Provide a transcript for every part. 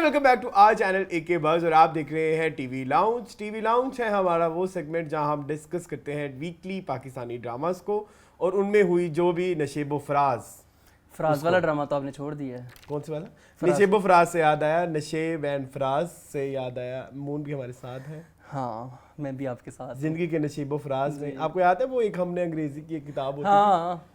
Welcome back to our channel AK buzz और आप देख रहे हैं टीवी लाउंज। टीवी लाउंज है हमारा वो सेगमेंट जहां हम डिस्कस करते हैं वीकली पाकिस्तानी ड्रामास को और उनमें हुई जो भी नशेबो फराज वाला ड्रामा तो आपने छोड़ दिया है। कौन सा वाला? नशेबो फराज से याद आया, नशेब एंड फराज से याद आया, मून भी हमारे साथ है। हाँ, मैं भी आपके साथ। जिंदगी के नशेबो फराज में आपको याद है वो एक हमने अंग्रेजी की एक किताब होती हाँ, थी,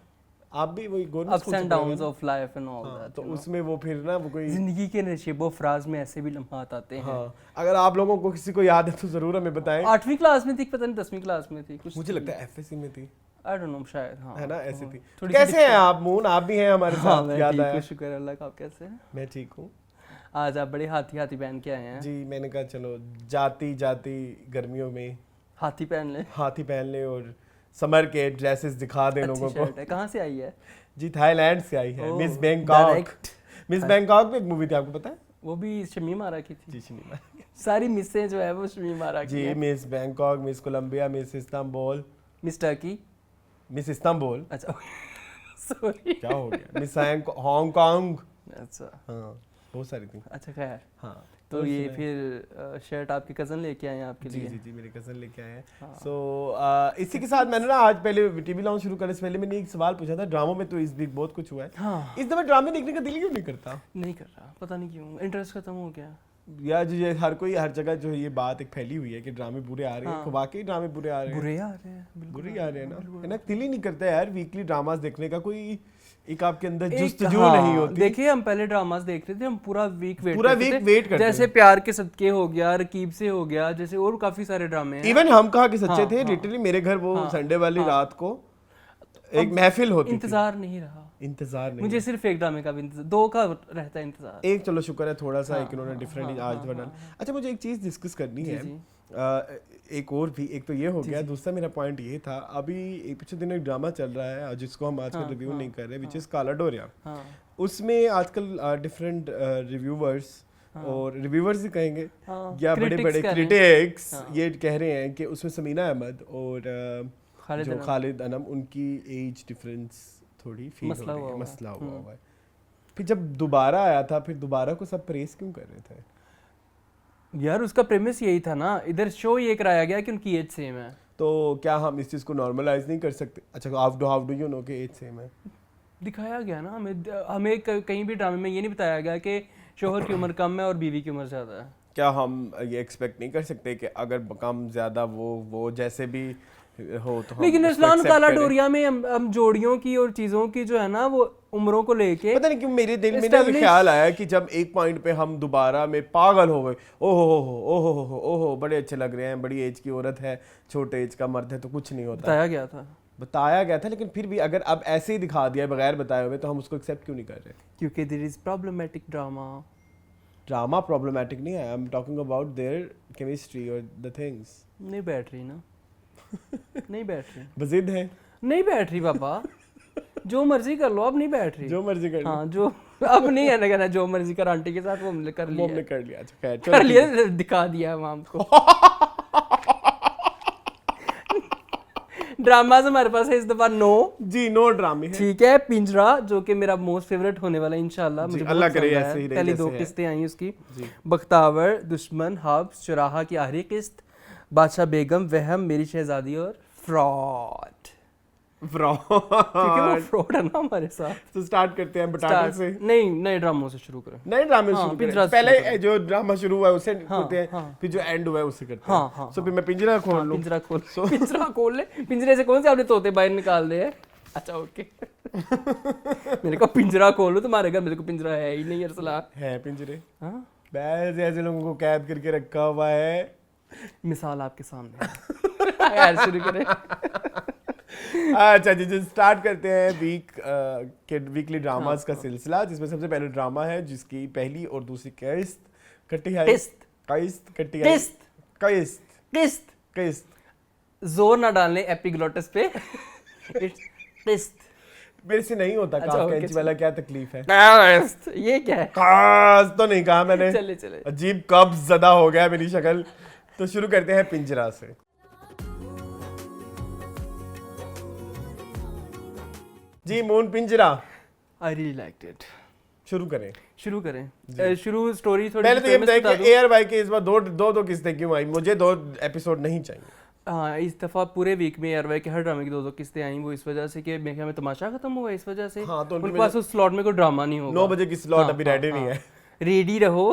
आप भी वही ups and downs of life and all that. तो उसमें वो फिर ना वो कोई जिंदगी के नशेबो फराज में ऐसे भी लम्हात आते हैं। हाँ, अगर आप लोगों को किसी को याद है तो जरूर हमें बताएं। 8वीं क्लास में थी, पता नहीं 10वीं क्लास में थी कुछ। मुझे लगता है एफएससी में थी, आई डोंट नो, शायद। हाँ, है ना, ऐसी थी। थोड़ी कैसे हैं आप मून? आप भी हैं हमारे हाँ, साथ, मैं याद ठीक आया। हूँ, शुक्र अल्लाह का। आप कैसे हैं? मैं ठीक हूँ आज आप बड़े हाथी हाथी पहन के आए हैं। जी। मैंने कहा चलो जाती जाती गर्मियों में हाथी पहन ले, हाथी पहन ले और समर के ड्रेसेस दिखा दें लोगों को। शर्ट है। कहाँ से आई है? जी, थाईलैंड से आई है। Oh, miss Bangkok. Direct. Miss Bangkok में एक मूवी थी, आपको पता है? वो भी शमीम आरा की थी। जी शमीमा। सारी मिसें जो है वो शमीम आरा की जी, है। Miss Bangkok, miss Colombia, miss Istanbul, miss Turkey. Miss Istanbul. अच्छा, सॉरी। क्या हो गया? Miss Hong Kong. अच्छा हाँ, बहुत सारी थी। अच्छा, खैर। हाँ, तो ये फिर शर्ट आपके कज़न लेके आए हैं आपके जी लिए? जी जी, मेरे कज़न लेके आए हैं। हाँ। सो इसी के साथ मैंने ना आज पहले टीवी लाउंज शुरू करने से पहले मैंने एक सवाल पूछा था। ड्रामों में तो इस वीक बहुत कुछ हुआ है, हाँ, इस दफा ड्रामे देखने का दिल क्यों नहीं करता? नहीं कर रहा, पता नहीं क्यों, इंटरेस्ट खत्म हो गया। या जो ये हर कोई हर जगह जो ये बात एक फैली हुई है कि ड्रामे बुरे आ रहे हैं, हाँ। तो वाकई ड्रामे बुरे आ रहे हैं। बुरे आ रहे हैं, बिल्कुल बुरे ही आ रहे हैं बिल्कुल। ना, दिल ही नहीं करता यार वीकली ड्रामास देखने का। कोई एक आपके अंदर एक, जुस्तजू हाँ, नहीं होती। देखिए हम पहले ड्रामास देख रहे थे, हम पूरा वीक वेट करते जैसे थे। प्यार के सदके हो गया, रकीब से हो गया, जैसे और काफी सारे ड्रामे हैं। इवन हम कहा कि सच्चे हाँ, थे, हाँ। लिटरली मेरे घर वो हाँ, संडे वाली हाँ। रात को एक महफिल होती थी। इंतजार नहीं रहा, इंतजार नहीं। मुझे सिर्फ एक ड्रामे का भी इंतजार, 2 का रहता है इंतजार। एक चलो शुक्र है थोड़ा सा हाँ, एक इन्होंने हाँ, डिफरेंट हाँ, आज हाँ, बना। हाँ। अच्छा, मुझे एक चीज़ डिस्कस करनी जी, है। जी। एक और भी, एक तो ये हो जी, गया, जी। दूसरा मेरा पॉइंट ये था, अभी एक पिछले दिन एक ड्रामा चल रहा है जिसको हम आजकल हाँ, रिव्यू हाँ, नहीं कर रहे, विच हाँ। इज़ काला डोरिया। हाँ, उसमें आजकल डिफरेंट रिव्यूवर्स हाँ। और रिव्यूवर्स ही कहेंगे हाँ, या बड़े critics बड़े कह रहे हैं। क्रिटिक्स हाँ। ये कह रहे हैं कि उसमें समीना अहमद और खालिद जो अनम। खालिद अनम, उनकी एज डिफरेंस थोड़ी फील हो मसला रही हुआ है, हुआ है। मसला हुआ है। फिर जब दोबारा आया था, फिर दोबारा को सब प्रेस क्यों कर रहे थे? यार उसका प्रेमिस यही था ना, इधर शो ये कराया गया कि उनकी एज सेम है। तो क्या हम इस चीज़ को नॉर्मलाइज नहीं कर सकते? अच्छा, हाउ डू यू नो कि एज सेम है? दिखाया गया ना हमें कहीं भी ड्रामे में ये नहीं बताया गया कि शोहर की उम्र कम है और बीवी की उम्र ज़्यादा है। क्या हम ये एक्सपेक्ट नहीं कर सकते कि अगर कम ज़्यादा वो जैसे भी हो तो हम लेकिन उसको अरसलान accept काला करें? डोरिया में हम जोड़ियों की और चीज़ों की जो है ना वो उम्रों को लेके पता नहीं क्यों मेरे दिल में ना Establish- ख्याल आया कि जब एक पॉइंट पे हम दोबारा में पागल हो गए, ओहो बड़े अच्छे लग रहे हैं, बड़ी एज की औरत है, छोटे एज का मर्द है, तो कुछ नहीं होता। बताया गया था, लेकिन फिर भी अगर अब ऐसे ही दिखा दिया बगैर बताए हुए तो हम उसको एक्सेप्ट क्यों नहीं कर रहे? क्योंकि there is problematic drama problematic नहीं है, I am talking about their chemistry और द थिंग्स। नहीं बैठ रही ना नहीं बैठ रही, बजिद है, नहीं बैठ रही पापा, जो मर्जी कर लो, अब नहीं बैठ रही। जो मर्जी कर लो। हाँ, जो अब नहीं है ना कहना जो मर्जी कर, आंटी के साथ वो हमने कर लिया, हमने कर लिया। अच्छा, खैर कर लिया, दिखा दिया है माम को। ड्रामास हमारे पास है इस दफा 9 जी, नो ड्रामे है। ठीक है। पिंजरा जो कि मेरा मोस्ट फेवरेट होने वाला है इंशाल्लाह, मुझे अल्लाह बहुत करे पसंद ऐसे ही है। रहे पहली जैसे 2 है। किस्तें आई उसकी, जी। बख्तावर, दुश्मन, हब्स, चुराहा की आखिरी किस्त, बादशाह बेगम, वहम, मेरी शहजादी और फ्रॉड। क्योंकि वो फ्रॉड है ना हमारे साथ। तो स्टार्ट करते हैं बटाटे से। नहीं, नए ड्रामों से शुरू करें। नए ड्रामे हाँ, शुरू पिंजरा करें। से पहले शुरू करें। जो ड्रामा शुरू हुआ है उससे हाँ, करते हैं, हाँ। फिर जो एंड हुआ है उससे करते हाँ, हैं। हाँ, सो फिर मैं पिंजरा खोल लूं। पिंजरा खोल, पिंजरा खोल ले। पिंजरे से कौन से आपने तोते बाहर निकाल दिए? अच्छा, ओके। मेरे को पिंजरा खोलो, तुम्हारे घर मेरे को पिंजरा है ही नहीं अरसलान। है पिंजरे, हाँ, वैसे ऐसे लोगों को कैद करके रखा हुआ है। मिसाल आपके सामने है। यार शुरू करें। अच्छा जी, स्टार्ट करते हैं वीकली ड्रामास का सिलसिला, जिसमें सबसे पहले ड्रामा है जिसकी पहली और दूसरी किस्त कटी है। किस्त जोर ना डालने एपिग्लोटिस पे। मेरे से नहीं होता। अच्छा, काफ ओके, कैंची वाला क्या तकलीफ है? ये क्या है? कास तो नहीं कहा मैंने। चले अजीब कब्ज ज़दा हो गया मेरी शक्ल। तो शुरू करते हैं पिंजरा से। जी मून, पिंजरा आई रियली लाइक्ड इट। शुरू करें। शुरू स्टोरी थोड़ी पहले तो ये बताइए कि एयर भाई के इस बार दो किस्तें क्यों आई? मुझे 2 एपिसोड नहीं चाहिए। हाँ, इस दफा पूरे वीक में एयर भाई के हर ड्रामे की 2 किस्तें आई, वो इस वजह से कि मेरे ख्याल में तमाशा खत्म हुआ इस वजह से। हाँ, तो उनके पास उस स्लॉट में कोई ड्रामा नहीं होगा। 9 बजे की स्लॉट अभी रेडी नहीं है। रेडी रहो।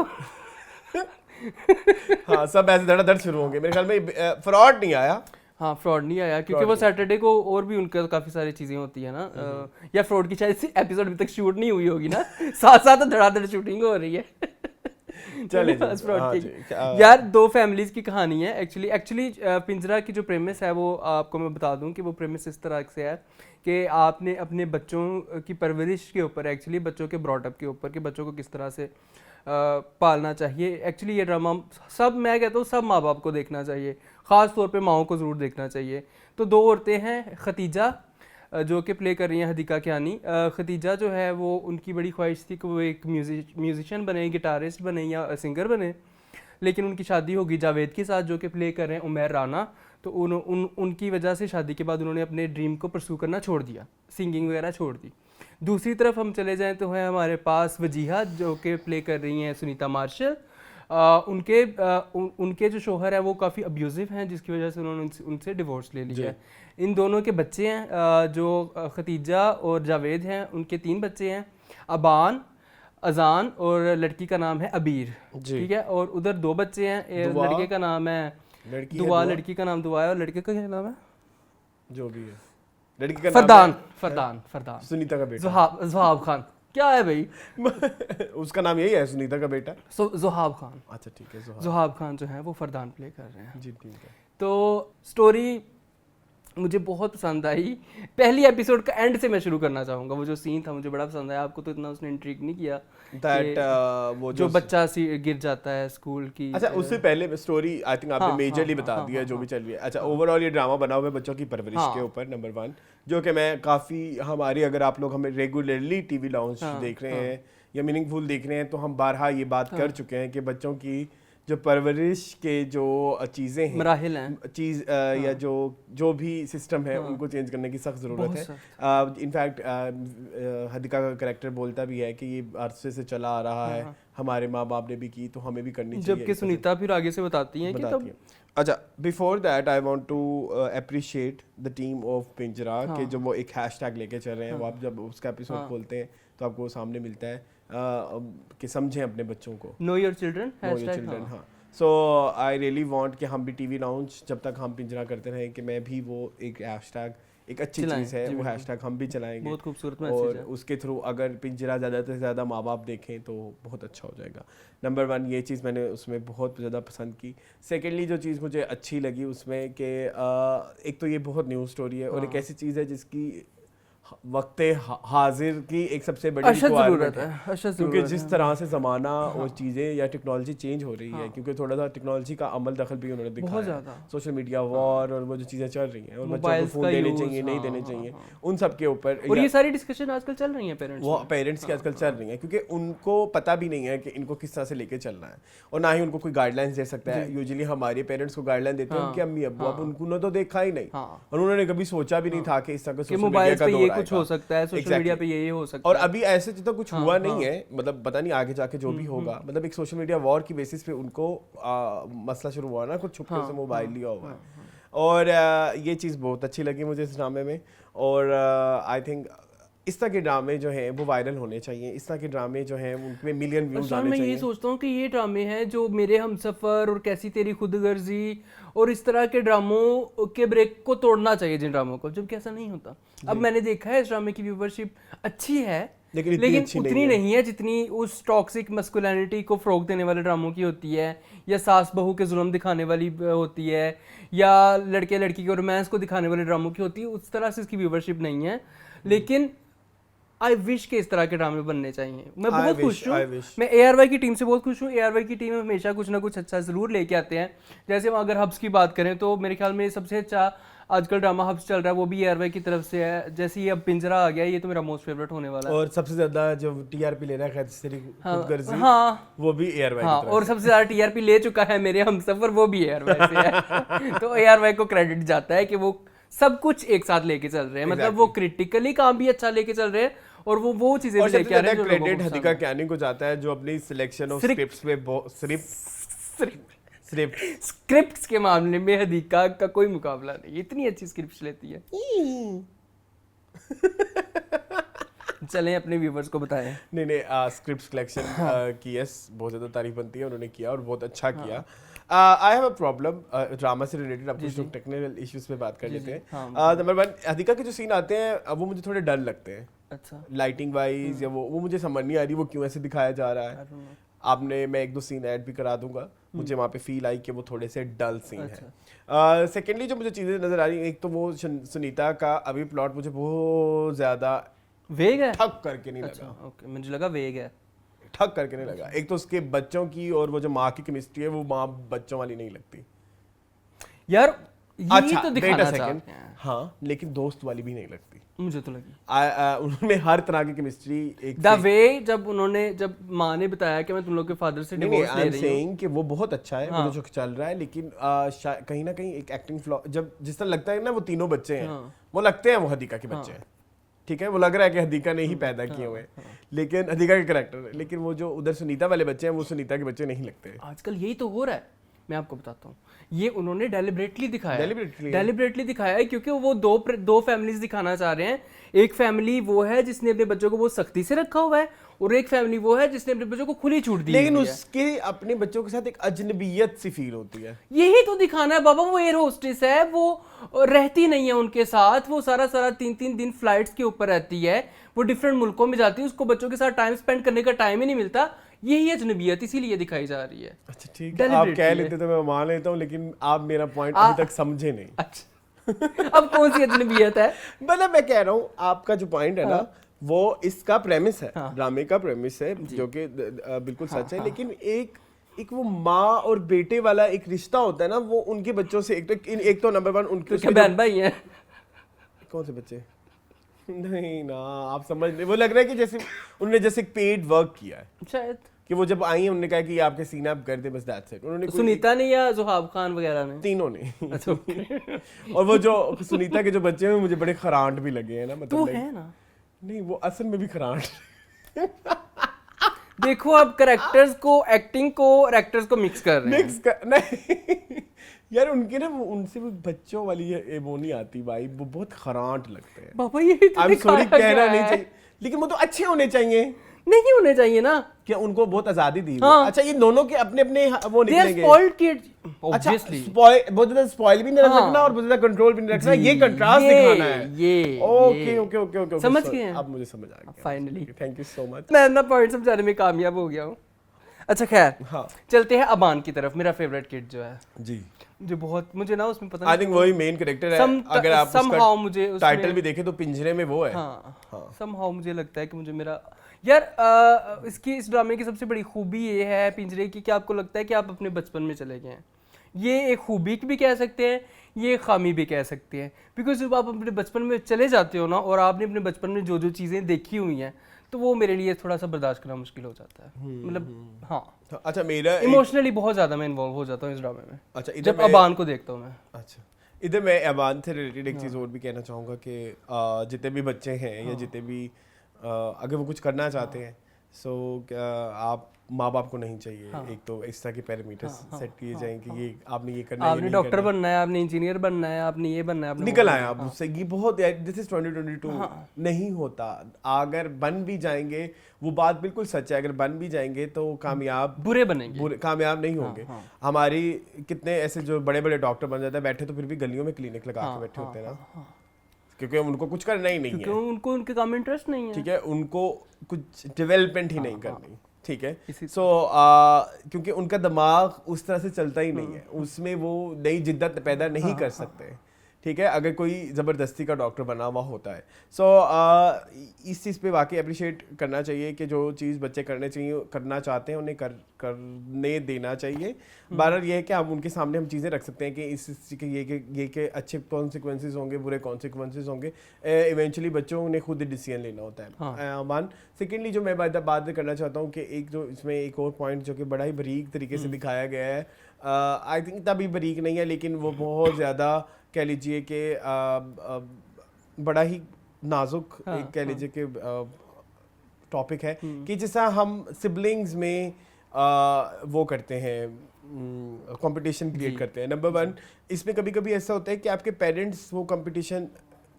हाँ, सब ऐसे धड़ाधड़ शुरू होंगे। मेरे ख्याल में फ्रॉड नहीं आया। हाँ, फ्रॉड नहीं आया क्योंकि वो सैटरडे को और भी उनका काफी सारी चीजें होती है ना। या फ्रॉड की शायद एपिसोड अभी तक शूट नहीं हुई होगी ना। साथ साथ धड़ाधड़ शूटिंग हो रही है। चले यार 2 फैमिलीज की कहानी है एक्चुअली पिंजरा की जो प्रेमिस है वो आपको मैं बता दूं कि वो प्रेमिस इस तरह से है कि आपने अपने बच्चों की परवरिश के ऊपर, एक्चुअली बच्चों के ब्रॉडअप के ऊपर, कि बच्चों को किस तरह से पालना चाहिए। एक्चुअली ये ड्रामा मैं कहता हूँ सब माँ बाप को देखना चाहिए, ख़ास तौर पे माओं को ज़रूर देखना चाहिए। तो 2 औरतें हैं, खतीजा जो कि प्ले कर रही हैं हदीका कियानी। खतीजा जो है वो, उनकी बड़ी ख्वाहिश थी कि वो एक म्यूजिशियन बने, गिटारिस्ट बने या सिंगर बने, लेकिन उनकी शादी होगी जावेद के साथ जो कि प्ले कर रहे हैं उमैर राना। तो उनकी वजह से शादी के बाद उन्होंने अपने ड्रीम को परस्यू करना छोड़ दिया, सिंगिंग वगैरह छोड़ दी। दूसरी तरफ हम चले जाएं तो है हमारे पास वजीहा जो कि प्ले कर रही हैं सुनीता मार्शल। उनके जो शोहर है वो काफ़ी अब्यूज़िव हैं, जिसकी वजह से उन्होंने उनसे डिवोर्स ले लिया है। इन दोनों के बच्चे हैं, जो खतीजा और जावेद हैं, उनके 3 बच्चे हैं, अबान, अजान और लड़की का नाम है अबीर, ठीक है। और उधर 2 बच्चे हैं, लड़के का नाम है दुआ, लड़की का नाम दुआ है, और लड़के का क्या नाम है जो भी है, लड़की का फरदान, सुनीता का बेटा ज़ुहाब खान। क्या है भाई? उसका नाम यही है, सुनीता का बेटा ज़ुहाब खान। अच्छा ठीक है, ज़ुहाब खान जो है वो फरदान प्ले कर रहे हैं जी, ठीक है। तो स्टोरी मुझे बहुत पसंद आई। पहली एपिसोड का एंड से मैं शुरू करना चाहूँगा। वो जो सीन था मुझे बड़ा पसंद आया। आपको तो इतना उसने इंट्रिग नहीं किया वो जो बच्चा गिर जाता है स्कूल की। अच्छा, उससे पहले स्टोरी आई थिंक आपने मेजरली बता दिया जो भी चल रही है। अच्छा, ओवरऑल ये ड्रामा बना हुआ है बच्चों की परवरिश के ऊपर, नंबर 1, जो कि मैं काफ़ी हमारी, अगर आप लोग हमें रेगुलरली टीवी लाउंज देख रहे हैं या मीनिंगफुल देख रहे हैं, तो हम बारहा ये बात कर चुके हैं कि बच्चों की जो परवरिश के जो चीज़ें हैं, मराहिल हैं, या जो भी सिस्टम है उनको चेंज करने की सख्त ज़रूरत है। इनफैक्ट हदीका का कैरेक्टर बोलता भी है कि ये अरसे से चला आ रहा है, हमारे माँ बाप ने भी की तो हमें भी करनी चाहिए, जबकि सुनीता फिर आगे से बताती हैं कि तब। अच्छा, before that I want to appreciate the team of Pinjra के जो वो एक हैशटैग लेके चल रहे हैं। वो आप जब उसका एपिसोड खोलते हैं तो आपको सामने मिलता है कि समझें अपने बच्चों को, नो योर चिल्ड्रन, हाँ। सो आई रियली वांट कि हम भी टीवी लाउंज जब तक हम पिंजरा करते रहें कि मैं भी वो एक हैशटैग, एक अच्छी चीज़ है, वो हैशटैग हम भी चलाएंगे। बहुत खूबसूरत मैसेज है। और उसके थ्रू अगर पिंजरा ज़्यादा से ज़्यादा माँ बाप देखें तो बहुत अच्छा हो जाएगा। नंबर 1 ये चीज़ मैंने उसमें बहुत ज़्यादा पसंद की। सेकेंडली जो चीज़ मुझे अच्छी लगी उसमें कि एक तो ये बहुत न्यू स्टोरी है और एक ऐसी चीज़ है जिसकी वक्त हाजिर की एक सबसे बड़ी रिक्वायरमेंट है, क्योंकि जिस तरह से ज़माना और चीज़ें या टेक्नोलॉजी चेंज हो रही है, क्योंकि थोड़ा सा टेक्नोलॉजी का अमल दखल भी उन्होंने दिखाया है, सोशल मीडिया वॉर और वो जो चीज़ें चल रही हैं, और बच्चों को फ़ोन देने चाहिए नहीं देने चाहिए, उन सब के ऊपर। और ये सारी डिस्कशन आजकल चल रही है पेरेंट्स की आजकल चल रही है, क्योंकि उनको पता भी नहीं है कि इनको किस तरह से लेके चलना है, और ना ही उनको कोई गाइडलाइंस दे सकता है। यूजुअली हमारे पेरेंट्स को गाइडलाइन देते हैं उनके अम्मी अब्बू, अब उन्होंने तो देखा ही नहीं और उन्होंने कभी सोचा भी नहीं था कि इस तरह का सोशल मीडिया का दौर कुछ हो सकता है, सोशल मीडिया पे ये हो सकता है। और अभी ऐसे तो कुछ हुआ नहीं है, मतलब पता नहीं आगे जाके जो भी होगा, मतलब एक सोशल मीडिया वॉर की बेसिस पे उनको मसला शुरू हुआ ना, कुछ छुपके से मोबाइल लिया हुआ है। और ये चीज़ बहुत अच्छी लगी मुझे इस ड्रामे में। और आई थिंक इस तरह के ड्रामे जो हैं वो वायरल होने चाहिए, इस तरह के ड्रामे जो हैं उनमें मिलियन व्यूज आने चाहिए। मैं ये सोचता हूँ कि ये ड्रामे हैं जो मेरे हमसफ़र और कैसी तेरी खुदगर्जी और इस तरह के ड्रामों के ब्रेक को तोड़ना चाहिए, जिन ड्रामों को, जबकि ऐसा नहीं होता। अब मैंने देखा है इस ड्रामे की व्यूवरशिप अच्छी है लेकिन उतनी नहीं है जितनी उस टॉक्सिक मस्कुलिनिटी को फ़रोग देने वाले ड्रामों की होती है, या सास बहू के जुल्म दिखाने वाली होती है, या लड़के लड़की के रोमांस को दिखाने वाले ड्रामों की होती है। उस तरह से इसकी व्यूवरशिप नहीं है, लेकिन आई विश के इस तरह के ड्रामे बनने चाहिए। मैं बहुत खुश हूँ, मैं ARY की टीम से बहुत खुश हूँ। ARY की टीम हमेशा कुछ ना कुछ अच्छा ज़रूर लेके आते हैं। जैसे हम अगर हब्स की बात करें तो मेरे ख्याल में सबसे अच्छा आजकल ड्रामा हब्स चल रहा है, वो भी ARY की तरफ से है। जैसे ये अब पिंजरा आ गया, ये तो मेरा मोस्ट फेवरेट होने वाला है। और सबसे ज़्यादा जो TRP ले रहा है वो भी ARY हाँ, और सबसे ज़्यादा TRP ले चुका है मेरे हमसफ़र, वो भी ARY से है। तो ARY को क्रेडिट जाता है कि वो सब कुछ एक साथ लेके चल रहे हैं। मतलब वो क्रिटिकली काम भी अच्छा लेके चल रहे हैं और वो चीजें भी लेके आ रहे हैं। क्रेडिट हदीका कैनी को जाता है जो अपनी सिलेक्शन ऑफ स्क्रिप्ट्स पे स्क्रिप्ट्स के मामले में हदीका का कोई मुकाबला नहीं, इतनी अच्छी स्क्रिप्ट्स लेती है। चलें अपने व्यूवर्स को बताएं। नहीं स्क्रिप्ट सिलेक्शन की यस बहुत ज़्यादा तारीफ बनती है, उन्होंने किया और बहुत अच्छा किया। I have a problem drama से रिलेटेड, अब कुछ लोग टेक्निकल इश्यूज पे बात कर लेते हैं। नंबर 1 हदीका के जो सीन आते हैं वो मुझे थोड़े डर लगते हैं। अच्छा, लाइटिंग वाइज या वो मुझे समझ नहीं आ रही वो क्यों ऐसे दिखाया जा रहा है। आपने मैं 1-2 सीन ऐड भी करा दूंगा, मुझे वहाँ पे फील आई कि वो थोड़े से डल सीन है। सेकेंडली जो मुझे चीज़ें नजर आ रही हैं, एक तो वो सुनीता का अभी प्लॉट मुझे बहुत ज़्यादा वेग है, ठक करके नहीं लगा। ओके, मुझे लगा वेग है, ठक करके नहीं लगा। एक तो उसके बच्चों की और वो जो माँ की केमिस्ट्री है वो माँ बच्चों वाली नहीं लगती यार। ये अच्छा, तो दिखाना चाहते हैं। हाँ, लेकिन दोस्त वाली भी नहीं लगती, मुझे तो लगी। उन्होंने हर तरह की केमिस्ट्री एक द वे जब माँ ने बताया कि मैं तुम लोग के फादर से डिवोर्स ले रही हूँ कि वो बहुत अच्छा है, वो जो चल रहा है, लेकिन कहीं ना कहीं एक एक्टिंग फ्लॉ, जब जिस तरह लगता है ना वो तीनों बच्चे हैं, वो लगते हैं वो हदीका के बच्चे हैं, ठीक है, वो लग रहा है कि हदीका ने ही पैदा किए हुए हैं, लेकिन हदीका के कैरेक्टर, लेकिन वो जो उधर सुनीता वाले बच्चे हैं वो सुनीता के बच्चे नहीं लगते। आजकल यही तो हो रहा है, मैं आपको बताता हूँ। ये उन्होंने डेलिबरेटली दिखाया है क्योंकि वो दो फैमिलीज दिखाना चाह रहे हैं। एक फैमिली वो है जिसने अपने बच्चों को बहुत सख्ती से रखा हुआ है, और एक फैमिली वो है जिसने अपने बच्चों को खुली छूट दी है, लेकिन उसके अपने बच्चों के साथ एक अजनबियत सी फील होती है। यही तो दिखाना है बाबा। वो एयर होस्टेस है, वो रहती नहीं है उनके साथ, वो सारा 3-3 दिन फ्लाइट्स के ऊपर रहती है, वो डिफरेंट मुल्कों में जाती है, उसको बच्चों के साथ टाइम स्पेंड करने का टाइम ही नहीं मिलता। यही अजनबियत इसीलिए दिखाई जा रही है। अच्छा ठीक है, आप कह लेते तो मैं मान लेता हूँ, लेकिन आप मेरा पॉइंट अभी तक समझे नहीं। अच्छा अब कौन सी अजनबियत है? मतलब मैं कह रहा हूँ आपका जो पॉइंट है ना वो इसका प्रेमिस है, ड्रामे का प्रेमिस है, जो कि बिल्कुल सच है, लेकिन एक वो माँ और बेटे वाला एक रिश्ता होता है ना, वो उनके बच्चों से एक तो नंबर 1 उनके बहन भाई हैं। कौन से बच्चे? नहीं ना, आप समझ नहीं, वो लग रहा है कि जैसे उन्होंने जैसे पेड वर्क किया है शायद, कि वो जब आई हैं उन्होंने कहा कि आपके सीन आप कर दे, बस दैट्स इट। उन्होंने सुनीता ने या जुहाब खान वगैरह ने? तीनों ने। अच्छा। और वो जो सुनीता के जो बच्चे हैं मुझे बड़े खरांट भी लगे हैं ना, मतलब तो है ना, नहीं वो असल में भी खरांट। देखो अब कैरेक्टर्स को, एक्टिंग को और एक्टर्स को मिक्स कर रहे हैं। नहीं यार उनके ना उनसे भी बच्चों वाली वो नहीं आती भाई, वो बहुत खरांट लगते हैं बाबा। ये तो सॉरी कहना नहीं चाहिए, लेकिन वो तो अच्छे होने चाहिए। नहीं होने चाहिए ना, क्या उनको बहुत आजादी दी? हाँ। अच्छा, ये दोनों के अपने अपने वो निकलेंगे। अच्छा, बहुत ज्यादा स्पॉइल भी नहीं रखना और बहुत ज्यादा कंट्रोल भी नहीं रखना, ये कंट्रास्ट दिखाना है। ओके समझ गए? अब मुझे समझ आ गया finally, thank you so much. मैं अपना पॉइंट समझाने में कामयाब हो गया हूँ। अच्छा खैर, हाँ चलते हैं अबान की तरफ। मेरा फेवरेट किड जो है जी, जो बहुत मुझे ना उसमें पता आई थिंक वही मेन कैरेक्टर है। अगर आप somehow मुझे टाइटल भी देखे तो पिंजरे में वो है। हाँ somehow मुझे लगता है कि मुझे मेरा यार इस ड्रामे की सबसे बड़ी खूबी ये है पिंजरे की कि आपको लगता है कि आप अपने बचपन में चले गए हैं। ये एक खूबी भी कह सकते हैं, ये एक खामी भी कह सकते हैं, बिकॉज जब आप अपने बचपन में चले जाते हो ना और आपने अपने बचपन में जो जो चीज़ें देखी हुई हैं तो वो मेरे लिए थोड़ा सा बर्दाश्त करना मुश्किल हो जाता है। मतलब हाँ, अच्छा मेरा इमोशनली बहुत ज़्यादा मैं इन्वॉल्व हो जाता हूँ इस ड्रामे में। अच्छा, जब अबान को देखता हूँ मैं। अच्छा, इधर मैं अबान से रिलेटेड एक चीज़ और भी कहना चाहूँगा कि जितने भी बच्चे हैं या जितने भी अगर वो कुछ करना चाहते हैं, सो आप माँ बाप को नहीं चाहिए एक तो इस तरह के पैरामीटर्स सेट किए जाएं कि ये आपने ये करना है, आपने डॉक्टर बनना है, आपने इंजीनियर बनना है, आपने ये बनना है, निकल आए आप उससे। ये बहुत दिस इज 2022 नहीं होता। अगर बन भी जाएंगे, वो बात बिल्कुल सच है, अगर बन भी जाएंगे तो कामयाब बुरे बनेंगे, कामयाब नहीं होंगे। हमारी कितने ऐसे जो बड़े बड़े डॉक्टर बन जाते हैं, बैठे तो फिर भी गलियों में क्लिनिक लगा के बैठे होते हैं ना, क्योंकि उनको कुछ करना ही नहीं है, क्योंकि उनको उनके काम में इंटरेस्ट नहीं है, ठीक है, उनको कुछ डेवलपमेंट ही नहीं करनी, ठीक है। सो क्योंकि उनका दिमाग उस तरह से चलता ही नहीं है, उसमें वो नई जिद्दत पैदा नहीं कर सकते, ठीक है, अगर कोई ज़बरदस्ती का डॉक्टर बना हुआ होता है। सो इस चीज़ पे वाकई अप्रिशिएट करना चाहिए कि जो चीज़ बच्चे करना चाहते हैं उन्हें करने देना चाहिए। बहरहाल ये है कि हम उनके सामने हम चीज़ें रख सकते हैं कि इस के ये के अच्छे कॉन्सिक्वेंसेज होंगे, बुरे कॉन्सिक्वेंसेज होंगे, इवेंचुअली बच्चों ने खुद डिसीजन लेना होता है। वन सेकेंडली जो मैं बात करना चाहता हूँ कि एक जो इसमें एक और पॉइंट जो कि बड़ा ही बारीक तरीके से दिखाया गया है, आई थिंक तभी बारीक नहीं है लेकिन वो बहुत ज़्यादा कह लीजिए कि बड़ा ही नाजुक एक कह लीजिए कि टॉपिक है कि जैसा हम सिबलिंग्स में वो करते हैं, कंपटीशन क्रिएट करते हैं। नंबर 1, इसमें कभी कभी ऐसा होता है कि आपके पेरेंट्स वो कंपटीशन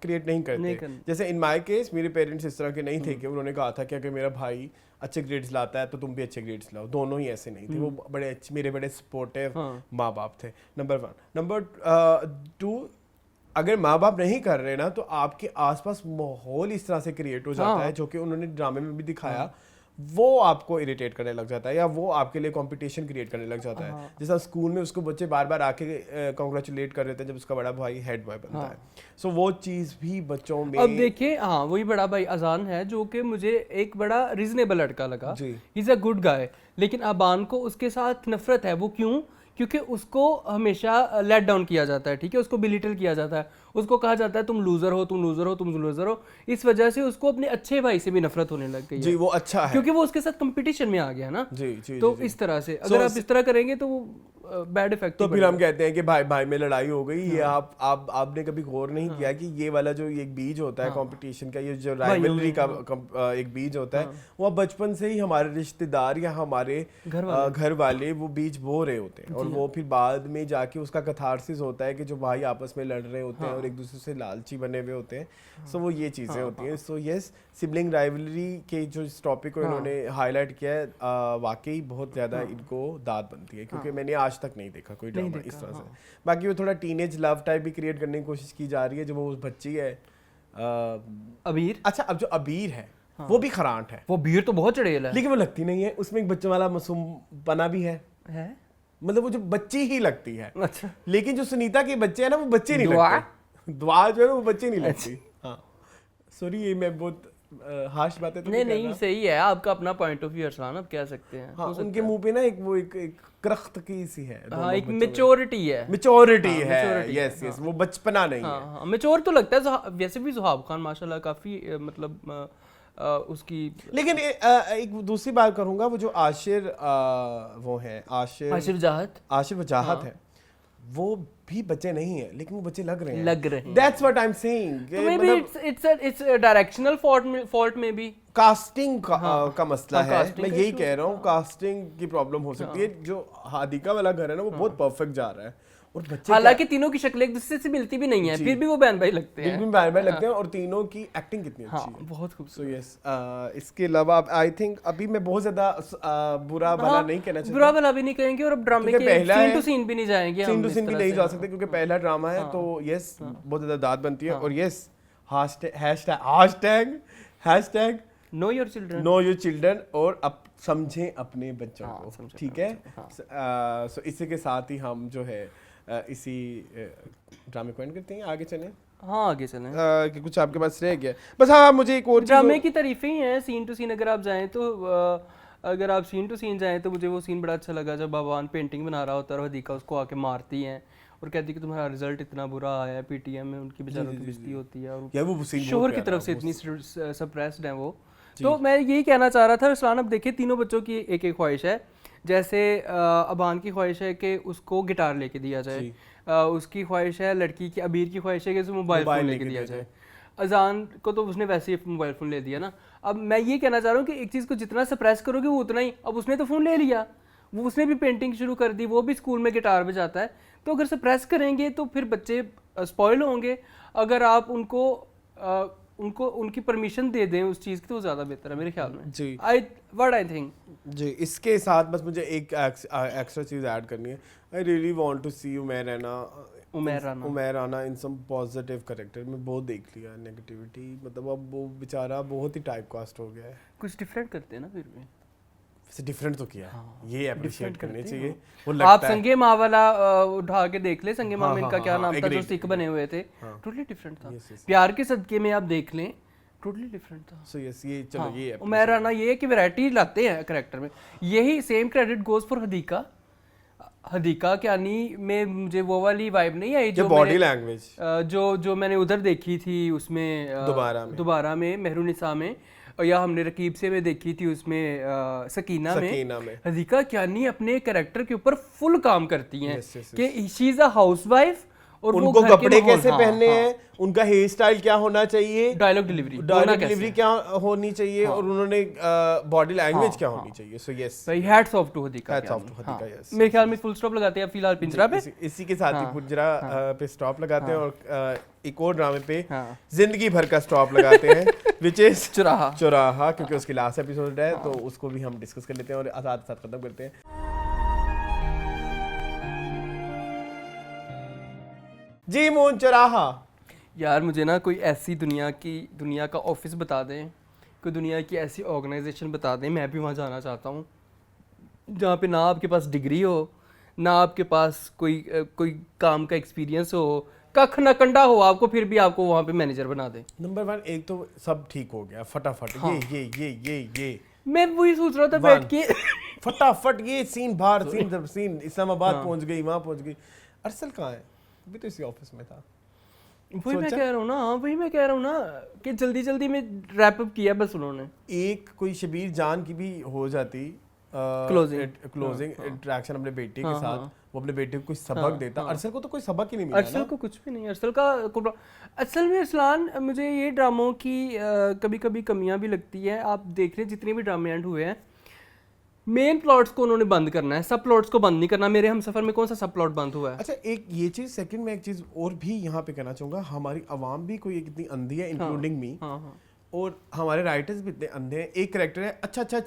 क्रिएट नहीं करते। जैसे इन माय केस मेरे पेरेंट्स इस तरह के नहीं थे कि उन्होंने कहा था कि अगर मेरा भाई अच्छे ग्रेड्स लाता है तो तुम भी अच्छे ग्रेड्स लाओ, दोनों ही ऐसे नहीं थे। वो बड़े अच्छे, मेरे बड़े सपोर्टिव माँ बाप थे, नंबर 1। नंबर 2, अगर माँ बाप नहीं कर रहे ना तो आपके आसपास माहौल इस तरह से क्रिएट हो जाता है, जो कि उन्होंने ड्रामे में भी दिखाया, वो आपको इरिटेट करने लग जाता है या वो आपके लिए कंपटीशन क्रिएट करने लग जाता है। जैसा स्कूल में उसको बच्चे बार बार आके कॉन्ग्रेचुलेट कर रहे थे जब उसका बड़ा भाई हेड बॉय बनता है। सो वो चीज़ भी बच्चों में, अब देखिए वही बड़ा भाई अजान है जो कि मुझे एक बड़ा रीजनेबल लड़का लगा, he is a good guy, लेकिन अबान को उसके साथ नफरत है। वो क्यों? क्योंकि उसको हमेशा लेट डाउन किया जाता है, ठीक है, उसको बिलिटल किया जाता है, उसको कहा जाता है तुम लूजर हो, तुम लूजर हो, तुम लूजर हो। इस वजह से उसको अपने अच्छे भाई से भी नफरत होने लग गई जी, वो अच्छा है क्योंकि वो उसके साथ कंपटीशन में आ गया ना। जी, तो इस तरह से अगर आप इस तरह करेंगे तो बैड इफेक्ट। तो फिर हम कहते हैं कि भाई भाई में लड़ाई हो गई। ये आपने कभी गौर नहीं किया कि ये वाला जो एक बीज होता है कंपटीशन का, ये जो राइवलरी का एक बीज होता है, वो बचपन से ही हमारे रिश्तेदार या हमारे घर वाले वो बीज बो रहे होते हैं, और वो फिर बाद में जाके उसका कथारसिस होता है कि जो भाई आपस में लड़ रहे होते हैं और एक दूसरे से लालची बने हुए होते हैं। सो वो ये चीज़ें होती हैं। सो यस, सिबलिंग राइवलरी के जो इस टॉपिक को इन्होंने हाईलाइट किया है, वाकई बहुत ज़्यादा इनको दाद बनती है, क्योंकि मैंने आज तक नहीं देखा कोई ड्रामा इस तरह से। बाकी वो थोड़ा टीनेज लव टाइप भी क्रिएट करने की कोशिश की जा रही है। जो वो बच्ची है अबीर, अच्छा, अब जो अबीर है वो भी खरांट है। वो बीर तो बहुत चड़ेल है, लेकिन वो लगती नहीं है, उसमें एक बच्चों वाला मासूम पना भी है, मतलब वो जो बच्ची ही लगती है। अच्छा, लेकिन जो सुनीता के बच्चे हैं ना, वो बच्चे नहीं लगते। दुआ जो है वो बच्चे नहीं लगती। हाँ, सॉरी, ये मैं बहुत हार्श बातें तो नहीं सही है, आपका अपना पॉइंट ऑफ व्यू अरसलान, अब कह सकते हैं। हाँ, उनके मुंह पे ना एक वो एक करख्त की सी है, हाँ, एक मैच्योरिटी है, यस, वो बचपना नहीं है। हाँ, मैच्योर तो लगता है। वैसे भी ज़ुहाब खान माशाल्लाह काफी मतलब उसकी। लेकिन एक दूसरी बात करूंगा, वो जो आशिर वो है, आशिर वजाहत है, वो भी बच्चे नहीं है, लेकिन वो बच्चे लग रहे हैं। That's what I'm saying. Maybe it's a directional fault में भी कास्टिंग का मसला है। मैं यही कह रहा हूँ, कास्टिंग की प्रॉब्लम हो सकती है। जो हादिका वाला घर है ना, वो बहुत परफेक्ट जा रहा है, और बच्चे हालांकि तीनों की शक्लें एक दूसरे से मिलती भी नहीं है, फिर भी वो बहन भाई लगते हैं, बिल्कुल बहन भाई लगते हैं, और तीनों की एक्टिंग कितनी अच्छी है, बहुत खूबसूरत। यस, इसके अलावा आई थिंक अभी मैं बहुत ज्यादा बुरा भला नहीं कहना चाहता, बुरा भला भी नहीं कहेंगे, और अब ड्रामे के सीन टू सीन भी नहीं जाएंगे, सीन टू सीन भी नहीं जा सकते, क्योंकि पहला ड्रामा है। तो यस, बहुत ज्यादा दाद बनती है। और yes, hashtag know your children, और अब समझें अपने बच्चों को, ठीक है। सो इसी के साथ ही हम जो है इसी ड्रामे को एंड करते हैं, आगे चलें। हाँ, आगे चलें, कि कुछ आपके पास रह गया बस। हाँ, मुझे एक और ड्रामे की तारीफें ही हैं, सीन टू सीन अगर आप जाएं तो अगर आप सीन टू सीन जाएं तो मुझे वो सीन बड़ा अच्छा लगा जब बाबान पेंटिंग बना रहा होता है और हदीका उसको आके मारती हैं और कहती है कि तुम्हारा रिजल्ट इतना बुरा आया है, पीटीएम में उनकी बेचारों की बेइज्जती होती है, और वो शोहर की तरफ से इतनी सप्रेस्ड हैं वो। तो मैं यही कहना चाह रहा था रसलान, अब देखिए तीनों बच्चों की एक एक ख्वाहिश है। जैसे अबान की ख्वाहिश है कि उसको गिटार लेके दिया जाए, उसकी ख्वाहिश है, लड़की की अबीर की ख्वाहिश है कि उसे मोबाइल फ़ोन लेके दिया जाए। अजान को तो उसने वैसे ही मोबाइल फ़ोन ले दिया ना। अब मैं ये कहना चाह रहा हूँ कि एक चीज़ को जितना सप्रेस करोगे वो उतना ही, अब उसने तो फ़ोन ले लिया, वो उसने भी पेंटिंग शुरू कर दी, वो भी स्कूल में गिटार बजाता है, तो अगर सप्रेस करेंगे तो फिर बच्चे स्पॉइल होंगे। अगर आप उनको उनकी परमिशन दे दें उस चीज़ की तो ज़्यादा बेहतर है मेरे ख्याल में जी। आई थिंक जी। इसके साथ बस मुझे एक एक्स्ट्रा चीज़ ऐड करनी है। I really want to see Umair Rana in some positive character. मैं बहुत देख लिया नेगेटिविटी, मतलब अब वो बेचारा बहुत ही टाइप कास्ट हो गया है। कुछ डिफरेंट करते हैं ना, फिर भी डिफरेंट तो किया। हाँ, ये अप्रिशिएट करने चाहिए। वो आप संगे माँ वाला उठा के देख ले, संगे माँ में इनका क्या नाम था जो सिख बने हुए थे, टोटली डिफरेंट था। प्यार के सदके में आप देख लें, टोटली डिफरेंट था। सो यस, ये चलो ये उमैर राना ये कि वैरायटी लाते हैं कैरेक्टर में। यही same credit goes for Hadiqa Kiani में मुझे वो वाली वाइब नहीं आई जो बॉडी लैंग्वेज जो मैंने उधर देखी थी उसमें दोबारा में मेहरुनिसा में, या हमने रकीब से में देखी थी उसमें सकीना में। हदीका क्यानी अपने कैरेक्टर के ऊपर फुल काम करती हैं कि शी इज़ अ हाउसवाइफ और वो उनको घर के कपड़े माहौल, कैसे हाँ, पहनने हाँ। हैं, उनका हेयर स्टाइल क्या होना चाहिए, डायलॉग डिलीवरी क्या होनी चाहिए, और उन्होंने बॉडी लैंग्वेज क्या होनी चाहिए। सो यस भाई, hats off to Hadiqa, hats off to Hadiqa. Yes, मेरे ख्याल में फुल स्टॉप लगाते हैं फिलहाल पिंजरा पे। इसी के साथ ही पिंजरा पे स्टॉप लगाते हैं और एक और ड्रामे पे जिंदगी भर का स्टॉप लगाते हैं विच इज चुराहा, क्योंकि उसकी लास्ट एपिसोड है, तो उसको भी हम डिस्कस कर लेते हैं और साथ साथ खत्म करते हैं। जी मून चुराहा। यार मुझे ना कोई ऐसी दुनिया का ऑफिस बता दें, कोई दुनिया की ऐसी ऑर्गेनाइजेशन बता दें, मैं भी वहाँ जाना चाहता हूँ, जहाँ पे ना आपके पास डिग्री हो, ना आपके पास कोई काम का एक्सपीरियंस हो, कख न कंडा हो आपको, फिर भी आपको वहाँ पे मैनेजर बना दे। नंबर 1, एक तो सब ठीक हो गया फटाफट। हाँ। ये मैं वही सोच रहा था बैठ के फटाफट ये सीन बाहर, सीन इस्लामाबाद पहुंच गई, वहां पहुंच गई। अरसल कहाँ है? अभी तो इसी ऑफिस में था। वही मैं कह रहा हूँ ना कि जल्दी में रैप अप किया बस उन्होंने। एक कोई शबीर जान की भी हो जाती क्लोजिंग इंटरेक्शन अपने बेटे के साथ, वो अपने बेटे को कोई सबक देता। अरसल को तो कोई सबक ही नहीं मिला। अरसल को कुछ भी नहीं। असल में अरसलान, मुझे ये ड्रामों की कभी कभी कमियां भी लगती है। आप देख रहे हैं जितने भी ड्रामे एंड हुए हैं, मेन प्लॉट्स को उन्होंने बंद करना है, सब प्लॉट्स को बंद नहीं करना। मेरे हमसफर में कौन सा सब प्लॉट बंद हुआ है? अच्छा, एक ये चीज, सेकंड में एक चीज और भी यहाँ पे कहना चाहूंगा, हमारी आवाम भी कोई इतनी अंधी है, इंक्लूडिंग मी, और हमारे राइटर्स भी इतने अंधे हैं। एक कैरेक्टर है अच्छा जा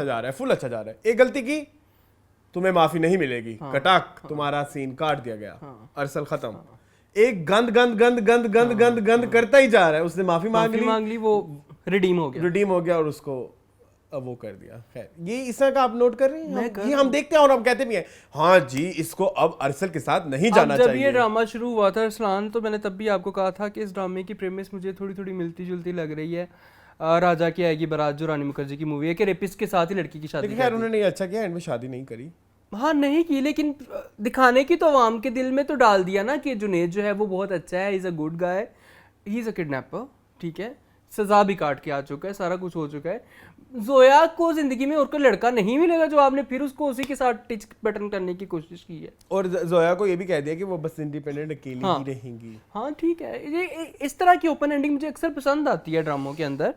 रहा है, फुल अच्छा जा रहा है, एक गलती की तुम्हें माफी नहीं मिलेगी, कटाक तुम्हारा सीन काट दिया गया, अरसल खत्म। एक गंद करता ही जा रहा है, उसने माफी मांग ली, वो रिडीम हो गया और उसको अब वो कर दिया। खैर, ये इस तरह का आप नोट कर रहे हैं, ये हम देखते हैं और हम कहते भी हैं हाँ जी, इसको अब अरसल के साथ नहीं जाना चाहिए। जब ये ड्रामा शुरू हुआ था अरसलान, तो मैंने तब भी आपको कहा था कि इस ड्रामे की प्रेमिस मुझे थोड़ी मिलती जुलती लग रही है राजा की आएगी बारात, जो रानी मुखर्जी की मूवी है, कि रेपिस्ट के साथ ही लड़की की शादी। खैर उन्होंने अच्छा किया, एंड में शादी नहीं करी। हाँ नहीं की, लेकिन दिखाने की तो आवाम के दिल में तो डाल दिया ना कि जुनैद जो है वो बहुत अच्छा है, is a good guy, he is a kidnapper, ठीक है, सजा भी काट के आ चुका है, सारा कुछ हो चुका है। जोया को जिंदगी में और कोई लड़का नहीं मिलेगा जो आपने फिर उसको उसी के साथ टिच बटन करने की कोशिश की है। और जोया को ये भी कह दिया कि वो बस इंडिपेंडेंट अकेली ही रहेंगी। हाँ ठीक है, ये इस तरह की ओपन एंडिंग मुझे अक्सर पसंद आती है ड्रामों के अंदर,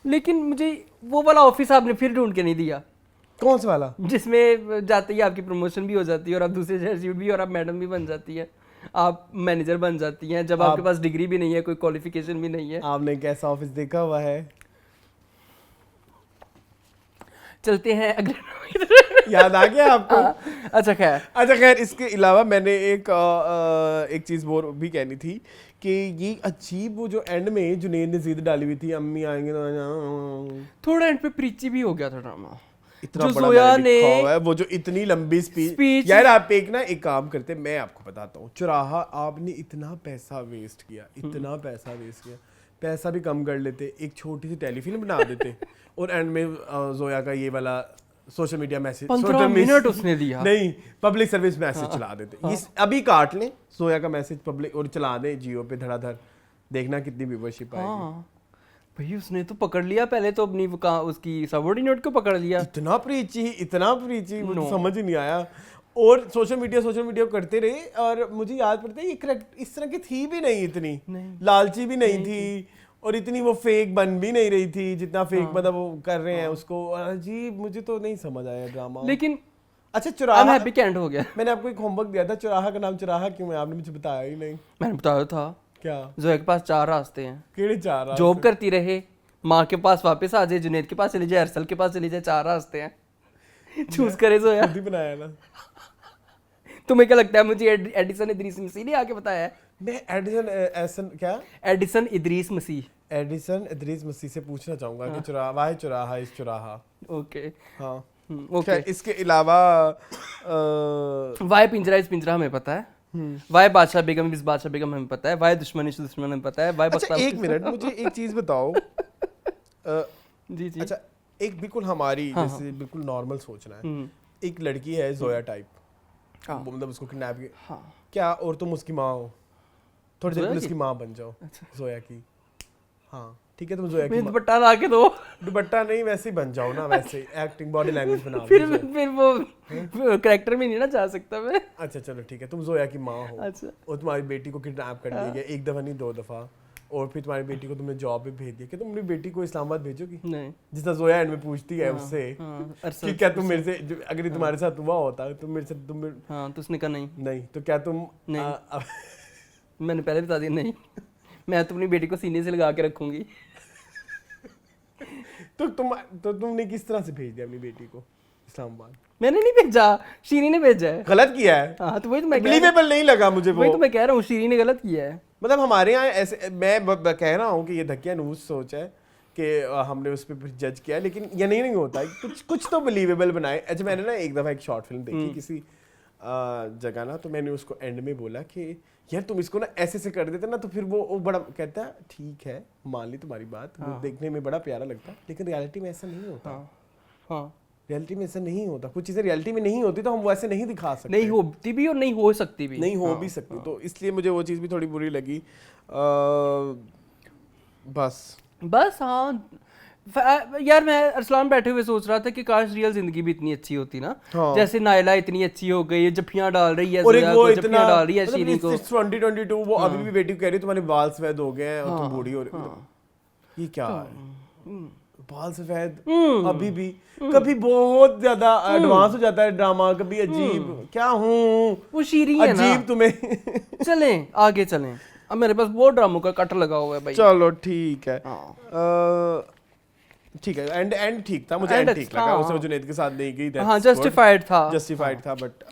लेकिन मुझे वो वाला ऑफिस आपने फिर ढूंढ के नहीं दिया। कौन सा वाला? जिसमें जाते ही आपकी प्रमोशन भी हो जाती है और आप दूसरे शहर भी, और आप मैडम भी बन जाती है, आप मैनेजर बन जाती हैं, जब आपके पास डिग्री भी नहीं है, कोई क्वालिफिकेशन भी नहीं है। आपने कैसा ऑफिस देखा हुआ है? चलते हैं अगले याद आ गया आपको? अच्छा खैर इसके अलावा मैंने एक चीज और भी कहनी थी कि ये अजीब, वो जो एंड में जुनैद ने जिद डाली हुई थी, अम्मी आएंगे तो थोड़ा एंड पे प्रीची भी हो गया था ड्रामा। इतना बड़ा जोया ने वो जो इतनी लंबी स्पीच यार, आप एक काम करते, मैं आपको बताता हूँ, चुराहा आपने इतना पैसा वेस्ट किया, पैसा भी कम कर लेते, एक छोटी सी टेलीफिल्म बना देते और एंड में जोया का ये वाला सोशल मीडिया मैसेज 15 मिनट उसने दिया, नहीं पब्लिक सर्विस मैसेज चला देते। अभी काट लें जोया का मैसेज पब्लिक और चला दें जियो पे धड़ाधड़, देखना कितनी व्यूअरशिप आएगी। भाई उसने तो पकड़ लिया पहले तो अपनी उसकी सबऑर्डिनेट को पकड़ लिया। इतना प्रीची मुझे समझ ही नहीं आया। और सोशल मीडिया करते रहे, और मुझे याद पड़ता है ये करेक्ट इस तरह की थी भी नहीं, इतनी लालची भी नहीं थी, और इतनी वो फेक बन भी नहीं रही थी जितना फेक मतलब वो कर रहे हैं उसको। अजीब, मुझे तो नहीं समझ आया ड्रामा। लेकिन अच्छा, चुराहा हैप्पी कैंड हो गया। मैंने आपको एक होमवर्क दिया था, चुराहा का नाम चुराहा क्यों है? आपने मुझे बताया ही नहीं। मैंने बताया था क्या? जोया के पास 4 रास्ते हैं। केड़े 4 रास्ते? जॉब करती रहे, माँ के पास वापस आ जाए, जुनैद के पास चली जाए, अरसल के पास चली जाए, 4 रास्ते हैं, चूज करे जोया। खुद ही बनाया ना। तुम्हें क्या लगता है मुझे एडिसन इदरीस मसीह ने आके बताया है? एडिसन इदरीस मसीह से पूछना चाहूंगा कि चुराहा इस चुराहा। ओके हाँ ओके। इसके अलावा वाई पिंजरा इस पिंजरा हमें पता है, वाई बादशाह बेगम इस बादशाह बेगम हमें पता है, वाई दुश्मन इस दुश्मन हमें पता है, वाई अच्छा एक मिनट मुझे एक चीज बताओ। जी जी। अच्छा, एक बिल्कुल हमारी जैसे बिल्कुल नॉर्मल सोचना है, एक लड़की है जोया टाइप, मतलब उसको किडनैप किया, क्या और तुम उसकी माँ हो, थोड़ी देर उसकी माँ बन जाओ जोया की। हाँ ठीक है, तुम जोया की दुपट्टा ला के दो। दुपट्टा नहीं, वैसे ही बन जाओ ना, वैसे एक्टिंग बॉडी लैंग्वेज बना फिर वो कैरेक्टर में नहीं ना जा सकता मैं। अच्छा चलो ठीक है, तुम जोया की माँ हो। अच्छा। और तुम्हारी बेटी को किडनैप कर लिया गया, एक दफा नहीं 2 दफा, और फिर तुम्हारी बेटी को तुमने जॉब पे भेज दिया, कि तुम अपनी बेटी को इस्लामाबाद भेजोगी? नहीं। जितना जोया एंड में पूछती है उससे कि क्या तुम मेरे से, अगर तुम्हारे साथ हुआ होता तो मेरे से हाँ, तो उसने कहा नहीं, तो क्या तुम नहीं, मैंने पहले बता दिया नहीं, मैं तो अपनी बेटी को सीने से लगा के रखूंगी। तो तुमने किस तरह से भेज दिया अपनी बेटी को इस्लामाबाद? मैंने नहीं भेजा, शीरी ने भेजा है। गलत किया है। हाँ, तो वही तो मैं बिलीवेबल नहीं लगा मुझे वो। वही तो मैं कह रहा हूँ, शीरी ने गलत किया है। मतलब हमारे यहाँ ऐसे, मैं कह रहा हूँ कि ये धक्कियानूस सोच है कि हमने उस पर जज किया, लेकिन ये नहीं होता, कुछ तो बिलीवेबल बनाए। अच्छा, मैंने ना एक दफ़ा एक शॉर्ट फिल्म देखी किसी जगह ना, तो मैंने उसको एंड में बोला कि यार तुम इसको ना ऐसे से कर देते ना, तो फिर वो बड़ा कहता है ठीक है, मान ली तुम्हारी बात, वो देखने में बड़ा प्यारा लगता है, लेकिन रियलिटी में ऐसा नहीं होता। हाँ, रियलिटी में ऐसा नहीं होता, कुछ चीज़ें रियलिटी में नहीं होती तो हम वैसे नहीं दिखा सकते, नहीं होती भी और नहीं हो सकती भी, नहीं हो भी सकती। तो इसलिए मुझे वो चीज़ भी थोड़ी बुरी लगी। बस हाँ यार, मैं अरसलान बैठे हुए सोच रहा था कि काश रियल जिंदगी भी इतनी अच्छी होती ना। जैसे नायला इतनी अच्छी हो गई, जफ्फियां डाल रही है, और एक वो जफ्फियां डाल रही है मतलब शीरी को। 2022 वो अभी भी बेटी को कह रही है तुम्हारे बाल सफेद हो गए हैं और तुम बूढ़ी हो रही हो। ये क्या है? बाल सफेद अभी भी, कभी बहुत ज्यादा एडवांस हो जाता है ड्रामा, कभी अजीब, क्या हूँ वो शीरी है ना, अजीब तुम्हें। चलें आगे चलें, अब मेरे पास बहुत ड्रामों का कट लगा हुआ है भाई। चलो ठीक है, ठीक है, एंड ठीक था, मुझे एंड ठीक लगा। उसने जुनैद के साथ नहीं गई, हाँ, जस्टिफाइड था, बट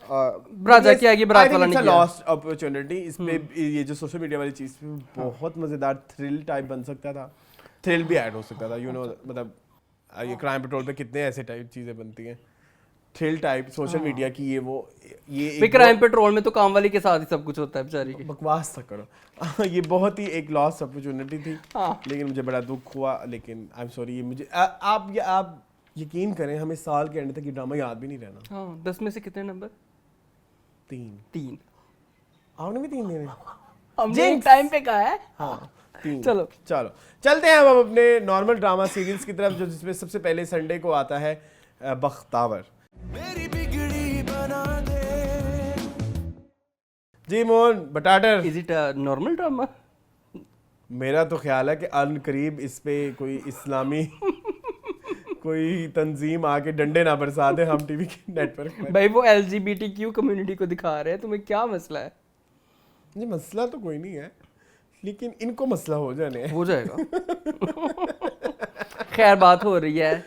राजा की आगे बारात वाला नहीं किया। Lost opportunity. इसमें ये जो सोशल मीडिया वाली चीज बहुत मजेदार थ्रिल टाइप बन सकता था, थ्रिल भी ऐड हो सकता था, मतलब ये क्राइम पेट्रोल पे कितने ऐसे टाइप चीजें बनती हैं, थ्रिल टाइप सोशल मीडिया की, ये क्राइम पेट्रोल में तो काम वाली के साथ ही सब कुछ होता है बेचारी की। बकवास सा करो। ये बहुत ही एक लॉस्ट अपॉर्चुनिटी थी, लेकिन मुझे बड़ा दुख हुआ, लेकिन आई एम सॉरी। ये मुझे आप यकीन करें, हमें साल के एंड तक ये ड्रामा याद भी नहीं रहना। हाँ, 10 में से कितने नंबर? 3। आपने भी 3 देने? हमने टाइम पे कहा है। हाँ, 3। चलो चलते हैं अब अपने नॉर्मल ड्रामा सीरियल्स की तरफ, जो जिसमें सबसे पहले संडे को आता है बख्तावर। मेरी बिगड़ी बना दे। जी मोहन बटाटर, इज इट नॉर्मल ड्रामा? मेरा तो ख्याल है कि अनकरीब इस पे कोई इस्लामी कोई तंजीम आके डंडे ना बरसा दे हम टीवी के नेटवर्क पर। भाई वो LGBTQ कम्युनिटी को दिखा रहे हैं, तुम्हें क्या मसला है? जी मसला तो कोई नहीं है, लेकिन इनको मसला हो जाएगा। खैर, बात हो रही है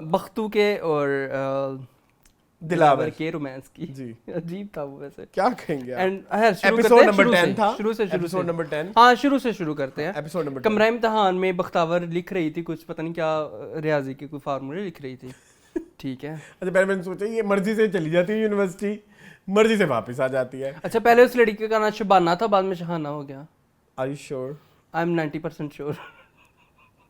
बख्तू के और दिलावर के रोमांस की। जी अजीब था वो, वैसे क्या कहेंगे। एंड एपिसोड नंबर 10 था, एपिसोड नंबर 10। हाँ, शुरू से शुरू करते हैं। Episode number 10। कमरा इम्तिहान में बख्तावर लिख रही थी कुछ, पता नहीं क्या, रियाजी के कोई फार्मूले लिख रही थी, ठीक है। अच्छा, पहले मैंने सोचा ये मर्जी से चली जाती है यूनिवर्सिटी, मर्जी से वापस आ जाती है। अच्छा, पहले उस लड़की का नाम शबाना था, बाद में शहाना हो गया। Are you sure? I am 90% sure.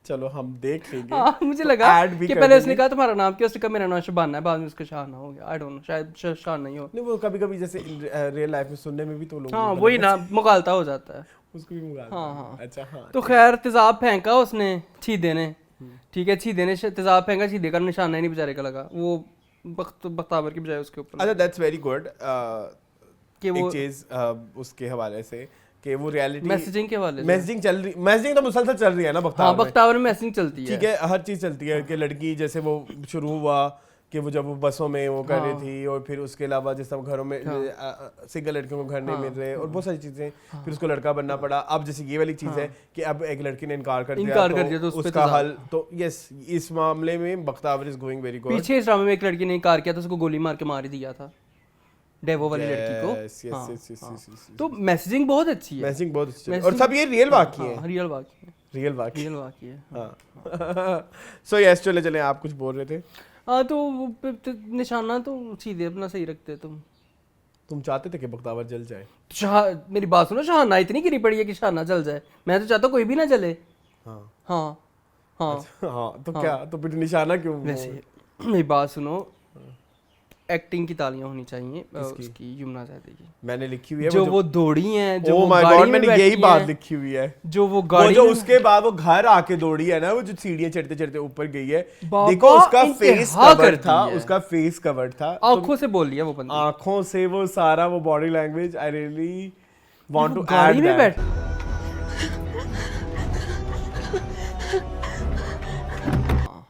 चलो हम देख लेंगे। हाँ, मुझे लगा कि पहले उसने कहा तुम्हारा नाम क्या, उसने कहा मेरा नाम शबाना है, बाद में उसका शहाना हो गया। आई डोंट नो, शायद शहाना नहीं हो। नहीं, वो कभी-कभी जैसे रियल लाइफ में सुनने में भी तो लोग, हाँ वही ना, मुगालता हो जाता है, उसको भी मुगालता। हाँ। अच्छा हाँ। तो खैर तेजाब फेंका उसने छीदे ने, ठीक है, छीदे ने तेजाब फेंका, छीदे का निशाना ही नहीं बेचारे का लगा, वो बख्तावर की बजाय उसके ऊपर। अच्छा, दैट्स वेरी गुड कि वो एक चीज उसके हवाले से कि वो रियलिटी मैसेजिंग के हवाले से मैसेजिंग चल रही, मैसेजिंग तो मुसलसल चल रही है ना बख्तावर। हाँ, बख्तावर में मैसेजिंग चलती है, ठीक है, हर चीज चलती है कि लड़की जैसे वो शुरू हुआ कि वो जब वो बसों में वो कर रही थी, और फिर उसके अलावा जिस तरह घरों में सिंगल लड़कियों को घर नहीं मिल रहे, और बहुत सारी चीजें, फिर उसको लड़का बनना पड़ा। अब जैसे ये वाली चीज है कि अब एक लड़की ने इनकार कर दिया तो उसका हल, तो यस, इस मामले में Bakhtawar is going very good. पीछे इस ड्रामे में एक लड़की ने इनकार किया था, उसको गोली मार के मार ही दिया था, डेवो वाली लड़की को। तो मैसेजिंग बहुत अच्छी है, मैसेजिंग बहुत अच्छी है, और सब ये रियल वाकई है, रियल वाकई है। हाँ। सो यस, चले आप कुछ बोल रहे थे। हाँ, तो निशाना तो सीधे अपना सही रखते तुम चाहते थे कि बख्तावर जल जाए? मेरी बात सुनो, शहाना इतनी गिरी पड़ी है कि शहाना जल जाए, मैं तो चाहता कोई भी ना जले। हाँ हाँ हाँ। अच्छा, हाँ तो क्या, तो फिर निशाना क्यों? वैसे मेरी बात सुनो, एक्टिंग की तालियां होनी चाहिए उसकी, यमुना ज़ैदी की। मैंने लिखी हुई है जो वो दौड़ी हैं, जो ओह माय गॉड, मैंने यही बात लिखी हुई है। जो वो गाड़ी जो उसके बाद वो घर आके दौड़ी है ना, वो जो सीढ़ियां चढ़ते चढ़ते ऊपर गई है, देखो उसका फेस कवर था, उसका फेस कवर था, आंखों से बोल लिया वो बंदा, आंखों से वो सारा वो body language. I really want to गाड़ी में बैठ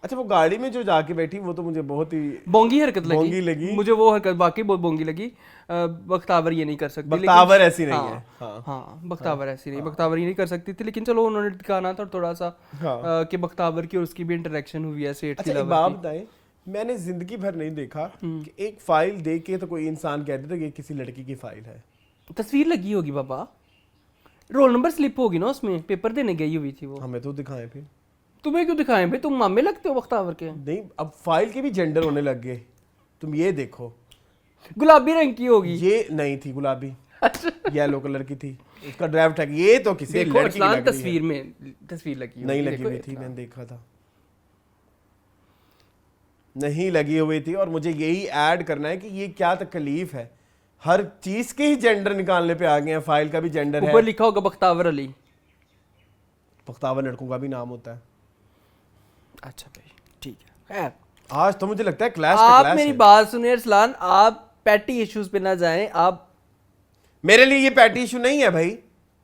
अच्छा वो गाड़ी में जो जाके बैठी वो तो मुझे बहुत ही बोंगी हरकत लगी मुझे, वो हरकत बाकी बहुत बोंगी लगी। बख्तावर ये नहीं कर सकती, बख्तावर ऐसी नहीं है। हाँ बख्तावर ऐसी नहीं, बख्तावर ये नहीं कर सकती थी, लेकिन चलो उन्होंने दिखाना था थोड़ा सा कि बख्तावर की और उसकी भी इंटरेक्शन हुई है सेठ की। एक बात बताएं, मैंने जिंदगी भर नहीं देखा कि एक फाइल देख के तो कोई इंसान कहता था कि किसी लड़की की फाइल है। तस्वीर लगी होगी बाबा, रोल नंबर स्लिप होगी ना उसमें, पेपर देने गई हुई थी वो। हमें तो दिखाएं फिर। तुम्हें क्यों दिखाएं भाई, तुम मामे लगते हो बख्तावर के। नहीं, अब फाइल के भी जेंडर होने लग गए। तुम ये देखो, गुलाबी रंग की होगी, ये नहीं थी गुलाबी, येलो कलर की थी, उसका ड्राफ्ट है। ये तो किसी लड़की की लग रही है। तस्वीर में तस्वीर लगी नहीं लगी हुई थी, मैंने देखा था, नहीं लगी हुई थी। और मुझे यही ऐड करना है कि ये क्या तकलीफ है, हर चीज के ही जेंडर निकालने पे आ गए हैं। फाइल का भी जेंडर है, ऊपर लिखा होगा बख्तावर अली। बख्तावर लड़कों का भी नाम होता है। अच्छा भाई ठीक है। आज तो मुझे लगता है क्लास आप क्लास मेरी बात सुनिए अरसलान, आप पैटी इश्यूज पे ना जाएं। आप मेरे लिए ये पैटी इशू नहीं है भाई,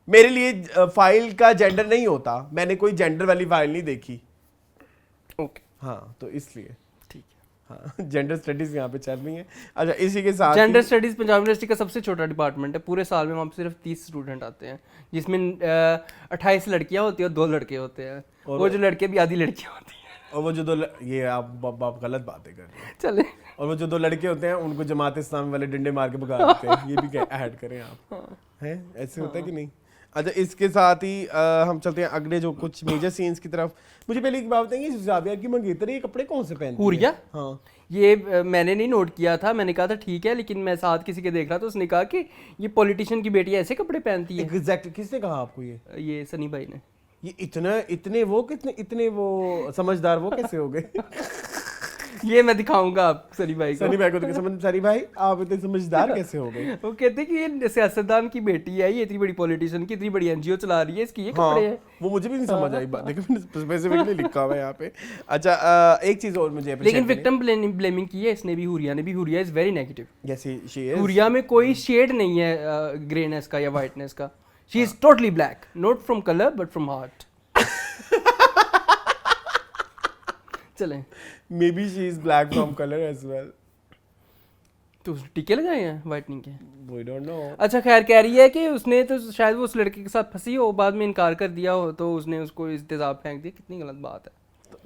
मेरे लिए फाइल का जेंडर नहीं होता, मैंने कोई जेंडर वाली फाइल नहीं देखी। ओके हाँ तो इसलिए ठीक है। हाँ जेंडर स्टडीज यहाँ पे चल रही है। अच्छा इसी के साथ जेंडर स्टडीज पंजाब यूनिवर्सिटी का सबसे छोटा डिपार्टमेंट है, पूरे साल में वहाँ पे सिर्फ 30 स्टूडेंट आते हैं, जिसमें 28 लड़कियाँ होती हैं और 2 लड़के होते हैं, और वो जो लड़के भी आधी लड़कियाँ होती हैं। और वो जो ये आप गलत बातें कर रहे हैं। चले। और वो जो 2 लड़के होते हैं उनको जमात इस्लामी वाले डंडे मार के भगा देते हैं। ये भी ऐड करें आप, हैं ऐसे होता है कि नहीं। अच्छा इसके साथ ही हम चलते हैं अगले जो कुछ मेजर सीन्स की तरफ। मुझे पहले एक बात बताएंगे, जाबिया की मंगेतर ये कपड़े कौन से पहनती है? हुरिया? हाँ ये मैंने नहीं नोट किया था, मैंने कहा था ठीक है, लेकिन मैं साथ किसी के देख रहा था, उसने कहा कि ये पॉलिटिशियन की बेटी ऐसे कपड़े पहनती है। एग्जैक्टली, किसने कहा आपको ये सनी भाई ने। ये इतने वो समझदार वो कैसे हो गए? ये मैं दिखाऊंगा आप सनी भाई को। सनी भाई को तो समझ, सनी भाई आप इतने समझदार कैसे हो गए? वो कहते हैं कि ये सियासतदान की बेटी है, ये इतनी बड़ी पॉलिटिशियन की इतनी बड़ी एनजीओ चला रही है, इसकी ये कपड़े हैं। वो मुझे भी नहीं समझ आई बात, देखो स्पेसिफिकली लिखा हुआ है यहाँ पे। अच्छा एक चीज और मुझे लेकिन विक्टिम ब्लेमिंग की है इसने भी, हुरिया ने भी। Huriya is very negative. Yes she is. Huriya में कोई शेड नहीं है ग्रेनेस का या वाइटनेस का। She is totally black, not from colour but from heart. चलें, may be she is black from colour as well. तो उसने टीके लगाए हैं वाइटनिंग के? We don't know. अच्छा खैर, कह रही है कि उसने तो शायद वो उस लड़के के साथ फंसी हो, बाद में इनकार कर दिया हो, तो उसने उसको इस तेजाब फेंक दिया। कितनी गलत बात है।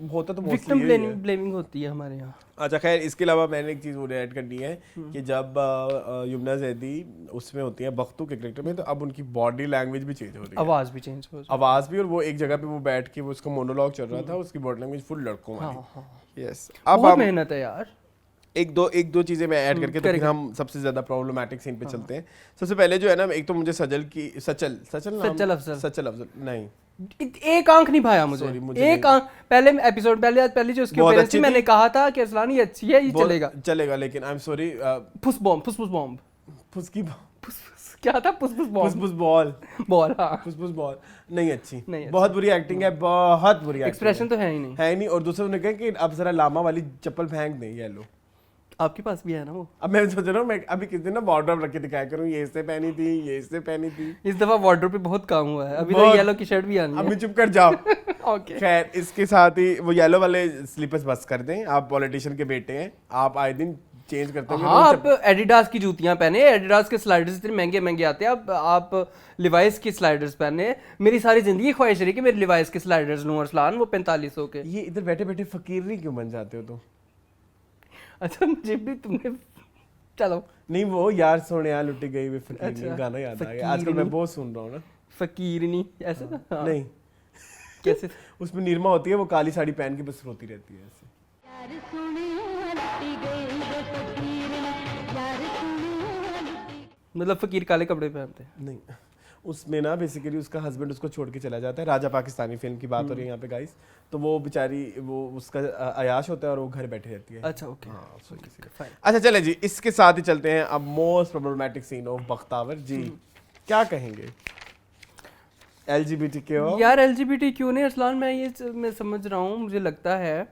होता तो विक्टिम ब्लेमिंग होती है हमारे यहाँ। अच्छा खैर, इसके अलावा मैंने एक चीज़ और ऐड करनी है कि जब यमुना ज़ैदी उसमें होती है बख्तू के कैरेक्टर में, तो अब उनकी बॉडी लैंग्वेज भी चेंज हो रही है, आवाज़ भी चेंज हो, आवाज़ भी। और वो एक जगह पे वो बैठ के वो उसका मोनोलॉग चल रहा था, उसकी बॉडी लैंग्वेज फुल लड़कों वाली। यस, अब बहुत मेहनत है यार। एक दो चीजें मैं ऐड करके तो फिर हम सबसे ज्यादा प्रॉब्लमैटिक सीन पे चलते हैं। सबसे पहले जो है ना, एक तो मुझे सचल अफजल नहीं, एक आंख नहीं भाया मुझे एक आंख। पहले एपिसोड पहले जो उसकी अपीयरेंस थी, मैंने कहा था कि अरसलान ये अच्छी है, ये चलेगा, लेकिन आई एम सॉरी, फुस बॉम्ब क्या था, फुस बॉल हाँ, फुस बॉल नहीं अच्छी, बहुत बुरी एक्टिंग है, बहुत बुरी एक्सप्रेशन तो है ही नहीं। और दूसरे ने कहा कि अब जरा लामा वाली चप्पल फेंक दें, ये लो आपके पास भी है ना वो। अब मैं सोच रहा हूँ मैं अभी किस दिन ना वार्डरोब रख के दिखाया करूँ, ये इससे पहनी थी, ये इससे पहनी थी। इस दफा वार्डरोब पे बहुत काम हुआ है, अभी तो येलो की शर्ट भी आनी है। अभी चुप कर जाओ। ओके खैर, इसके साथ ही वो येलो वाले स्लीपर्स बस कर दें। आप पॉलिटिशियन के बेटे हैं, आप आए दिन चेंज करते हैं। हाँ, आप एडिडास की जूतियां पहने, एडिडास के स्लाइडर्स इतने महंगे महंगे आते हैं, अब आप लिवाइस की स्लाइडर्स पहने। मेरी सारी जिंदगी ख्वाहिश रही कि मेरे लिवाइस के स्लाइडर्स लूं अरसलान, वो 4500 के। ये इधर बैठे बैठे फकीर नहीं क्यों बन जाते हो तुम? अच्छा मुझे भी तुमने, चलो नहीं वो यार सोने यार लुटी गई हुई फकीर, अच्छा, गाना याद आ गया, आजकल मैं बहुत सुन रहा हूँ ना। फकीरनी ऐसे ना? हाँ। नहीं कैसे? उसमें निरमा होती है, वो काली साड़ी पहन के बस रोती रहती है ऐसे। मतलब फकीर काले कपड़े पहनते हैं? नहीं, उसमें ना बेसिकली उसका हस्बैंड उसको छोड़ के चला जाता है। राजा पाकिस्तानी फिल्म की बात हो रही है यहाँ पे गाइस। तो वो बेचारी वो उसका अयाश होता है और वो घर बैठे रहती है। अच्छा ओके हाँ अच्छा चले जी, इसके साथ ही चलते हैं अब most problematic scene of Bakhtawar ji, क्या कहेंगे? LGBTQ यार LGBTQ ने अरसलान, मैं समझ रहा हूँ, मुझे लगता है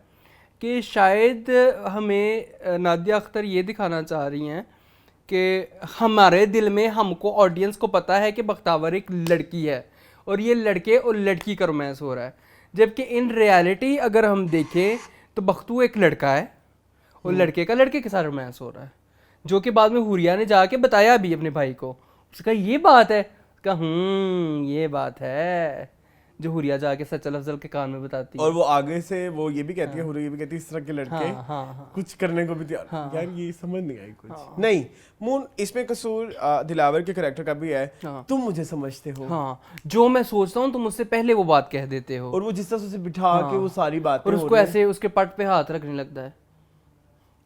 कि शायद हमें नादिया अख्तर ये दिखाना चाह रही हैं कि हमारे दिल में, हमको ऑडियंस को पता है कि बख्तावर एक लड़की है और ये लड़के और लड़की का रोमांस हो रहा है, जबकि इन रियलिटी अगर हम देखें तो बख्तू एक लड़का है और लड़के का लड़के के साथ रोमांस हो रहा है, जो कि बाद में हुरिया ने जाके बताया भी अपने भाई को। उसका ये बात है, उसका ये बात है जो हुरिया जाके सचल अफजल के कान में बताती है। और वो आगे से वो ये भी कहती है, हुरिया ये भी कहती है इस तरह के लड़के कुछ करने को भी तैयार। यार ये समझ नहीं आई कुछ। नहीं मून, इसमें कसूर दिलावर के कैरेक्टर का भी है। तुम मुझे समझते हो, जो मैं सोचता हूँ तुम मुझसे पहले वो बात कह देते हो। और वो जिस तरह से बिठा के वो सारी बातें, और उसको ऐसे उसके पट पे हाथ रखने लगता है,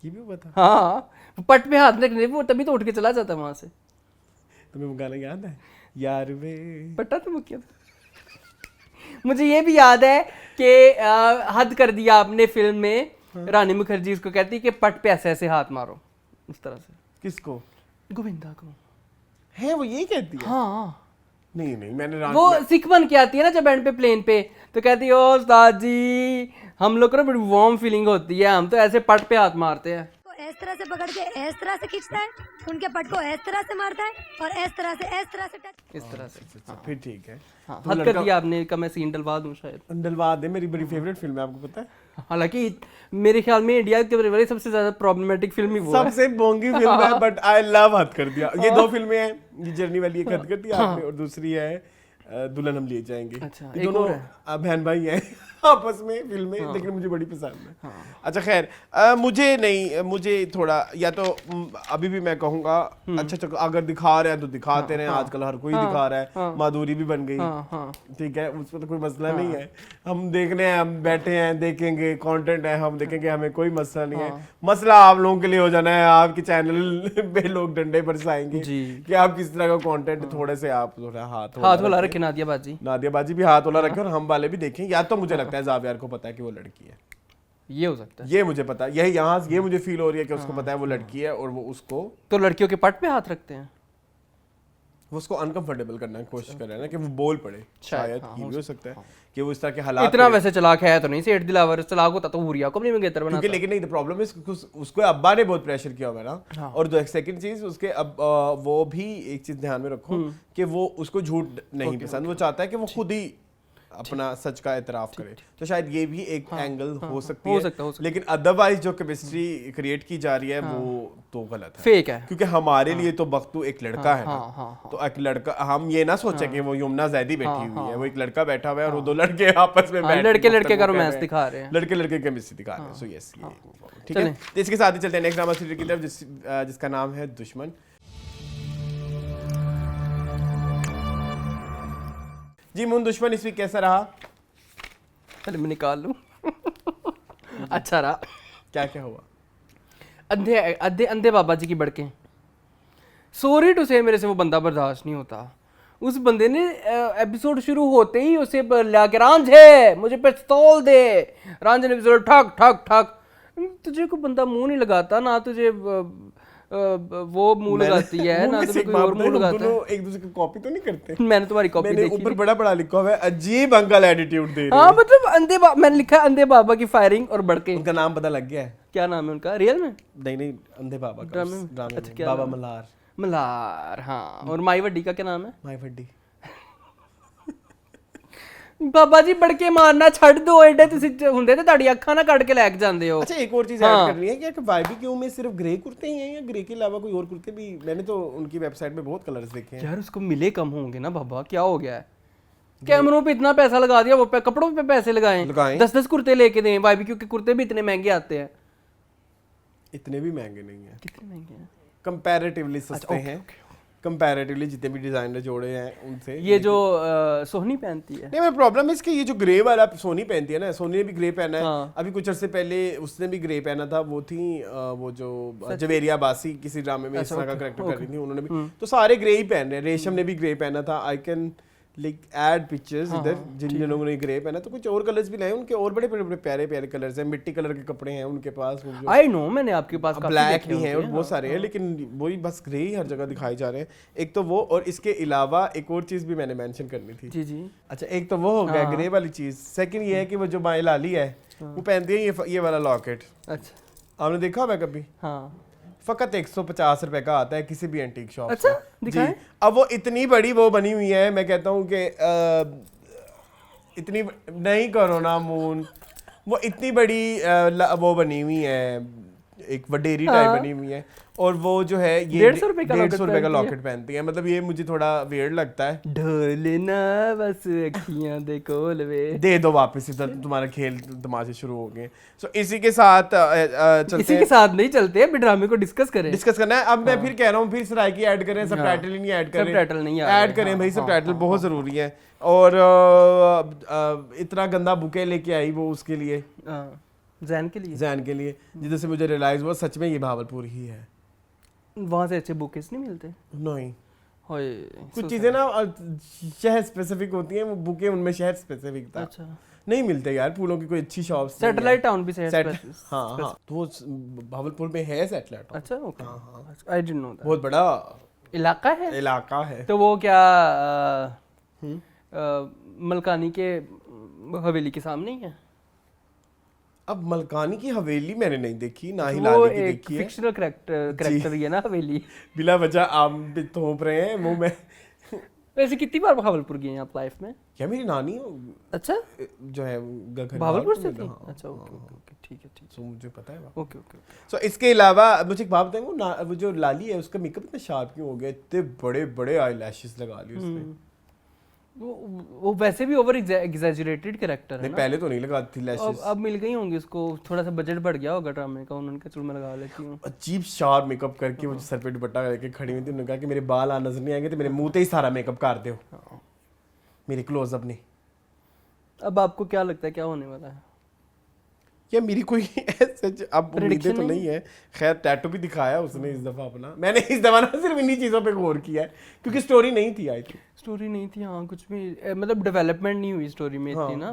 ये भी बता। हाँ पट पे हाथ रखने, वो तभी तो उठ के चला जाता है वहां से। तुम्हें वो गाना याद है यार वे पट्टा तो मुझे मुझे ये भी याद है कि हद कर दिया आपने फिल्म में। रानी मुखर्जी उसको कहती है कि पट पे ऐसे ऐसे हाथ मारो, उस तरह से। किसको? गोविंदा को है वो यही कहती है? हाँ नहीं मैंने वो सिख बन के आती है ना जब एंड पे प्लेन पे, तो कहती है ओ उस्ताद जी हम लोग को ना बड़ी वार्म फीलिंग होती है, हम तो ऐसे पट पे हाथ मारते हैं। इस तरह से पकड़ के इस तरह से खींचता है, उनके पट को इस तरह से मारता है और इस तरह से टच, इस तरह से। फिर ठीक है। हद कर दिया आपने का, मैं सीन डलवा दूं शायद। डलवा दे, मेरी बड़ी फेवरेट फिल्म है, आपको पता है। हालांकि मेरे ख्याल में इंडिया के सबसे ज्यादा प्रॉब्लमेटिक फिल्म ही वो है। सबसे बोंगी फिल्म है, बट आई लव हद कर दिया। ये दो फिल्में हैं, ये जर्नी वाली एक हद कर दिया आपने, और दूसरी है दुल्हन हम ले जाएंगे। अच्छा, ये दोनों बहन भाई हैं आपस में फिल्में, लेकिन मुझे बड़ी पसंद है। अच्छा खैर, मुझे थोड़ा, या तो अभी भी मैं कहूँगा अच्छा अगर दिखा रहे हैं तो दिखाते रहे, आजकल हर कोई दिखा रहा है। माधुरी भी बन गई, ठीक है, उस पर तो कोई मसला नहीं है। हम देखने हैं, हम बैठे हैं, देखेंगे, कंटेंट है, हम देखेंगे, हमें कोई मसला नहीं है। मसला आप लोगों के लिए हो जाना है, आपके चैनल पे लोग डंडे बरसाएंगे कि आप किस तरह का कंटेंट, थोड़े से आप थोड़ा हाथ वाला रखे। नादिया बाजी भी हाथ वाला रखे, और हम वाले भी देखें। या तो मुझे लगता है जावियार को पता है कि वो लड़की है, ये हो सकता है, ये मुझे पता है, यही यहाँ ये मुझे फील हो रही है कि उसको पता है वो लड़की है, और वो उसको, तो लड़कियों के पट पे हाथ रखते हैं, वो उसको अनकंफर्टेबल करने की कोशिश कर रहे हैं ना कि वो बोल पड़े। शायद ये भी हो सकता है कि वो इस तरह के हालात, इतना वैसे चलाक है तो नहीं, सेठ दिलावर चलाक होता तो हुरिया को भी मंगेतर बनाता। लेकिन नहीं, प्रॉब्लम है उसको अब्बा ने बहुत प्रेशर किया हुआ ना। और जो सेकंड चीज उसके, अब वो भी एक चीज ध्यान में रखो कि वो उसको झूठ नहीं पसंद, वो चाहता है कि वो खुद ही अपना सच का एतराफ करे। तो शायद ये भी एक एंगल हो सकती है, लेकिन अदरवाइज जो केमिस्ट्री क्रिएट की जा रही है वो तो गलत है, फेक है। क्योंकि हमारे लिए तो बख्तू एक लड़का है ना, तो एक लड़का, हम ये ना सोचे कि वो यमुना जैदी बैठी हुई है, वो एक लड़का बैठा हुआ है और वो दो लड़के आपस में लड़के का रोमांस दिखा रहे हैं, लड़के केमिस्ट्री दिखा रहे हैं। सो यस, ठीक है। तो इसके साथ ही चलते हैं नेक्स्ट ड्रामा सीरीज की तरफ, जिसका नाम है दुश्मन। जी मून, दुश्मन इस वीक कैसा रहा? चल मैं निकाल लूं। अच्छा रहा। क्या क्या हुआ? अंधे बाबा जी की बड़के, सॉरी टू से, मेरे से वो बंदा बर्दाश्त नहीं होता। उस बंदे ने एपिसोड शुरू होते ही उसे लाके, रांझे मुझे पिस्तौल दे, रांझे ने एपिसोड ठक ठक ठक। तुझे कोई बंदा मुंह नहीं लगाता ना, तुझे वो मुंह लगाती है ना, तो कोई और मुंह लगाता है। एक दूसरे की कॉपी तो नहीं करते? मैंने तुम्हारी कॉपी देखी, ऊपर बड़ा बड़ा लिखा हुआ है, अजीब अंकल एटीट्यूड दे रहे हैं। हाँ मतलब मैंने लिखा है अंधे बाबा की फायरिंग और बड़के। उनका नाम पता लग गया है? क्या नाम है उनका रियल में? नहीं अंधे बाबा का ड्रामे। अच्छा, क्या बाबा मल्हार। हाँ, और माई वड्डी का क्या नाम है? माई वड्डी। बाबा जी बड़के मारना छੱਡ दो, एडे ਤੁਸੀਂ ਹੁੰਦੇ ਤੇ ਤੁਹਾਡੀ ਅੱਖਾਂ ਨਾ ਕੱਢ ਕੇ ਲੈ ਕੇ ਜਾਂਦੇ हो। अच्छा, एक और चीज ऐड करनी है कि YBQ में सिर्फ ग्रे कुर्ते ही हैं या ग्रे के अलावा कोई और कुर्ते भी? मैंने तो उनकी वेबसाइट पे बहुत कलर्स देखे हैं। यार उसको मिले कम होंगे ना बाबा, क्या हो गया है? कैमरों पे इतना पैसा लगा दिया, वो कपड़ों पे पैसे लगाएं। 10-10 कुर्ते लेके दें, YBQ के कुर्ते भी इतने महंगे आते हैं। इतने भी महंगे नहीं है। कितने महंगे हैं? कंपैरेटिवली सस्ते हैं। कंपैरेटिवली जितने भी डिजाइनर जोड़े हैं उनसे। ये जो सोनी पहनती है, नहीं मैं प्रॉब्लम है इसकी, ये जो ग्रे वाला सोनी पहनती है ना, सोनी ने भी ग्रे पहना है। हाँ। अभी कुछ अर्से पहले उसने भी ग्रे पहना था, वो थी वो जो जवेरिया बासी किसी ड्रामे में इस तरह का करेक्टर कर रही थी, उन्होंने भी तो सारे ग्रे ही पहन रहे हैं। रेशम ने भी ग्रे पहना था। I can like add pictures इधर जिन लोगों ने ग्रे पहना, तो कुछ और कलर्स भी लाए उनके, और बड़े बड़े प्यारे प्यारे कलर्स हैं। मिट्टी कलर के कपड़े हैं उनके पास, आई नो मैंने आपके पास ब्लैक भी हैं और बहुत सारे हैं, लेकिन वही बस ग्रे ही हर जगह दिखाए जा रहे हैं। एक तो वो, और इसके अलावा एक और चीज भी मैंने मेंशन करनी थी। जी जी। अच्छा एक तो वो हो गया ग्रे वाली चीज। सेकंड ये है कि वो जो माई लाली है वो पहनती है ये वाला लॉकेट। अच्छा आपने देखा होगा कभी? हाँ। फकत 150 रुपए का आता है किसी भी एंटीक शॉप अच्छा से। दिखाएं। अब वो इतनी बड़ी वो बनी हुई है, मैं कहता हूँ कि इतनी नहीं करो ना मून, वो इतनी बड़ी वो बनी हुई है, एक वडेरी टाइप बनी हुई है, और वो जो है ये 150 रुपए का 150 रुपए का लॉकेट पहनती है। मतलब ये मुझे थोड़ा वियर्ड लगता है। ढोलना बस अखियां दे कोलवे, दे दो वापस, इधर तुम्हारा खेल तमाशे शुरू हो गए। सो इसी के साथ चलते इसी के साथ नहीं चलते, अभी ड्रामे को डिस्कस करना है। अब मैं फिर कह रहा हूँ, फिर सराइकी ऐड करें, सबटाइटल ही नहीं ऐड करें, सबटाइटल नहीं ऐड करें भाई, सबटाइटल बहुत जरूरी है। और इतना गंदा बुके लेके आई वो उसके लिए, जैन के लिए जिधर से मुझे रियलाइज हुआ सच में ये भावलपुर ही है। वहाँ से अच्छे बुकेस नहीं मिलते? नहीं, कुछ कुछ चीजें ना शहर स्पेसिफिक होती हैं, वो बुके उनमें शहर स्पेसिफिक था। अच्छा नहीं मिलते यार फूलों की कोई अच्छी शॉप्स। सैटेलाइट टाउन भी शहर हाँ तो वो भावलपुर में है सैटेलाइट टाउन। अच्छा okay, I didn't know that. बहुत बड़ा इलाका है। तो वो क्या मलकानी के हवेली के सामने ही है? अब मलकानी की हवेली मैंने नहीं देखी, ना ही वो लाली की एक देखी है। फिक्शनल कैरेक्टर ही है ना हवेली। बिला वजह आप भी थोप रहे हैं मुंह में। वैसे कितनी बार भावलपुर गए हैं आप लाइफ में? क्या मेरी नानी अच्छा जो है घर भावलपुर से थी? अच्छा ओके ठीक है सो मुझे पता है। ओके सो इसके अलावा मुझे एक बात बताएं, वो जो लाली है उसका मेकअप इतना शार्प क्यों हो गया? इतने बड़े बड़े आई लैशेस लगा ली उसने। वो वैसे भी ओवर एग्जैजरेटेड कैरेक्टर है ना। पहले तो नहीं लगाती थी लैशेस, अब मिल गई होंगी उसको, थोड़ा सा बजट बढ़ गया होगा ड्रामे का, उन्होंने कहा चलो मैं लगा लेती हूँ। अजीब शार्प मेकअप करके वो सर पे दुपट्टा लेके खड़ी हुई थी। उन्होंने कहा कि मेरे बाल नजर नहीं आएंगे तो मेरे मुंह पे ही सारा मेकअप कर दो, मेरे क्लोजअप नहीं। अब आपको क्या लगता है क्या होने वाला है? या मेरी कोई ऐसे अब उम्मीदें तो नहीं है। खैर टैटू भी दिखाया उसने इस दफा अपना। मैंने इस दफा ना सिर्फ इन्हीं चीजों पे गौर किया है क्योंकि स्टोरी नहीं थी। आई थी स्टोरी नहीं थी, हाँ कुछ भी मतलब डेवलपमेंट नहीं हुई स्टोरी में इतनी ना।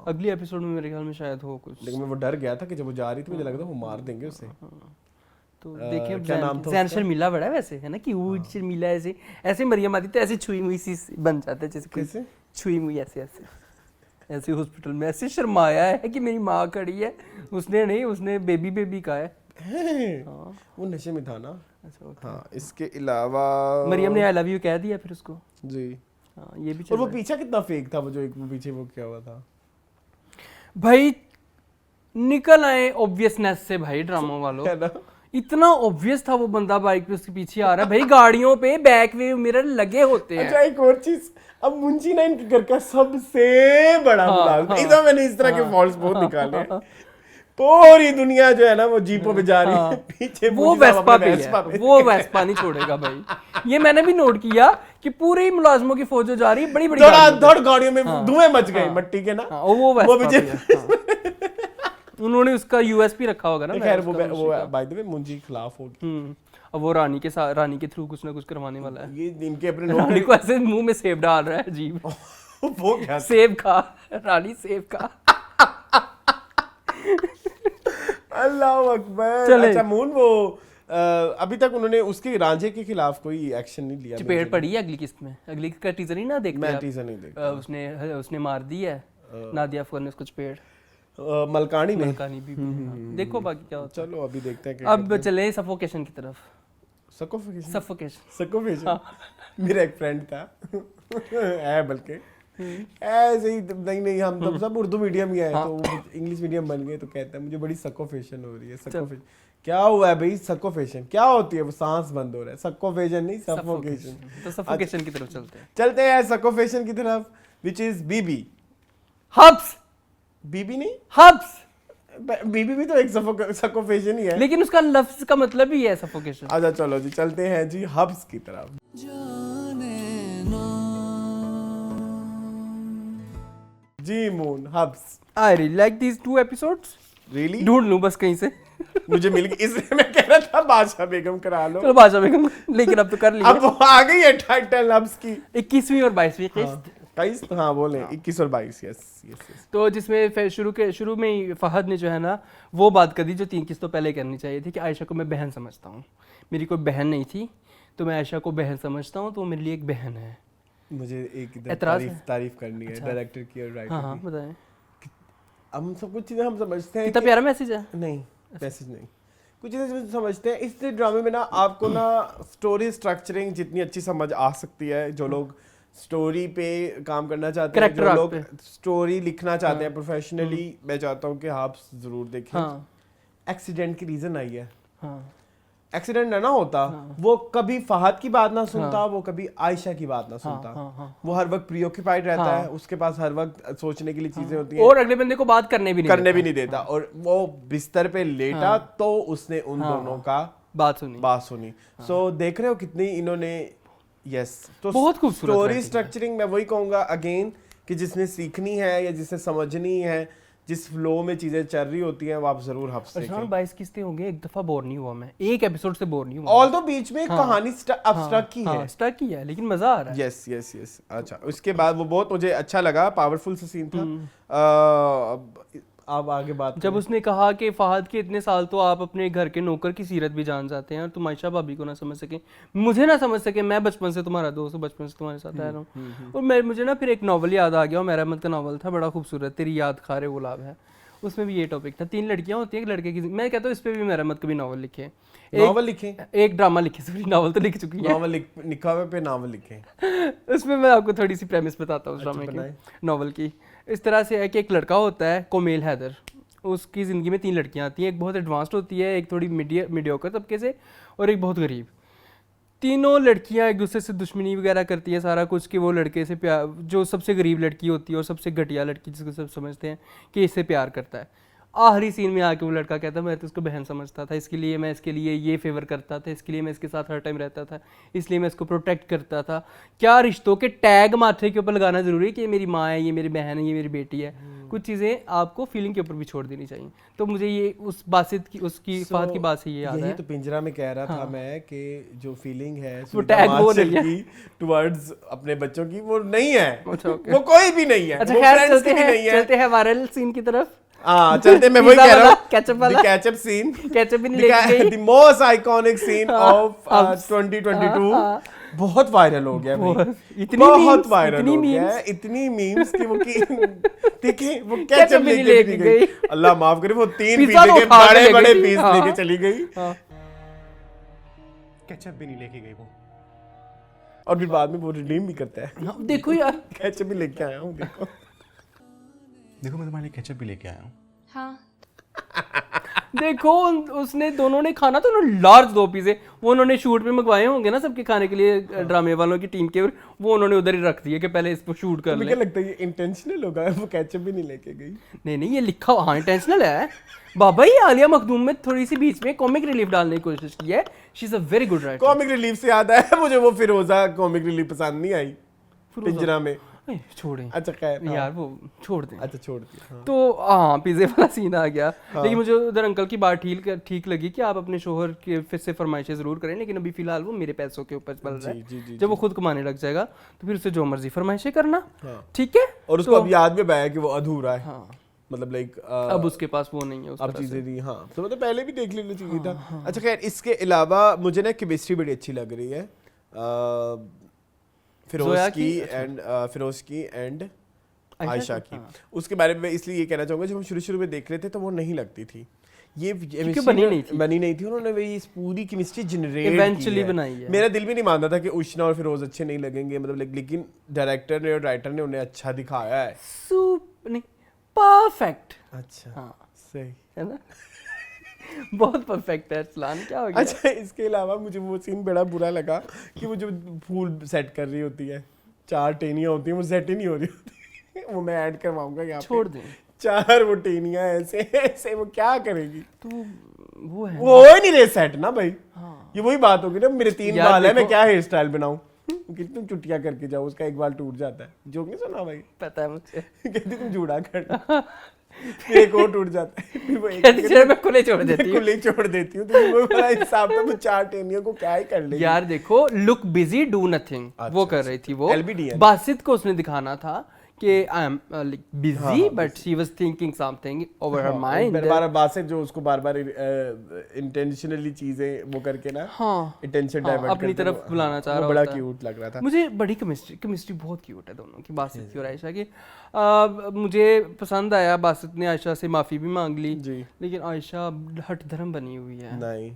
अगली एपिसोड में मेरे ख्याल में शायद हो कुछ, लेकिन मैं वो डर गया था कि जब वो जा रही थी मुझे लगा था वो मार देंगे उसे। तो देखिए क्या नाम था जैन शर्मिला बड़ा वैसे है ना, क्यूट शर्मिला, ऐसे ऐसे मरियम आती तो ऐसे छुई मुई सी बन जाते जैसे कैसे छुई मुई ऐसे हॉस्पिटल में ऐसे शर्माया है कि मेरी माँ खड़ी है। उसने नहीं, उसने बेबी का है। वो नशे में था ना। अच्छा ओके। हाँ इसके अलावा मरियम ने आई लव यू कह दिया फिर उसको जी। हाँ ये भी और वो पीछा कितना फेक था, वो जो एक पीछे वो क्या हुआ था भाई। निकल आए ऑब्वियसनेस से भाई ड्रामा वालों, है ना। इतना ऑब्वियस था वो बंदा बाइक पे उसके पीछे आ रहा है भाई। गाड़ियों पे बैक वे मिरर लगे होते हैं। अच्छा एक और चीज, अब मुंशी ना इनके घर का सबसे बड़ा मुलाजिम, इधर मैंने इस तरह के फॉल्स बहुत निकाले हैं। पूरी दुनिया जो है ना वो जीपों पे जा रही है, पीछे वो वेस्पा पे है, वो वेस्पा नहीं छोड़ेगा भाई। ये मैंने भी नोट किया कि पूरे मुलाजिमों की फौज जा रही है, बड़ी धड़ गाड़ियों में धुएं मच गए मट्टी के ना। वो वेस्पा उन्होंने उसका यूएसपी रखा होगा ना। खैर वो बाय द वे मुंशी के खिलाफ होगी। अब वो रानी के साथ, रानी के थ्रू कुछ ना कुछ करवाने वाला है। ये इनके अपने रानी को ऐसे मुंह में सेब डाल रहा है अजीब। वो क्या सेब खा रानी, सेब खा। अल्लाह अकबर। अच्छा मून वो अभी तक उन्होंने उसके रांझे के खिलाफ कोई एक्शन नहीं लिया। चपेट पड़ी है अगली किस्त में, अगली का टीजर ही ना देखते। मैं टीजर नहीं देखता। उसने मार दी है नादिया अफगर ने उसको चपेट। मलकानी ने भी देखो बाकी क्या होता है। चलो अभी देखते हैं। अब चले सफोकेशन की तरफ। सफोकेशन मेरा एक फ्रेंड था है बल्कि ऐसे ही नहीं हम तो सब उर्दू मीडियम ही है तो इंग्लिश मीडियम बन गए तो कहता है मुझे बड़ी सकोफेशन हो रही है। सकोफेशन क्या हुआ है भाई? सकोफेशन क्या होती है? वो सांस बंद हो रहा है। सकोफेशन नहीं सफोकेशन। तो सफोकेशन की तरफ चलते हैं सकोफेशन की तरफ, विच इज बीबी हब्स। बीबी नहीं हब्स बीबी भी तो एक सफोकेशन ही है, लेकिन उसका लफ्ज का मतलब ही है सफोकेशन। अच्छा चलो जी चलते हैं जी हब्स की तरफ। जी मून हब्स, I really like these 2 episodes. Really ढूंढ लूं बस कहीं से। मुझे मिल गई, इसलिए मैं कह रहा था बादशाह बेगम करा लो। चलो बादशाह बेगम, लेकिन अब तो कर लिया। अब वो आ गई है टाइटल हब्स की 21वीं और 22वीं किस्त। 22, हाँ बोले 21 और 22, यस यस। तो जिसमें शुरू में ही फहद ने जो है ना वो बात कर दी जो 3 किस्तों पहले करनी चाहिए थी कि आयशा को मैं बहन समझता हूँ, मेरी कोई बहन नहीं थी तो मैं आयशा को बहन समझता हूँ, तो वो मेरे लिए एक बहन है। मुझे एक एतराज़ है? तारीफ करनी है अच्छा। डायरेक्टर की और राइटर हाँ की। बताएं। हम सब कुछ चीजें हम समझते हैं कितना प्यारा मैसेज है। नहीं मैसेज नहीं, कुछ चीजें समझते हैं इस ड्रामे में ना, आपको ना स्टोरी स्ट्रक्चरिंग जितनी अच्छी समझ आ सकती है, जो लोग स्टोरी पे काम करना चाहते हैं, जो लोग स्टोरी लिखना चाहते हैं प्रोफेशनली, मैं चाहता हूँ कि आप जरूर देखें। एक्सीडेंट की रीजन आई है, एक्सीडेंट ना होता वो कभी फहद की बात ना सुनता, वो कभी आयशा की बात ना सुनता। वो हर वक्त प्रीऑक्यूपाइड रहता है, उसके पास हर वक्त सोचने के लिए चीजें होती हैं और अगले बंदे को बात करने भी नहीं देता। और वो बिस्तर पे लेटा तो उसने उन दोनों का बात सुनी। सो देख रहे हो कितनी इन्होंने, यस, तो बहुत खूबसूरत स्टोरी स्ट्रक्चरिंग मैं वही कहूंगा अगेन कि जिसने सीखनी है या जिसने समझनी है, जिस फ्लो में चीजें चल रही होती हैं, वो आप जरूर हब्स देखें। 22 किस्तें होंगे, एक दफा बोर नहीं हुआ मैं, एक एपिसोड से बोर नहीं हुआ। ऑल तो बीच में कहानी स्टक की है, स्टक की है, लेकिन मजा आ रहा है। Yes yes yes. अच्छा, उसके बाद वो बहुत मुझे अच्छा लगा, पावरफुल सा सीन था। आप आगे बात जब उसने कहा कि फहद के इतने साल तो आप अपने घर के नौकर की सीरत भी जान जाते हैं और तुम आयशा भाभी को ना समझ सके, मुझे ना समझ सके, मैं बचपन से तुम्हारा दोस्त हूँ, बचपन से तुम्हारे साथ आया रहा हूँ। और मुझे ना फिर एक नॉवल याद आ गया, मेरा अहमद का नॉवल था, बड़ा खूबसूरत, तेरी याद खारे गुलाब है, उसमें भी ये टॉपिक था। 3 लड़कियां होती हैं, एक लड़के की, मैं कहता हूँ इस पे भी मेरा अहमद कभी नॉवल लिखे, एक ड्रामा लिखे, सॉरी नॉवल तो लिख चुकी है, नॉवल लिखा पे नॉवल लिखे। उसमें मैं आपको थोड़ी सी प्रेमिस बताता हूँ उस ड्रामे की, नॉवल की। इस तरह से है कि एक लड़का होता है कोमेल हैदर, उसकी ज़िंदगी में 3 लड़कियां आती हैं, एक बहुत एडवांस्ड होती है, एक थोड़ी मीडियोकर तबके से, और एक बहुत गरीब। तीनों लड़कियां एक दूसरे से दुश्मनी वगैरह करती हैं, सारा कुछ, कि वो लड़के से प्यार, जो सबसे गरीब लड़की होती है और सबसे घटिया लड़की जिसको सब समझते हैं कि इससे प्यार करता है, आखिरी सीन में आके वो लड़का कहता है मैं तो उसको बहन समझता था, इसके लिए मैं इसके लिए ये फेवर करता था, इसके लिए मैं इसके साथ हर टाइम रहता था, इसलिए मैं इसको प्रोटेक्ट करता था। क्या रिश्तों के टैग माथे के ऊपर लगाना जरूरी है कि ये मेरी माँ है, ये मेरी बहन है, ये मेरी बेटी है? कुछ चीज़ें आपको फीलिंग के ऊपर भी छोड़ देनी चाहिए। तो मुझे ये उस बासित की, उसकी फहद की बात से ये याद है। यही तो पिंजरा में कह रहा था मैं कि जो फीलिंग है वो टैग वो नहीं है टुवर्ड्स अपने बच्चों की, वो नहीं है। अच्छा, वो कोई भी नहीं है। अच्छा खैर चलते हैं वायरल सीन की तरफ। चलते, मैं वही कह रहा हूँ, केचप वाला, केचप सीन, केचप भी नहीं लेके गई, the most iconic scene of 2022, बहुत वायरल हो गया भाई, बहुत वायरल हो गया है, इतनी मीम्स कि वो देखे वो केचप लेके गई, अल्लाह माफ करे, वो 3 पिज्जा के बड़े पीस लेके चली गई, केचप भी नहीं लेके गई वो, और फिर बाद में वो रिडीम भी करता है। देखो यार, केचप भी लेके आया हूँ, देखो मैं तुम्हारे लिए केचप भी लेके आया हूँ। हाँ देखो उसने, दोनों ने खाना तो उन्होंने लार्ज 2 पिज़्ज़े, वो उन्होंने शूट में मंगवाए होंगे ना सबके खाने के लिए, ड्रामे वालों की टीम के, वो उन्होंने उधर ही रख दिए कि पहले इसको शूट कर ले। मुझे लगता है ये इंटेंशनल होगा, वो केचप भी नहीं लेके गई। नहीं ये लिखा, हाँ इंटेंशनल है बाबा। ये आलिया मखदूम में थोड़ी सी बीच में कॉमिक रिलीफ डालने की कोशिश की है, she is a very good writer. Comic relief से याद आया मुझे, वो फिरोजा कॉमिक रिलीफ पसंद नहीं आई पिंजरा में। छोड़ें, अच्छा खैर यार वो छोड़ दें। अच्छा छोड़ दिया। हाँ। तो हाँ पिज़्ज़े वाला सीन आ गया। हाँ। लेकिन मुझे उधर अंकल की बात ठीक लगी कि आप अपने शोहर के फिर से फरमाइशें ज़रूर करें, लेकिन अभी फिलहाल वो मेरे पैसों के ऊपर चल रहा है। जब वो खुद कमाने लग जाएगा तो फिर उसे जो मर्जी फरमाइशें करना, ठीक है। और उसको अब याद में आया कि वो अधूरा है, मतलब लाइक अब उसके पास वो नहीं है, अब चीजें नहीं। हाँ तो मतलब पहले भी देख लेना चाहिए था। अच्छा खैर, इसके अलावा मुझे ना केमिस्ट्री बड़ी अच्छी लग रही है फिरोज की एंड आयशा की। उसके बारे में इसलिए ये कहना चाहूंगा, जब हम शुरू में देख रहे थे तो वो नहीं लगती थी, ये बनी नहीं थी। उन्होंने वही इस पूरी केमिस्ट्री जनरेट इवेंचुअली बनाई है। मेरा दिल भी नहीं मानता था कि उष्णा और फिरोज अच्छे नहीं लगेंगे, मतलब लेकिन डायरेक्टर ने और राइटर ने उन्हें अच्छा दिखाया है, परफेक्ट। अच्छा हाँ सही है ना, बहुत परफेक्ट है अरसलान, क्या हो गया। अच्छा इसके अलावा मुझे वो सीन बड़ा बुरा लगा कि वो जो फूल सेट कर रही होती है, 4 टेनियां होती हैं, वो सेट ही नहीं हो रही होती। वो मैं ऐड करवाऊंगा यहाँ छोड़ दें 4 वोटिनियां ऐसे ऐसे, वो क्या करेगी? तो वो है वो हो ही नहीं रहे सेट ना भाई। हाँ। ये वही बात होगी ना, मेरे 3 यार बाल है, मैं देखो- क्या हेयर स्टाइल बनाऊं? कितनी चुटिया करके जाओ, उसका एक बाल टूट जाता है। जो नहीं सुना भाई? पता है मुझे। कहती तुम जूड़ा कर, फिर एक और टूट जाता है, फिर वो एक कहती चलो मैं खुले छोड़ देती हूँ। खुले छोड़ देती हूँ। तो वो वाला हिसाब था, वो 4 टेनियों को क्या ही कर लेगी। यार देखो, लुक बिजी डू नथिंग, वो कर रही थी वो। LBDN। बासित को उसने दिखाना था कि I am busy, but she was thinking something over her mind. बार बात से जो उसको बार-बार इंटेंशनली चीजें वो करके ना, हाँ, अटेंशन हाँ, डाइवर्ट अपनी तरफ बुलाना चाह रहा बड़ा होता है। क्यूट लग रहा था। मुझे बड़ी केमिस्ट्री बहुत क्यूट है दोनों की, बासित की और आयशा की। मुझे पसंद आया, बासित ने आयशा से माफ़ी भी मांग ली, जी। लेकिन आयशा हट धर्म बनी हुई है। नहीं,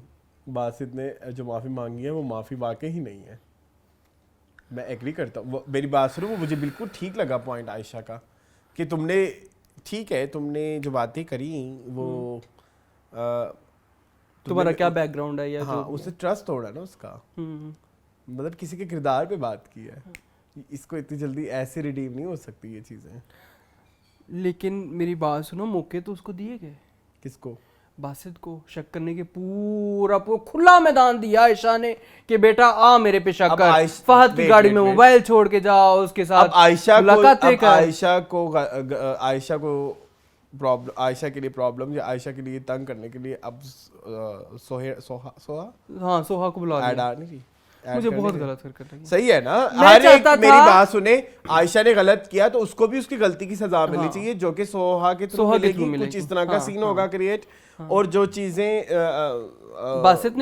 बासित ने जो माफी मांगी है वो माफी वाकई ही नहीं है। मैं एग्री करता हूँ, मेरी बात सुनो, वो मुझे बिल्कुल ठीक लगा पॉइंट आयशा का, कि तुमने ठीक है, तुमने जो बातें करी वो तुम्हारा क्या बैकग्राउंड है या हाँ, जो उससे ट्रस्ट तोड़ा ना उसका, मतलब किसी के किरदार पे बात की है। इसको इतनी जल्दी ऐसे रिडीम नहीं हो सकती ये चीजें। लेकिन मेरी बात सुनो, मौके तो उसको दिए गए, किसको? बासित को शक करने के पूरा खुला मैदान दिया आयशा ने कि बेटा आ मेरे पे शक अब कर, फहद की गाड़ी में मोबाइल छोड़ के जाओ, उसके साथ अब आयशा मुलाकातें कर। आयशा के लिए प्रॉब्लम या आयशा के लिए तंग करने के लिए अब सोहा हाँ, सोहा को बुला ऐड लिया। आ नहीं रही। मुझे बहुत गलत हरकत लगी। सही है ना, मैं हर एक चाहता मेरी था- बात सुने, आयशा ने गलत किया तो उसको भी उसकी गलती की सजा मिलनी चाहिए, जो कि सोहा के थ्रू मिलेगी। कुछ इस तरह का सीन होगा क्रिएट, और जो चीजें बासित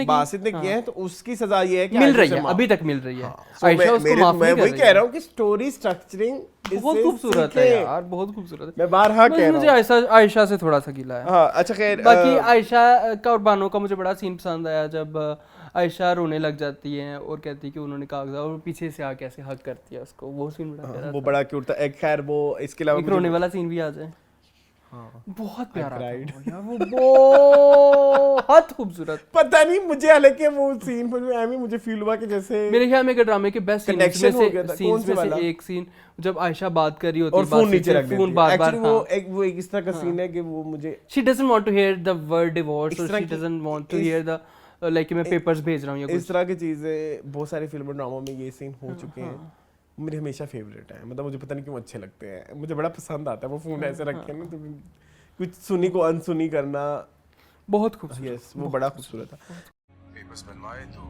ने किए हैं तो उसकी सजा ये है कि मिल आयशा रही से है, माफ। अभी तक मिल रही है। So आयशा उसको माफ मैं नहीं वही कर कह रही रहा है। हूँ कि स्टोरी स्ट्रक्चरिंग बहुत खूबसूरत है यार, बहुत खूबसूरत है। मैं बारहा कह मुझे रहा हूँ। आयशा से थोड़ा सा गिला है। हाँ, अच्छा खैर, बाकी आयशा का और बानो का मुझे बड़ा सीन पसंद आया, जब आयशा रोने लग जाती है और कहती है कि उन्होंने कागजात, और पीछे से आके ऐसे हक करती है उसको, वो सीन बड़ा प्यारा वो था। बड़ा क्यूट था। एक खैर वो इसके अलावा एक रोने वाला सीन भी आ जाए, हाँ, बहुत प्यारा था cried. वो यार, वो बहुत खूबसूरत। पता नहीं मुझे, हालांकि वो सीन पर एमी मुझे फील हुआ कि जैसे मेरे ख्याल में एक ड्रामे के बेस्ट सीन्स में Connection हो गया था। कौन सीन्स से में वाला? से एक सीन जब आयशा बात कर रही होती और है, फोन नीचे रख देती फोन है। बार-बार, Actually वो एक इस तरह का सीन है कि वो मुझे she doesn't want to hear the word divorce, इस or तरह she की- doesn't want to इस- hear the like मैं पेपर्स भेज रहा हूँ या इस कुछ। तरह की चीजें बहुत सारे फिल्म और ड्रामों में ये सीन हो चुके हैं। मेरे हमेशा फेवरेट है, मतलब मुझे पता नहीं क्यों अच्छे लगते हैं, मुझे बड़ा पसंद आता है वो फोन ऐसे रख के ना, तो कुछ सुनी को अनसुनी करना। बहुत खूबसूरत। यस, वो बड़ा खूबसूरत था। पेपर्स बनवाए तो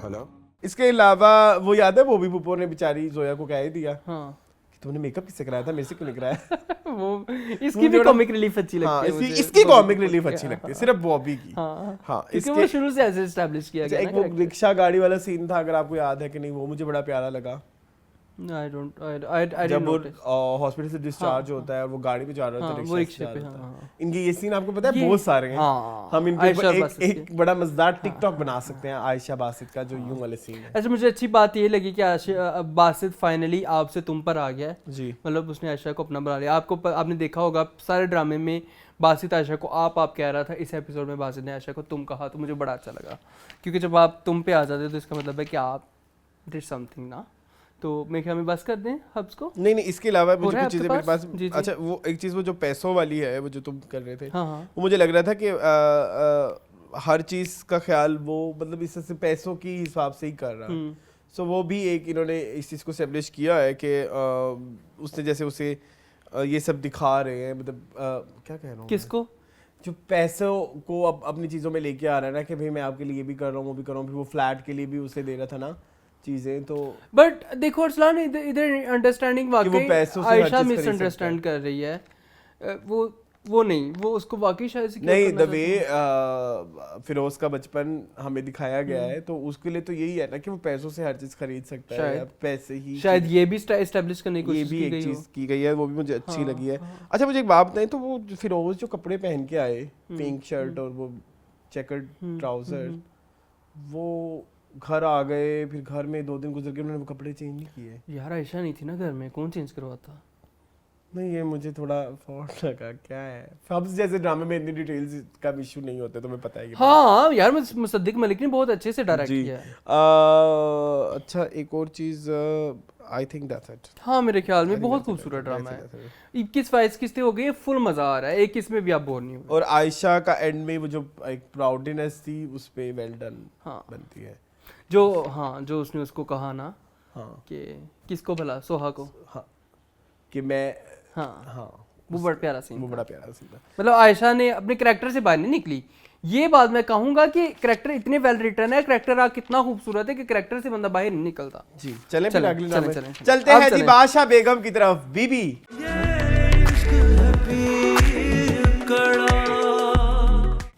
हेलो इसके अलावा वो याद है बॉबी पुप्पो ने बेचारी जोया को कह ही दिया हाँ कि तुमने मेकअप किससे कराया था, मेरे से क्यों नहीं कराया। वो इसकी भी कॉमिक रिलीफ अच्छी हाँ, लगती है मुझे। इसकी कॉमिक रिलीफ अच्छी लगती है, सिर्फ बॉबी की। हाँ, हाँ, क्योंकि वो शुरू से ऐसे एस्टैब्लिश किया गया एक वो रिक्शा गाड़ी वाला सीन था, अगर आपको याद है कि नहीं, वो मुझे बड़ा प्यारा लगा। आई जब डोंट वो हॉस्पिटल से डिस्चार्ज होता है और वो गाड़ी पे जा रहा होता है, वो रिक्शा रिक्शे से पे, जा रहा होता है। हाँ। इनके ये सीन आपको पता है ये- बहुत सारे हैं। हाँ, हम इनके आयशा ऊपर बासित एक बड़ा मजेदार टिकटॉक बना सकते हैं आयशा बासित का, जो यूं वाले सीन है। अच्छा, मुझे अच्छी बात ये लगी कि बासित फाइनली आपसे तुम पर आ गया है। जी, मतलब उसने आयशा को अपना बना लिया। आपने देखा होगा सारे ड्रामे में बासित आयशा को आप कह रहा था, इस एपिसोड में बासित ने आयशा को तुम कहा, तो मुझे बड़ा अच्छा लगा, क्योंकि जब आप तुम पे आ जाते तो इसका मतलब है कि आप डिड समथिंग ना। तो मेरे ख्याल में बस कर दें हब्स को। नहीं इसके अलावा हो मुझे रहा है कुछ चीजें आपके मेरे पास। पास? जी, जी। अच्छा, वो एक चीज, वो जो पैसों वाली है, वो जो तुम कर रहे थे, हाँ हाँ वो मुझे लग रहा था कि हर चीज का ख्याल वो मतलब इससे पैसों की हिसाब से ही कर रहा है। सो वो भी एक इन्होंने इस चीज़ को एस्टेब्लिश किया है कि उसने जैसे उसे ये सब दिखा रहे हैं, मतलब क्या कह रहा हूँ, किसको, जो पैसों को अब अपनी चीज़ों में लेके आ रहा है ना, कि भाई मैं आपके लिए भी कर रहा हूँ, वो भी कर रहा हूँ, फिर वो फ्लैट के लिए भी उसे दे रहा था ना चीज़ें। तो बट देखो अरसलान, इधर अंडरस्टैंडिंग वाकई पैसों से हर आयशा चीज़ खरीद मिसअंडरस्टैंड कर रही है। वो नहीं, वो उसको वाकई शायद से नहीं, द वे फिरोज का बचपन हमें दिखाया गया है, तो उसके लिए तो यही है ना कि वो पैसों से हर चीज खरीद सकता है, या पैसे ही शायद ये भी एस्टैब्लिश करने की ये कोशिश भी की एक गई हो। चीज की गई है, वो भी मुझे अच्छी लगी है। अच्छा, मुझे एक बात बताएं, तो वो फिरोज जो कपड़े पहन के आए, पिंक शर्ट और वो चेकर्ड ट्राउजर, वो घर आ गए, फिर घर में 2 दिन गुजर के उन्होंने वो कपड़े चेंज नहीं किए। यार आयशा नहीं थी ना घर में, कौन चेंज करवाता। नहीं, ये मुझे थोड़ा फॉल्ट लगा। क्या है, हब्स जैसे ड्रामे में इतनी डिटेल्स का इशू नहीं होते, तुम्हें पता है। हाँ यार, मुसद्दिक मलिक ने बहुत अच्छे से डायरेक्ट जी। किया है। अच्छा, एक और चीज़ आई थिंक दैट्स इट। हाँ मेरे ख्याल में बहुत खूबसूरत ड्रामा है। 21-22 किस्तें हो गई, फुल मजा आ रहा है, एक किस्त में भी आप बोर नहीं हो। और आयशा का एंड में वो जो एक प्राउडनेस थी उस पे वेल डन हाँ बनती है जो उसने उसको कहा ना कि किसको भला, सोहा को, कि मैं वो बड़ा प्यारा सीन वो बड़ा प्यारा सीन था। मतलब आयशा ने अपने कैरेक्टर से बाहर नहीं निकली। ये बात मैं कहूंगा कि कैरेक्टर इतने वेल रिटर्न है, कैरेक्टर आप कितना खूबसूरत है कि कैरेक्टर से बंदा बाहर नहीं निकलता। जी चलें फिर अगले नाम में चलते हैं जी बादशाह बेगम की तरफ। बीबी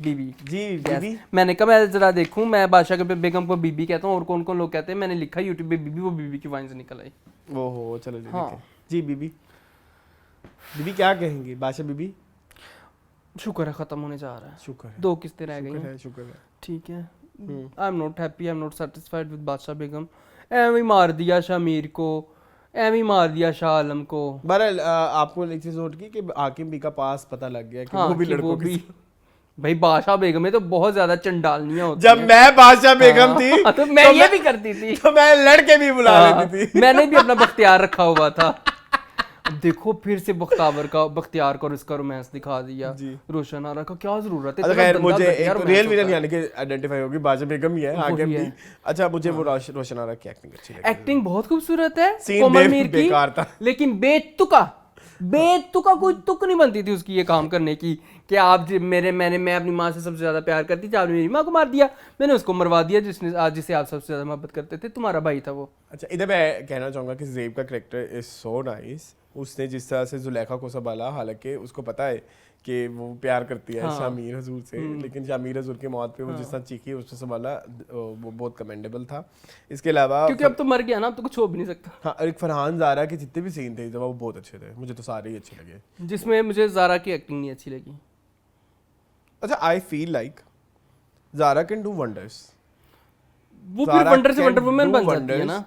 जी बीबी मैंने कहा मैं जरा देखूं, मैं बादशाह के बेगम को बीबी कहता हूँ और कौन कौन लोग कहते हैं, मैंने लिखा यूट्यूब पे बीबी, वो बीबी की वाइन से निकल आई। ओहो चलो जी बीबी क्या कहेंगे बादशाह बीबी? शुक्र है खत्म होने जा रहा है, शुक्र है 2 किस्तें रह गई हैं, शुक्र है ठीक है। I am not happy, I am not satisfied with बादशाह बेगम। एवं मार दिया शामिर को, एवं मार दिया शाह आलम को। बहरहाल आपको एक चीज नोट की कि हाकिम बी का पास पता लग गया कि वो भी लड़कों की भाई बादशाह बेगम में तो बहुत ज्यादा चंडालनियां होती जब मैं बादशाह बेगम थी तो मैं ये भी करती थी, तो मैं लड़के भी बुला लेती थी। मैंने भी अपना बख्तियार रखा हुआ था। देखो फिर से बख्तियार को इसका रोमांस दिखा दिया, रोशन आरा का क्या जरूरत है? खैर मुझे एक रियल विलन यानी कि आइडेंटिफाई होगी बादशाह बेगम ही है आगे भी। अच्छा मुझे वो रोशन आरा की एक्टिंग अच्छी लगी, एक्टिंग बहुत खूबसूरत है कोमल मीर की, बेकार था लेकिन बेतुका कोई तुक नहीं बनती थी उसकी ये काम करने की कि आप मैं अपनी माँ से सबसे ज्यादा प्यार करती थी, आपने मेरी माँ को मार दिया, मैंने उसको मरवा दिया जिसे आप सबसे ज्यादा मोहब्बत करते थे, तुम्हारा भाई था वो। अच्छा इधर मैं कहना चाहूंगा कि ज़ेब का कैरेक्टर इज सो नाइस। उसने जिस तरह से जुलेखा को संभाला, हालांकि उसको पता है कि वो प्यार करती है शामिर हजूर से, लेकिन शामिर हजूर की मौत पे वो जिस तरह चीखी उसने संभाला वो बहुत कमेंडेबल था। इसके अलावा क्योंकि अब तो मर गया ना, अब तो कुछ हो भी नहीं सकता। हाँ और एक फरहान ज़ारा के जितने भी सीन थे वो बहुत अच्छे थे, मुझे तो सारे ही अच्छे लगे, जिसमें मुझे ज़ारा की एक्टिंग नहीं अच्छी लगी। अच्छा I feel like Zara can do wonders, वो फिर वंडर से वंडर वुमन बन जाती है ना।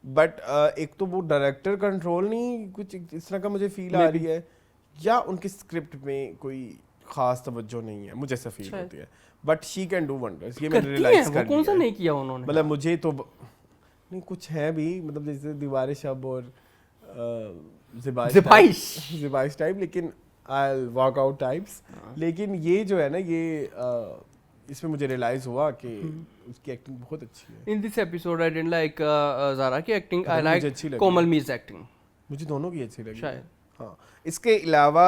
बट एक तो वो डायरेक्टर कंट्रोल नहीं कुछ इस तरह का मुझे फील आ रही है, या उनकी स्क्रिप्ट में कोई खास तवज्जो नहीं है, मुझे ऐसा फील होती है। But she can do wonders, ये मैंने रियलाइज कर लिया। कौन सा नहीं किया उन्होंने? मतलब मुझे तो नहीं कुछ है भी, मतलब जैसे दीवार शब और ज़िबाइश टाइप, लेकिन I will walk out types. लेकिन ये जो है ना ये इसमें मुझे रियलाइज हुआ कि उसकी एक्टिंग बहुत अच्छी है। In this episode I didn't like Zara की acting, I like Komal Meer's acting, मुझे दोनों की अच्छी लगी शायद। हाँ इसके अलावा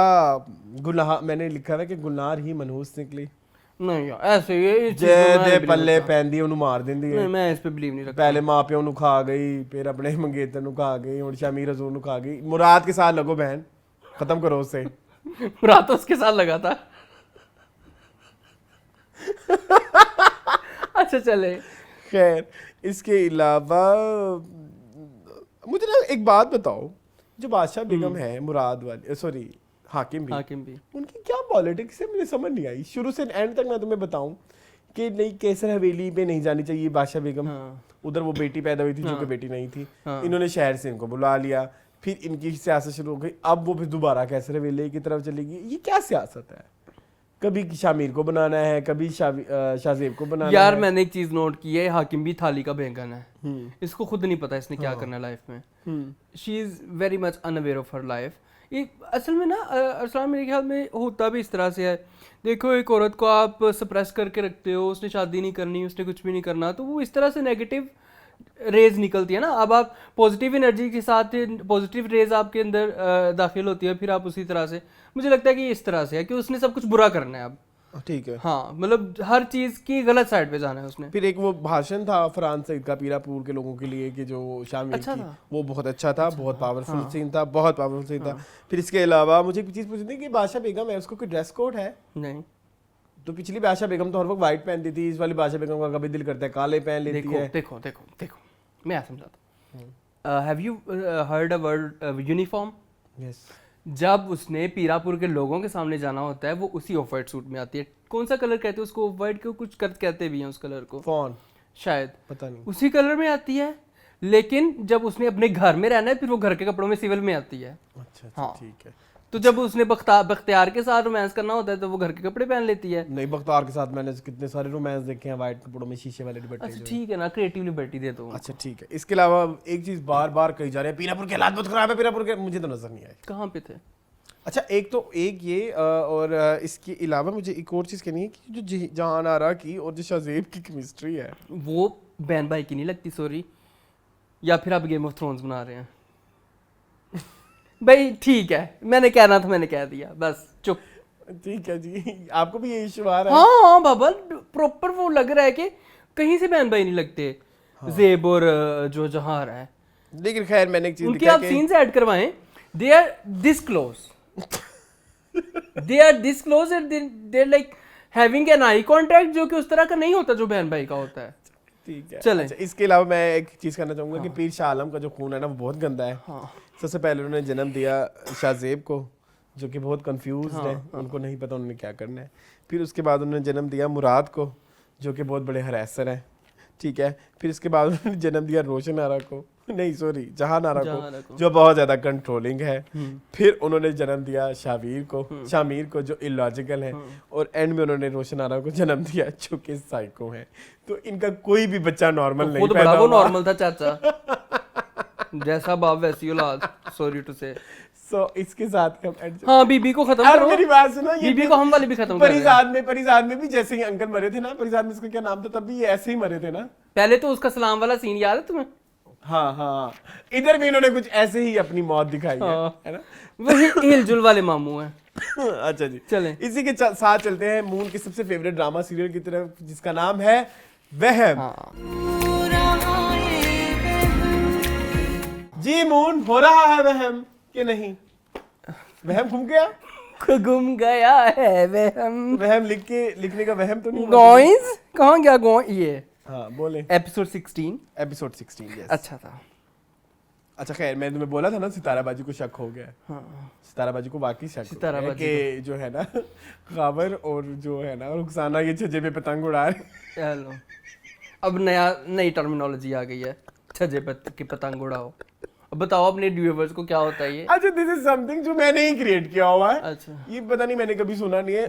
गुलनार मैंने लिखा है कि गुलनार ही मनहूस निकली। नहीं यार ऐसे ये जे पल्ले पैंदी ਉਹਨੂੰ ਮਾਰ ਦਿੰਦੀ ਹੈ। मैं इस पे बिलीव नहीं रखता। पहले माँ प्यो ਨੂੰ खा गई, फिर अपने मंगेतर ਨੂੰ खा गई, और शामिर हजूर ਨੂੰ खा गई। मुराद के साथ लगो बहन, खत्म करो उससे। मुराद तो उसके साथ लगा था। अच्छा चले खैर इसके अलावा मुझे ना एक बात बताओ, जो बादशाह बेगम है मुराद वाली, सॉरी हाकिम भी उनकी क्या पॉलिटिक्स है मुझे समझ नहीं आई। शुरू से एंड तक मैं तुम्हें बताऊं कि नहीं कैसर हवेली पे नहीं जानी चाहिए बादशाह बेगम, उधर वो बेटी पैदा हुई थी जो कि बेटी नहीं थी, इन्होंने शहर से इनको बुला लिया, फिर इनकी सियासत शुरू हो गई, अब वो फिर दोबारा कैसर हवेली की तरफ चलेगी। ये क्या सियासत है? कभी शामिर को बनाना है, कभी शाहजेब को बनाना यार है। मैंने एक चीज नोट की है, हाकिम भी थाली का बैंगन है, इसको खुद नहीं पता इसने क्या करना है लाइफ में। She is very much unaware of her life. ये असल में ना असलाम मेरे ख्याल में होता भी इस तरह से है। देखो एक औरत को आप सप्रेस करके रखते हो, उसने शादी नहीं करनी, उसने कुछ भी नहीं करना, तो वो इस तरह से नेगेटिव रेज निकलती है ना। अब आप पॉजिटिव एनर्जी के साथ पॉजिटिव रेज आपके अंदर दाखिल होती है, फिर आप उसी तरह से, मुझे लगता है कि इस तरह से है कि उसने सब कुछ बुरा करना है अब। ठीक है हाँ मतलब हर चीज की गलत साइड पे जाना है उसने। फिर एक वो भाषण था फरहान सईद का पीरापुर के लोगों के लिए कि जो शामिल अच्छा की, वो बहुत अच्छा था, बहुत पावरफुल सीन था, बहुत पावरफुल सीन था। फिर इसके अलावा मुझे एक चीज़ पूछनी थी कि बादशाह बेगम है, उसको कोई ड्रेस कोड है? नहीं तो पिछली बादशाह बेगम तो हर वक्त वाइट पहनती थी, इस वाली बादशाह बेगम का कभी दिल करता है काले पहन लेती है। देखो देखो देखो मैं समझाता हूँ। Have you heard a word uniform? Yes. जब उसने पीरापुर के लोगों के सामने जाना होता है वो उसी ऑफ वाइट सूट में आती है। कौन सा कलर कहते हैं उसको? ऑफ वाइट को कुछ कहते भी हैं उस कलर को, फॉन शायद, पता नहीं, उसी कलर में आती है। लेकिन जब उसने अपने घर में रहना है फिर वो घर के कपड़ों में सिविल में आती है। अच्छा हाँ ठीक है। तो जब उसने बख्तियार के साथ रोमांस करना होता है तो वो घर के कपड़े पहन लेती है। नहीं, बख्तियार के साथ मैंने कितने सारे रोमांस देखे हैं वाइट कपड़ों में शीशे वाले दुपट्टे। अच्छा ठीक है ना, क्रिएटिव लिबर्टी दे दो। अच्छा ठीक है। इसके अलावा एक चीज बार बार कही जा रही है, पीरापुर के हालात बहुत खराब है, पीरापुर के, मुझे तो नजर नहीं आए। कहाँ पे थे? अच्छा एक ये और इसके अलावा मुझे एक और चीज़ कहनी है कि जो जहान आरा की और जो शाज़ेब की केमिस्ट्री है वो बहन भाई की नहीं लगती, सॉरी, या फिर आप गेम ऑफ थ्रोन्स बना रहे हैं? भाई ठीक है, मैंने कहना था मैंने कह दिया, बस चुप। ठीक है जी, आपको भी ये इशू आ रहा है? हाँ बाबा, प्रॉपर वो लग रहा है कि कहीं से बहन भाई नहीं लगते। जेब और जो जहां आ रहा है, लेकिन खैर मैंने एक चीज उनके आप सीन्स ऐड करवाएं, they are this close, they are this close and they are like having an eye contact, जो कि उस तरह का नहीं होता जो बहन भाई का होता है। ठीक है चलें। अच्छा, इसके अलावा मैं एक चीज करना चाहूंगा कि पीर शाह आलम का जो खून है ना वो बहुत गंदा है। सबसे पहले उन्होंने जन्म दिया शाहजेब को, जो कि बहुत कंफ्यूज है, उनको नहीं पता उन्होंने क्या करना है। फिर उसके बाद उन्होंने जन्म दिया मुराद को, जो कि बहुत बड़े हरैसर हैं, ठीक है। फिर इसके बाद उन्होंने जन्म दिया रोशन आरा को, नहीं सॉरी जहान आरा को, जो बहुत ज्यादा कंट्रोलिंग है। फिर उन्होंने जन्म दिया शामीर को जो इलॉजिकल है, और एंड में उन्होंने रोशन आरा को जन्म दिया जो कि साइको है। तो इनका कोई भी बच्चा नॉर्मल नहीं पैदा हुआ। वो नॉर्मल था चाचा, जैसा बाप वैसी औलाद, सॉरी टू से। सो इसके साथ हम हाँ, बीबी को खत्म करो। मेरी बात सुनो, ये बीबी को हम वाले भी खत्म कर रहे हैं। परिजाद में भी जैसे ही अंकल मरे थे ना, परिजाद में इसका क्या नाम था, तब भी ये ऐसे ही मरे थे ना। पहले तो उसका सलाम वाला सीन याद है तुम्हें? हाँ, इधर भी इन्होंने कुछ ऐसे ही अपनी मौत दिखाई है ना। वही हिलजुल वाले मामू हैं। अच्छा जी, चलें। इसी के साथ चलते हैं मून के सबसे फेवरेट ड्रामा सीरियल की तरफ, जिसका नाम है वहम। जी मून, हो रहा है वहम कि नहीं? वहम घूम गया, गुम गया है वहम लिखने का वहम तो नहीं? गॉइस कहाँ गया ये? हाँ बोले। Episode 16 yes. अच्छा था। अच्छा खैर, मैंने तुम्हें बोला था ना सितारा बाजी को शक हो गया। हाँ। सितारा बाजी को वाकई शक हो गया कि जो है ना खाबर और जो है ना रुखसाना ये छज्जे पे पतंग उड़ा रहे। हेलो, अब नई टर्मिनोलॉजी आ गई है, छज्जे की पतंग उड़ाओ। अब बताओ अपने व्यूअर्स को क्या होता है ये? अच्छा, दिस इज समथिंग जो मैंने ही क्रिएट किया हुआ है। अच्छा, ये पता नहीं, मैंने कभी सुना नहीं है।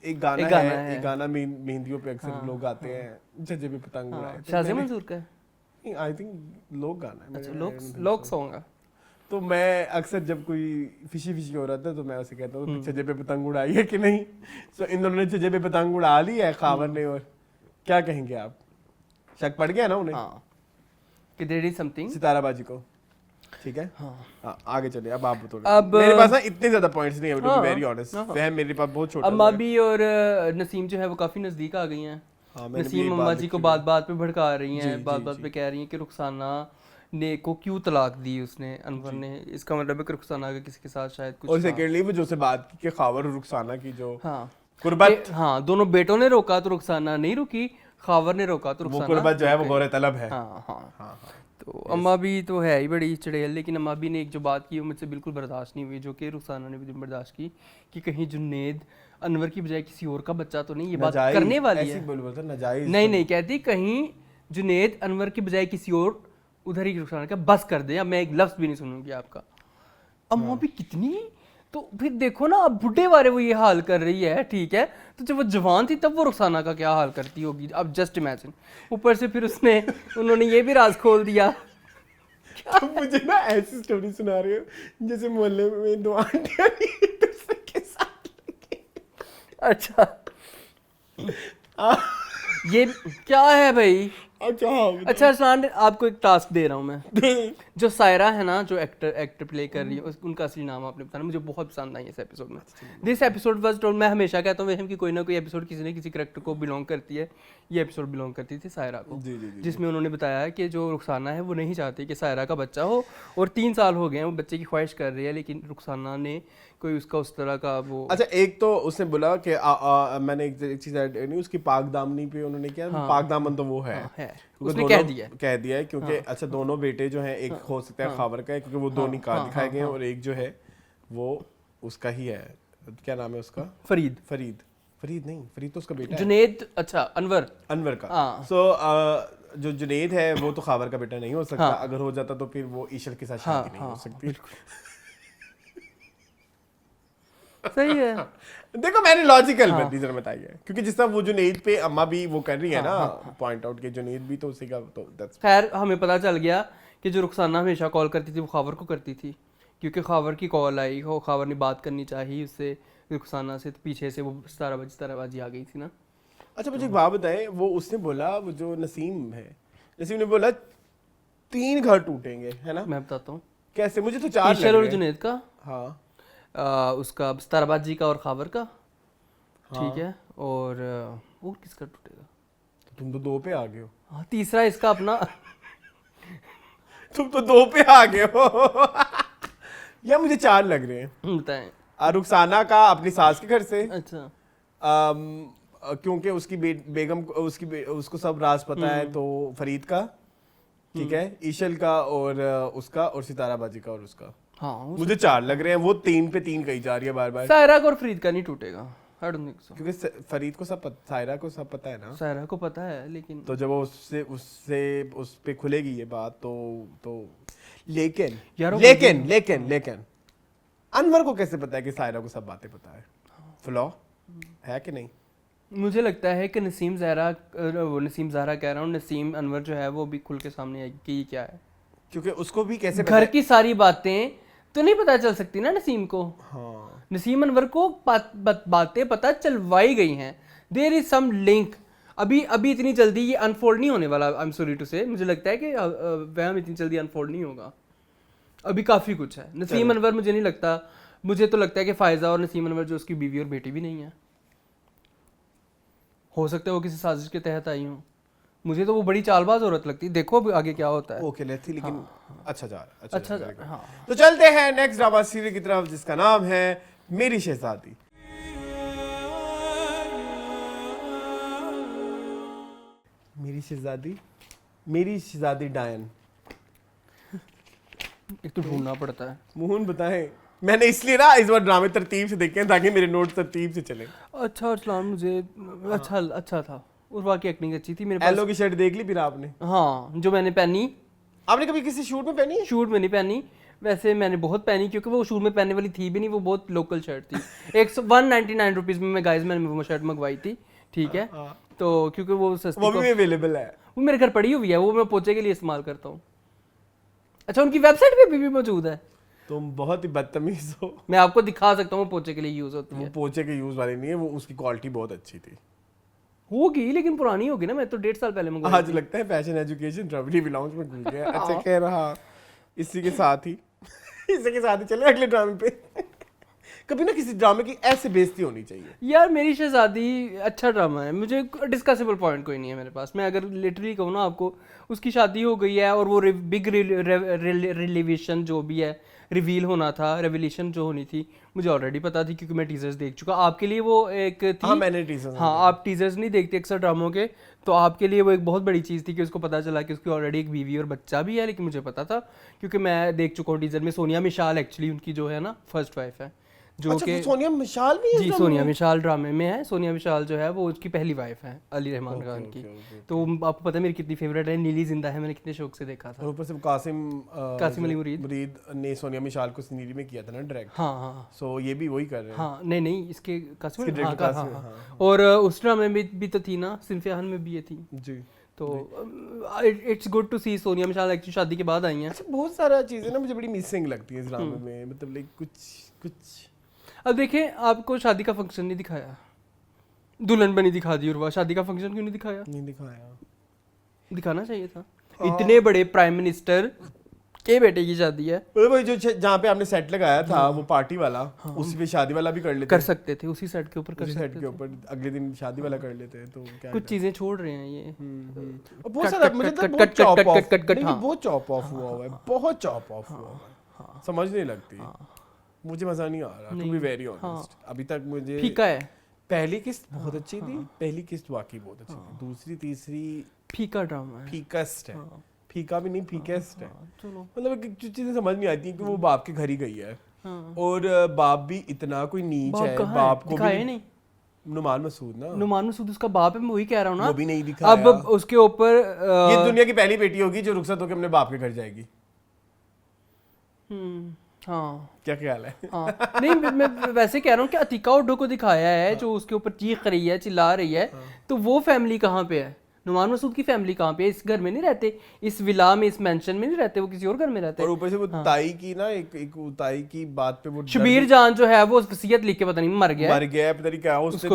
एक गाना मेहंदियों पे अक्सर लोग गाते हैं, छज्जे पे पतंग उड़ाए। शाज़े मंसूर का आई थिंक लोग गाना है। अच्छा, लोग सॉन्ग है। तो मैं अक्सर जब कोई फिशी हो रहा था तो मैं उसे कहता हूँ छज्जे पे पतंग उड़ाई है कि नहीं। सो इन दोनों ने छज्जे पे पतंग उड़ा ली है, खावर ने। और क्या कहेंगे आप? शक पड़ गया ना उन्हें? हाँ, कि देयर इज समथिंग सितारा बाजी को। ठीक है, हाँ। आगे चलिए। अब आप बताओ। अब मेरे पास ना इतने ज्यादा पॉइंट्स नहीं है, टू बी वेरी ऑनेस्ट। वह मेरे पास बहुत छोटा। अम्मा भी और नसीम जो है वो काफी नजदीक आ गई हैं। नसीम अम्मा जी को बात पे भड़का रही हैं, बात पे कह रही हैं कि रुखसाना ने को क्यों तलाक दी उसने, अनवर ने। इसका मतलब है कि रुखसाना का किसी के साथ शायद कुछ। और सेकेंडली वो जो से बात की कि खावर और रुखसाना की जो कुर्बत, हाँ, दोनों बेटों ने रोका तो रुखसाना नहीं रुकी, खावर ने रोका तो रुखसाना। वो कुर्बत जो है वो गौरे तलब है। हाँ। तो अम्मा भी तो है ही बड़ी चड़ेल, लेकिन अम्मा भी ने एक जो बात की वो मुझसे बिल्कुल बर्दाश्त नहीं हुई, जो कि रुखसाना ने भी बर्दाश्त की, कि कहीं जुनेद अनवर की बजाय किसी और का बच्चा तो नहीं। ये बात करने वाली है। नहीं कहती, कहीं जुनेद अनवर की बजाय किसी और उधर ही रुखसाना का बस कर दे, मैं एक लफ्ज भी नहीं सुनूंगी आपका। अम्मा भी कितनी, तो फिर देखो ना, अब बुढ़े वाले वो ये हाल कर रही है, ठीक है, तो जब वो जवान थी तब वो रुखसाना का क्या हाल करती होगी, अब जस्ट इमेजिन। ऊपर से फिर उन्होंने ये भी राज खोल दिया। तो मुझे ना ऐसी स्टोरी सुना रही हो जैसे मोहल्ले में दो आंटियां एक दूसरे के साथ लगी। अच्छा, ये क्या है भाई? अच्छा अरसलान, आपको एक टास्क दे रहा हूँ मैं। जो सायरा है ना, जो एक्टर प्ले कर रही है, उनका असली नाम आपने बताना। मुझे बहुत पसंद आई इस एपिसोड में। दिस एपिसोड वाज टोल्ड, मैं हमेशा कहता हूँ कि कोई ना कोई एपिसोड किसी न किसी कैरेक्टर को बिलोंग करती है। ये एपिसोड बिलोंग करती थी सायरा को, जिसमें उन्होंने बताया है कि जो रुखसाना है वो नहीं चाहती कि सायरा का बच्चा हो, और 3 साल हो गए हैं वो बच्चे की ख्वाहिश कर रही है, लेकिन रुखसाना ने कोई उसका उस तरह का वो। अच्छा, एक तो उसने बोला कि मैंने एक चीज ऐड नहीं, उसकी पाकदामनी पे उन्होंने क्या, पाकदामन तो वो है, उसने कह दिया है क्योंकि अच्छा दोनों बेटे जो हैं, एक हो सकता है खावर का है क्योंकि वो दो निकाह दिखाए गए हैं, और एक जो है वो उसका ही है, क्या नाम है उसका? फरीद नहीं, फरीद तो उसका बेटा है। जुनेद, अच्छा अनवर का। सो जो जुनेद है वो तो खावर का बेटा नहीं हो सकता। अगर हो जाता तो फिर वो ईशर के साथ शादी नहीं हो सकती। सही है। देखो मैंने लॉजिकल रीजन बताई है, क्योंकि जिस तरह वो जुनैद पे अम्मा भी वो कर रही है ना पॉइंट आउट के जुनैद भी तो उसी का तो that's खैर हमें पता चल गया कि जो रुखसाना हमेशा कॉल करती थी वो खावर को करती थी, क्योंकि खावर की कॉल आई हो, खावर ने बात करनी चाहिए उससे रुखसाना से, तो पीछे से वो सिताराबाजी आ गई थी ना। अच्छा मुझे एक बात बताएं, वो उसने बोला, वो जो नसीम है, नसीम ने बोला 3 घर टूटेंगे, है ना? मैं बताता हूँ कैसे, मुझे तो 4 लग ईशर और रहे हैं। जुनैद का, हाँ उसका सिताराबाजी का और खावर का, ठीक है, और किसका टूटेगा? तुम तो 2 पे आ गए हो। हाँ तीसरा इसका अपना तुम तो 2 पे आ गए हो। या मुझे 4 लग रहे हैं। बताएं। रुखसाना का अपनी सास के घर से, अच्छा क्योंकि उसकी बेगम उसको सब राज पता है, तो फरीद का, ठीक है, ईशल का और उसका और सिताराबाजी का और उसका। हाँ मुझे 4 लग रहे हैं, वो 3 पे 3 कही जा रही है बार बार। सायरा और फरीद का नहीं टूटेगा, I don't think so। क्योंकि फरीद को सब सायरा को सब पता है ना, सायरा को पता है, लेकिन तो जब वो उस पे खुलेगी ये बात तो लेकिन यार वो लेकिन अनवर को कैसे पता है कि सायरा को सब बातें पता है? फ्लॉ है कि नहीं? मुझे लगता है कि नसीम ज़हरा कह रहा हूँ, नसीम अनवर जो है वो भी खुल के सामने आएगी कि ये क्या है, क्योंकि उसको भी कैसे घर की सारी बातें तो नहीं पता चल सकती ना नसीम को। हाँ नसीम अनवर को बातें पता चलवाई गई हैं, देयर इज सम लिंक। अभी इतनी जल्दी ये अनफोल्ड नहीं होने वाला, आई एम सॉरी टू से, मुझे लगता है कि वह इतनी जल्दी अनफोल्ड नहीं होगा, अभी काफ़ी कुछ है। नसीम अनवर मुझे नहीं लगता, मुझे तो लगता है कि फायजा और नसीम अनवर जो उसकी बीवी और बेटी भी नहीं है, हो सकता है वो किसी साजिश के तहत आई हूँ, मुझे तो वो बड़ी चालबाज औरत लगती है। देखो अब आगे क्या होता है। ओके लेती, लेकिन अच्छा जा अच्छा हाँ। तो चलते हैं नेक्स्ट ड्रामा सीरीज की तरफ, जिसका नाम है मेरी शहजादी। मेरी शहजादी डायन। एक तो ढूंढना पड़ता है। मोहन बताएं, मैंने इसलिए ना इस बार ड्रामे तरतीब से देखे हैं ताकि मेरे नोट तरतीब से चले। अच्छा अरसलान मुझे अच्छा था, उर्वा की एक्टिंग अच्छी थी। मेरे पास एलो की शर्ट देख ली फिर आपने? हाँ जो मैंने पहनी। आपने कभी किसी शूट में पहनी? शूट में नहीं पहनी, वैसे मैंने बहुत पहनी, क्योंकि वो शूट में पहनने वाली थी भी नहीं, वो बहुत लोकल शर्ट थी। 199 रुपीज़ में मैंने वो शर्ट मंगवाई थी, ठीक है, तो क्योंकि वो सस्ती, वो भी अवेलेबल है, वो मेरे घर पड़ी हुई है, वो मैं पोचे के लिए इस्तेमाल करता हूँ। अच्छा उनकी वेबसाइट पे भी मौजूद है। तुम बहुत ही बदतमीज हो। मैं आपको दिखा सकता हूँ, पोचे के लिए यूज होती है। वो पोचे के यूज वाली नहीं है, वो उसकी क्वालिटी बहुत अच्छी थी। होगी लेकिन पुरानी होगी ना, मैं तो 1.5 साल पहले मंगवाई। आज लगता है फैशन एजुकेशन ट्रैवली लॉन्च में घुस गया। अच्छा कह रहा, इसी के साथ ही चले अगले ड्रामे पे। कभी ना किसी ड्रामे की ऐसे बेइज्जती होनी चाहिए यार। मेरी शहजादी अच्छा ड्रामा है, मुझे डिस्कसेबल पॉइंट कोई नहीं है मेरे पास। मैं अगर लिटरली कहूँ ना आपको, उसकी शादी हो गई है और वो बिग रिलेवेशन जो भी है, रिवील होना था, रेवलेशन जो होनी थी, मुझे ऑलरेडी पता थी, क्योंकि मैं टीजर्स देख चुका। आपके लिए वो एक थी। हाँ मैंने टीजर्स, हाँ आप टीजर्स नहीं देखते अक्सर ड्रामों के, तो आपके लिए वो एक बहुत बड़ी चीज़ थी कि उसको पता चला कि उसकी ऑलरेडी एक बीवी और बच्चा भी है। लेकिन मुझे पता था क्योंकि मैं देख चुका हूँ टीजर में। सोनिया मिशाल एक्चुअली उनकी जो है ना फर्स्ट वाइफ है, जो अच्छा, कि सोनिया मिशाल भी जी सोनिया मिशाल ड्रामे में है। सोनिया मिशाल जो है वो उसकी पहली वाइफ है अली रहमान खान की। तो आपको पता है मेरी कितनी फेवरेट है, नीली जिंदा है, मैंने कितने शौक से देखा था। और ऊपर से कासिम अली मुरीद ने सोनिया मिशाल को नीली में किया था ना डायरेक्ट। हाँ सो ये भी वही कर रहे हैं। हाँ नहीं इसके कासिम इसके हाँ, director हाँ, कासिम, हाँ। और उस ड्रामे में भी तो थी ना, सिनफियान में भी ये थी। जी। तो it's good to see Sonia Mishal actually शादी के बाद आई हैं। अच्छा बहुत सारा चीज़ें ना मुझे बड़ी मिसिंग लगती है इस ड्रामे में, मतलब लाइक कुछ। अब देखें, आपको शादी का फंक्शन नहीं दिखाया, दुल्हन बनी दिखा दी, और शादी का फंक्शन क्यों नहीं दिखाया? नहीं दिखाया, दिखाना चाहिए था। इतने बड़े प्राइम मिनिस्टर के बेटे की शादी है। वही जो जहाँ पे आपने सेट लगाया था वो पार्टी वाला, उसी पे शादी वाला भी कर लेते, कर सकते थे, उसी सेट के ऊपर कर सकते सेट के ऊपर अगले दिन शादी वाला कर लेते हैं। तो क्या कुछ चीजें छोड़ रहे हैं ये। और बहुत सारा मुझे तो बहुत चॉप ऑफ, बहुत चॉप ऑफ हुआ हुआ है, बहुत चॉप ऑफ हुआ हुआ है, समझ नहीं लगती, मुझे मजा नहीं आ रहा टू बी वेरी ऑनेस्ट। अभी तक मुझे फीका है। पहली किस्त बहुत अच्छी थी, पहली किस्त वाकई बहुत अच्छी थी, दूसरी तीसरी फीका ड्रामा है, फीकस्ट है, फीका भी नहीं फीकेस्ट है। चलो मतलब जो चीजें समझ नहीं आती कि वो बाप के घर ही गई है, और बाप भी इतना कोई नीच है, बाप को भी नहीं। नुमान मसूद ना, नुमान मसूद उसका बाप है, मैं वही कह रहा हूँ ना, वो भी नहीं दिखाया। अब उसके ऊपर ये दुनिया की पहली बेटी होगी जो रुखसत होकर अपने बाप के घर जाएगी। हाँ क्या ख्याल है? हाँ नहीं मैं वैसे कह रहा हूँ कि अतीका उड्डो को दिखाया है जो उसके ऊपर चीख रही है, चिल्ला रही है, तो वो फैमिली कहाँ पे है? नुमान मसूद की फैमिली कहाँ पे है? इस घर में नहीं रहते, इस विला में, इस मेंशन में नहीं रहते, वो किसी और घर में रहते और हैं। ऊपर से वो ताई की ना एक ताई की बात पे वो शबीर जान जो है वो वसीयत लिख के पता नहीं मर गया है, पता नहीं क्या उससे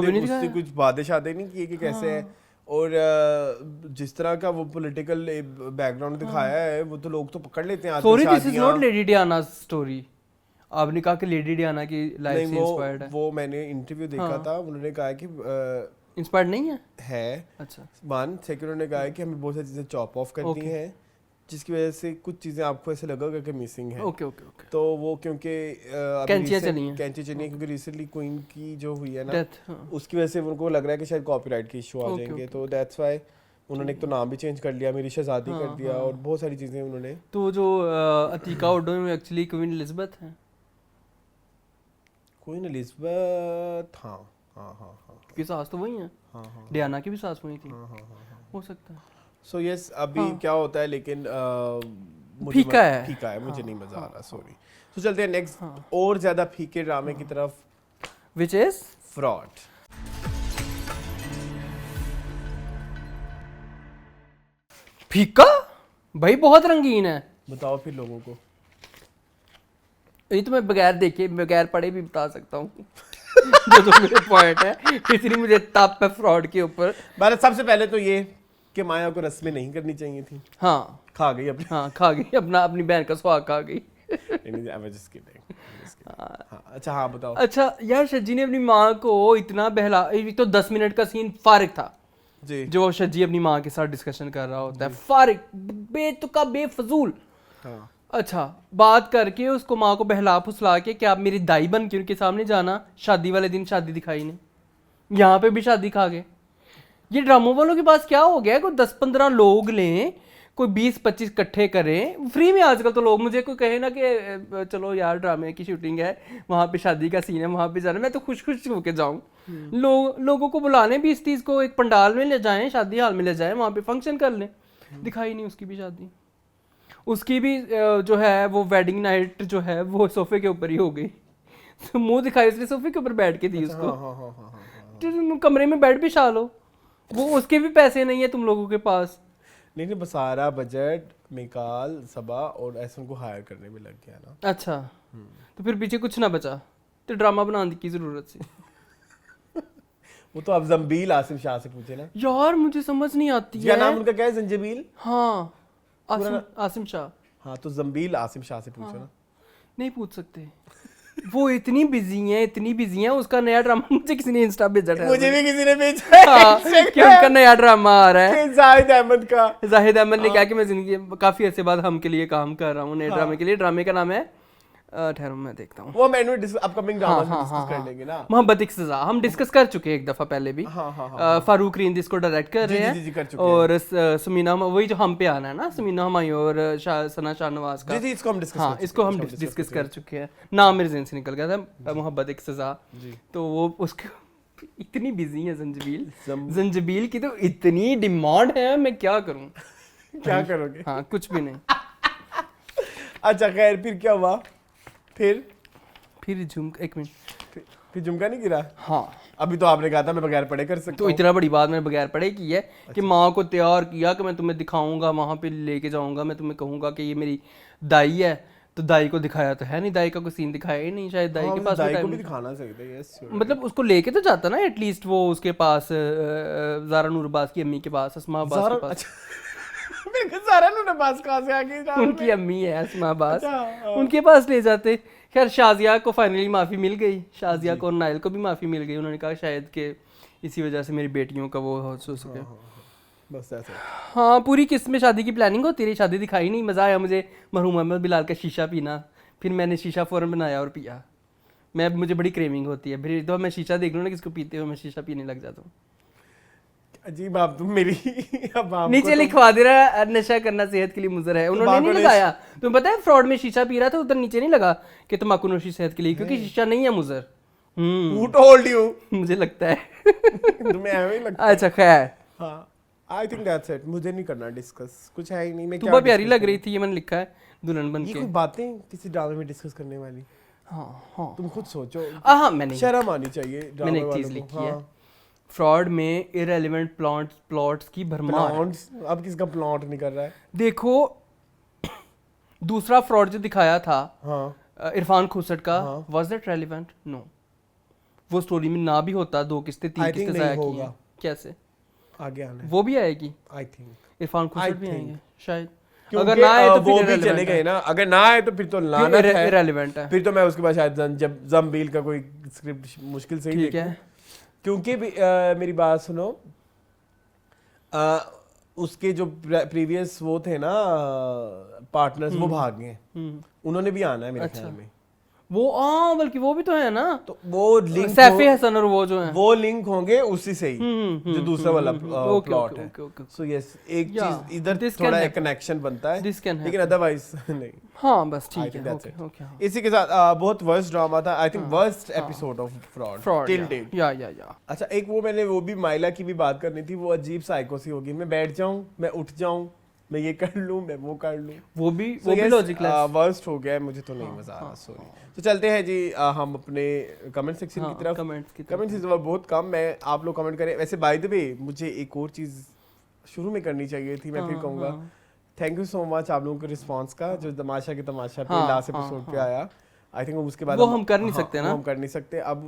कुछ वादे शादे नहीं किए कि कैसे है। और जिस तरह का वो पॉलिटिकल बैकग्राउंड दिखाया है वो तो लोग तो पकड़ लेते हैं। Sorry this is not lady Diana story. आपने कहा कि लेडी डियाना की लाइफ से इंस्पायर्ड है। वो मैंने इंटरव्यू देखा था, उन्होंने कहा कि इंस्पायर्ड नहीं है। अच्छा वन सेकंड उन्होंने कहा है कि हमें बहुत सारी चीजें चॉप ऑफ कर दी हैं जिसकी वजह से कुछ चीजें आपको ऐसे लगेगा कि मिसिंग है। Okay okay okay. तो वो क्योंकि कैंचियां चली हैं क्योंकि रिसेंटली क्वीन की जो हुई है ना डेथ, उसकी वजह से उनको लग रहा है कि शायद कॉपीराइट के इशू आ जाएंगे, तो दैट्स व्हाई उन्होंने एक तो नाम भी चेंज कर लिया, मेरी शहजादी कर दिया और बहुत सारी चीजें उन्होंने। तो जो अतीका उड्डो में एक्चुअली क्वीन एलिजाबेथ है। क्वीन एलिजाबेथ हाँ हाँ हाँ हाँ की सास तो वही है। हाँ हाँ डियाना की भी सास वही थी। हाँ हाँ हाँ हो सकता है। सो यस अभी क्या होता है लेकिन फीका है, फीका है, मुझे नहीं मजा आ रहा, सॉरी। तो चलते हैं नेक्स्ट और ज्यादा फीके ड्रामे की तरफ, व्हिच इज फ्रॉड। फीका भाई बहुत रंगीन है। बताओ फिर लोगों को। ये तो मैं बगैर देखे बगैर पढ़े भी बता सकता हूँ जो तो मेरे पॉइंट है, इतनी मुझे ताप है फ्रॉड के ऊपर। बात सबसे पहले तो ये कि माया को रस्में नहीं करनी चाहिए थी। हाँ खा गई अपनी, हाँ खा गई अपनी बहन का सुहाग खा गई। अच्छा हाँ बताओ। अच्छा यार शज्जी ने अपनी माँ को इतना बहला, तो 10 मिनट का सीन फारिग था जी, जो शज्जी अपनी माँ के साथ डिस्कशन कर रहा होता है, फारिग बेतुका बेफजूल। हाँ अच्छा बात करके उसको माँ को बहला फुसला के क्या आप मेरी दाई बन के उनके सामने जाना, शादी वाले दिन शादी दिखाई नहीं, यहाँ पे भी शादी खा गए। ये ड्रामों वालों के पास क्या हो गया, कोई 10-15 लोग लें, कोई 20-25 इकट्ठे करें फ्री में। आजकल तो लोग मुझे कोई कहे ना कि चलो यार ड्रामे की शूटिंग है, वहाँ पे शादी का सीन है, वहाँ पे जाना, मैं तो खुश खुश होके जाऊँ। लोगों को बुला लें 20-30 को, एक पंडाल में ले जाएं, शादी हाल में ले जाएं, वहाँ पे फंक्शन कर लें। दिखाई नहीं उसकी भी शादी, उसकी भी जो है वो वेडिंग नाइट जो है वो सोफे के ऊपर ही हो गई। मुंह दिखाई उसने सोफे के ऊपर बैठ के दी उसको। तुम कमरे में बैठ भी शा लो, वो उसके भी पैसे नहीं है तुम लोगों के पास। लेकिन सारा बजट मिकाल सबा और ऐसन को हायर करने में लग गया ना। अच्छा तो फिर पीछे कुछ ना बचा, तो ड्रामा बनाने की जरूरत थी। वो तो अब जंबील आसिम शाह से पूछे ना यार मुझे समझ नहीं आती है। क्या नाम उनका क्या है? जंजीबील। हाँ आसिम शाह। हाँ तो जंबील आसिम शाह से पूछो ना। नहीं पूछ सकते, वो इतनी बिजी हैं, उसका नया ड्रामा मुझे किसी ने इंस्टा भेजा था, मुझे भी किसी ने भेजा है कि उनका नया ड्रामा आ रहा है जाहिद अहमद का। जाहिद अहमद ने कहा कि मैं जिंदगी काफी अर्से बाद हम के लिए काम कर रहा हूँ नए ड्रामे के लिए। ड्रामे का नाम है ठहरो मैं देखता हूँ, वो मैंने अपकमिंग ड्रामा में डिस्कस कर लेंगे ना। मोहब्बत एक सजा हम डिस्कस कर चुके हैं एक दफा पहले भी। फारूक रिंद इसको डायरेक्ट कर रहे हैं और समीना वही जो हम पे आना है ना, समीना हमायूं और सना शाहनवाज का। जी इसको हम डिस्कस कर चुके हैं। नाम मेरे ज़हन से निकल गया था, मोहब्बत एक सजा। तो वो उसके इतनी बिजी है जंजीबील की तो इतनी डिमांड है, मैं क्या करूँ। क्या करोगे? हाँ कुछ भी नहीं। अच्छा खैर फिर क्या हुआ? फिर एक मिनट, फिर झुमका नहीं गिरा? हाँ अभी तो आपने कहा था मैं बगैर पढ़े कर सकता हूँ। तो इतना बड़ी बात मैंने बगैर पढ़े की है कि माँ को तैयार किया कि मैं तुम्हें दिखाऊंगा, वहाँ पे लेके जाऊंगा, मैं तुम्हें कहूंगा कि ये मेरी दाई है। तो दाई को दिखाया तो है नहीं, दाई का कोई सीन दिखाया ही नहीं, शायद दाई के पास दाई को भी दिखाना चाहिए था। मतलब उसको लेके तो जाता ना एटलीस्ट, वो उसके पास ज़ारा नूर अब्बास की अम्मी के पास, अस्मा अब्बास के पास। ज़ारा नूर अब्बास कहाँ से आ गई? उनकी अम्मी है अस्मा अब्बास, उनके पास ले जाते। खैर शाजिया को फाइनली माफ़ी मिल गई, शाजिया को और नाइल को भी माफ़ी मिल गई। उन्होंने कहा शायद कि इसी वजह से मेरी बेटियों का वो हो सके। बस ऐसा। हाँ पूरी किस्त में शादी की प्लानिंग होती रही, शादी दिखाई नहीं। मज़ा आया मुझे मरहूम अहमद बिलाल का शीशा पीना, फिर मैंने शीशा फ़ौरन बनाया और पिया। मुझे बड़ी क्रेविंग होती है, फिर तो मैं शीशा देख लूँ ना किसको पीते हुए, मैं शीशा पीने लग जाता हूँ। अजीब आप तुम मेरी नीचे लिखवा दे रहा है नशा करना सेहत के लिए मुज़र है, उन्होंने नहीं लगाया। तुम्हें पता है फ्रॉड में शीशा पी रहा था, उधर नीचे नहीं लगा कि तम्बाकू नोशी सेहत के लिए, क्योंकि शीशा नहीं है मुज़र। Who told you? मुझे लगता है तुम्हें ऐਵੇਂ ही लगता है। अच्छा खैर हाँ आई थिंक दैट्स इट, मुझे नहीं करना डिस्कस, कुछ है ही नहीं। मैं तू बहुत प्यारी लग रही थी, ये मैंने लिखा है दुल्हन बन ये के। कोई बातें किसी ड्रामे में डिस्कस करने वाली? हाँ तुम खुद सोचो, हाँ मैंने शर्म आनी चाहिए ड्रामे मैंने एक वालों चीज को। लिखी है, फ्रॉड में इररिलेवेंट प्लॉट्स की भरमार। प्लॉट्स, अब किसका प्लॉट नहीं कर रहा है? देखो दूसरा फ्रॉड जो दिखाया था इरफान खुसट का, वाज दैट रेलेवेंट? नो, वो स्टोरी में ना भी होता, 2 किस्तें 3 किस्तें जाया की हैं। कैसे आगे आना है, वो भी आएगी, आई थिंक इरफान खुसट भी आएंगे शायद। अगर ना आए तो वो भी चले गए ना, अगर ना आए तो फिर तो लानत है, इररिलेवेंट है। फिर तो मैं उसके बाद शायद जब जम्बील का कोई स्क्रिप्ट मुश्किल से ही ठीक है, क्योंकि मेरी बात सुनो, उसके जो प्रीवियस वो थे ना पार्टनर्स, वो भाग गए, उन्होंने भी आना है मेरे ख्याल में। वो बल्कि वो भी तो है ना, तो वो लिंक सैफी हसन और वो जो है, वो लिंक होंगे उसी से ही, जो दूसरा वाला प्लॉट है। सो यस, एक चीज इधर थोड़ा एक कनेक्शन बनता है, लेकिन अदरवाइज नहीं। हाँ बस ठीक है, ओके। इसी के साथ बहुत वर्स्ट ड्रामा था, I think worst episode of fraud till date. या अच्छा, एक वो मैंने वो भी माइला की भी बात करनी थी, वो अजीब साइको सी होगी, मैं बैठ जाऊं, मैं उठ जाऊं, मैं ये कर लूं, मैं वो कर लूं, वो भी लॉजिकलेस वर्स्ट हो गया, मुझे तो नहीं मजा आ रहा। सॉरी। तो चलते हैं जी हम अपने कमेंट सेक्शन की तरफ। कमेंट्स इस बार बहुत कम, मैं आप लोग कमेंट करें। वैसे बाय द वे मुझे एक और चीज शुरू में करनी चाहिए थी, मैं फिर कहूंगा थैंक यू सो मच आप लोगों के रिस्पांस का, जो तमाशा के तमाशा पे लास्ट एपिसोड पे आया। आई थिंक उसके बाद वो हम कर नहीं सकते ना, हम कर नहीं सकते अब।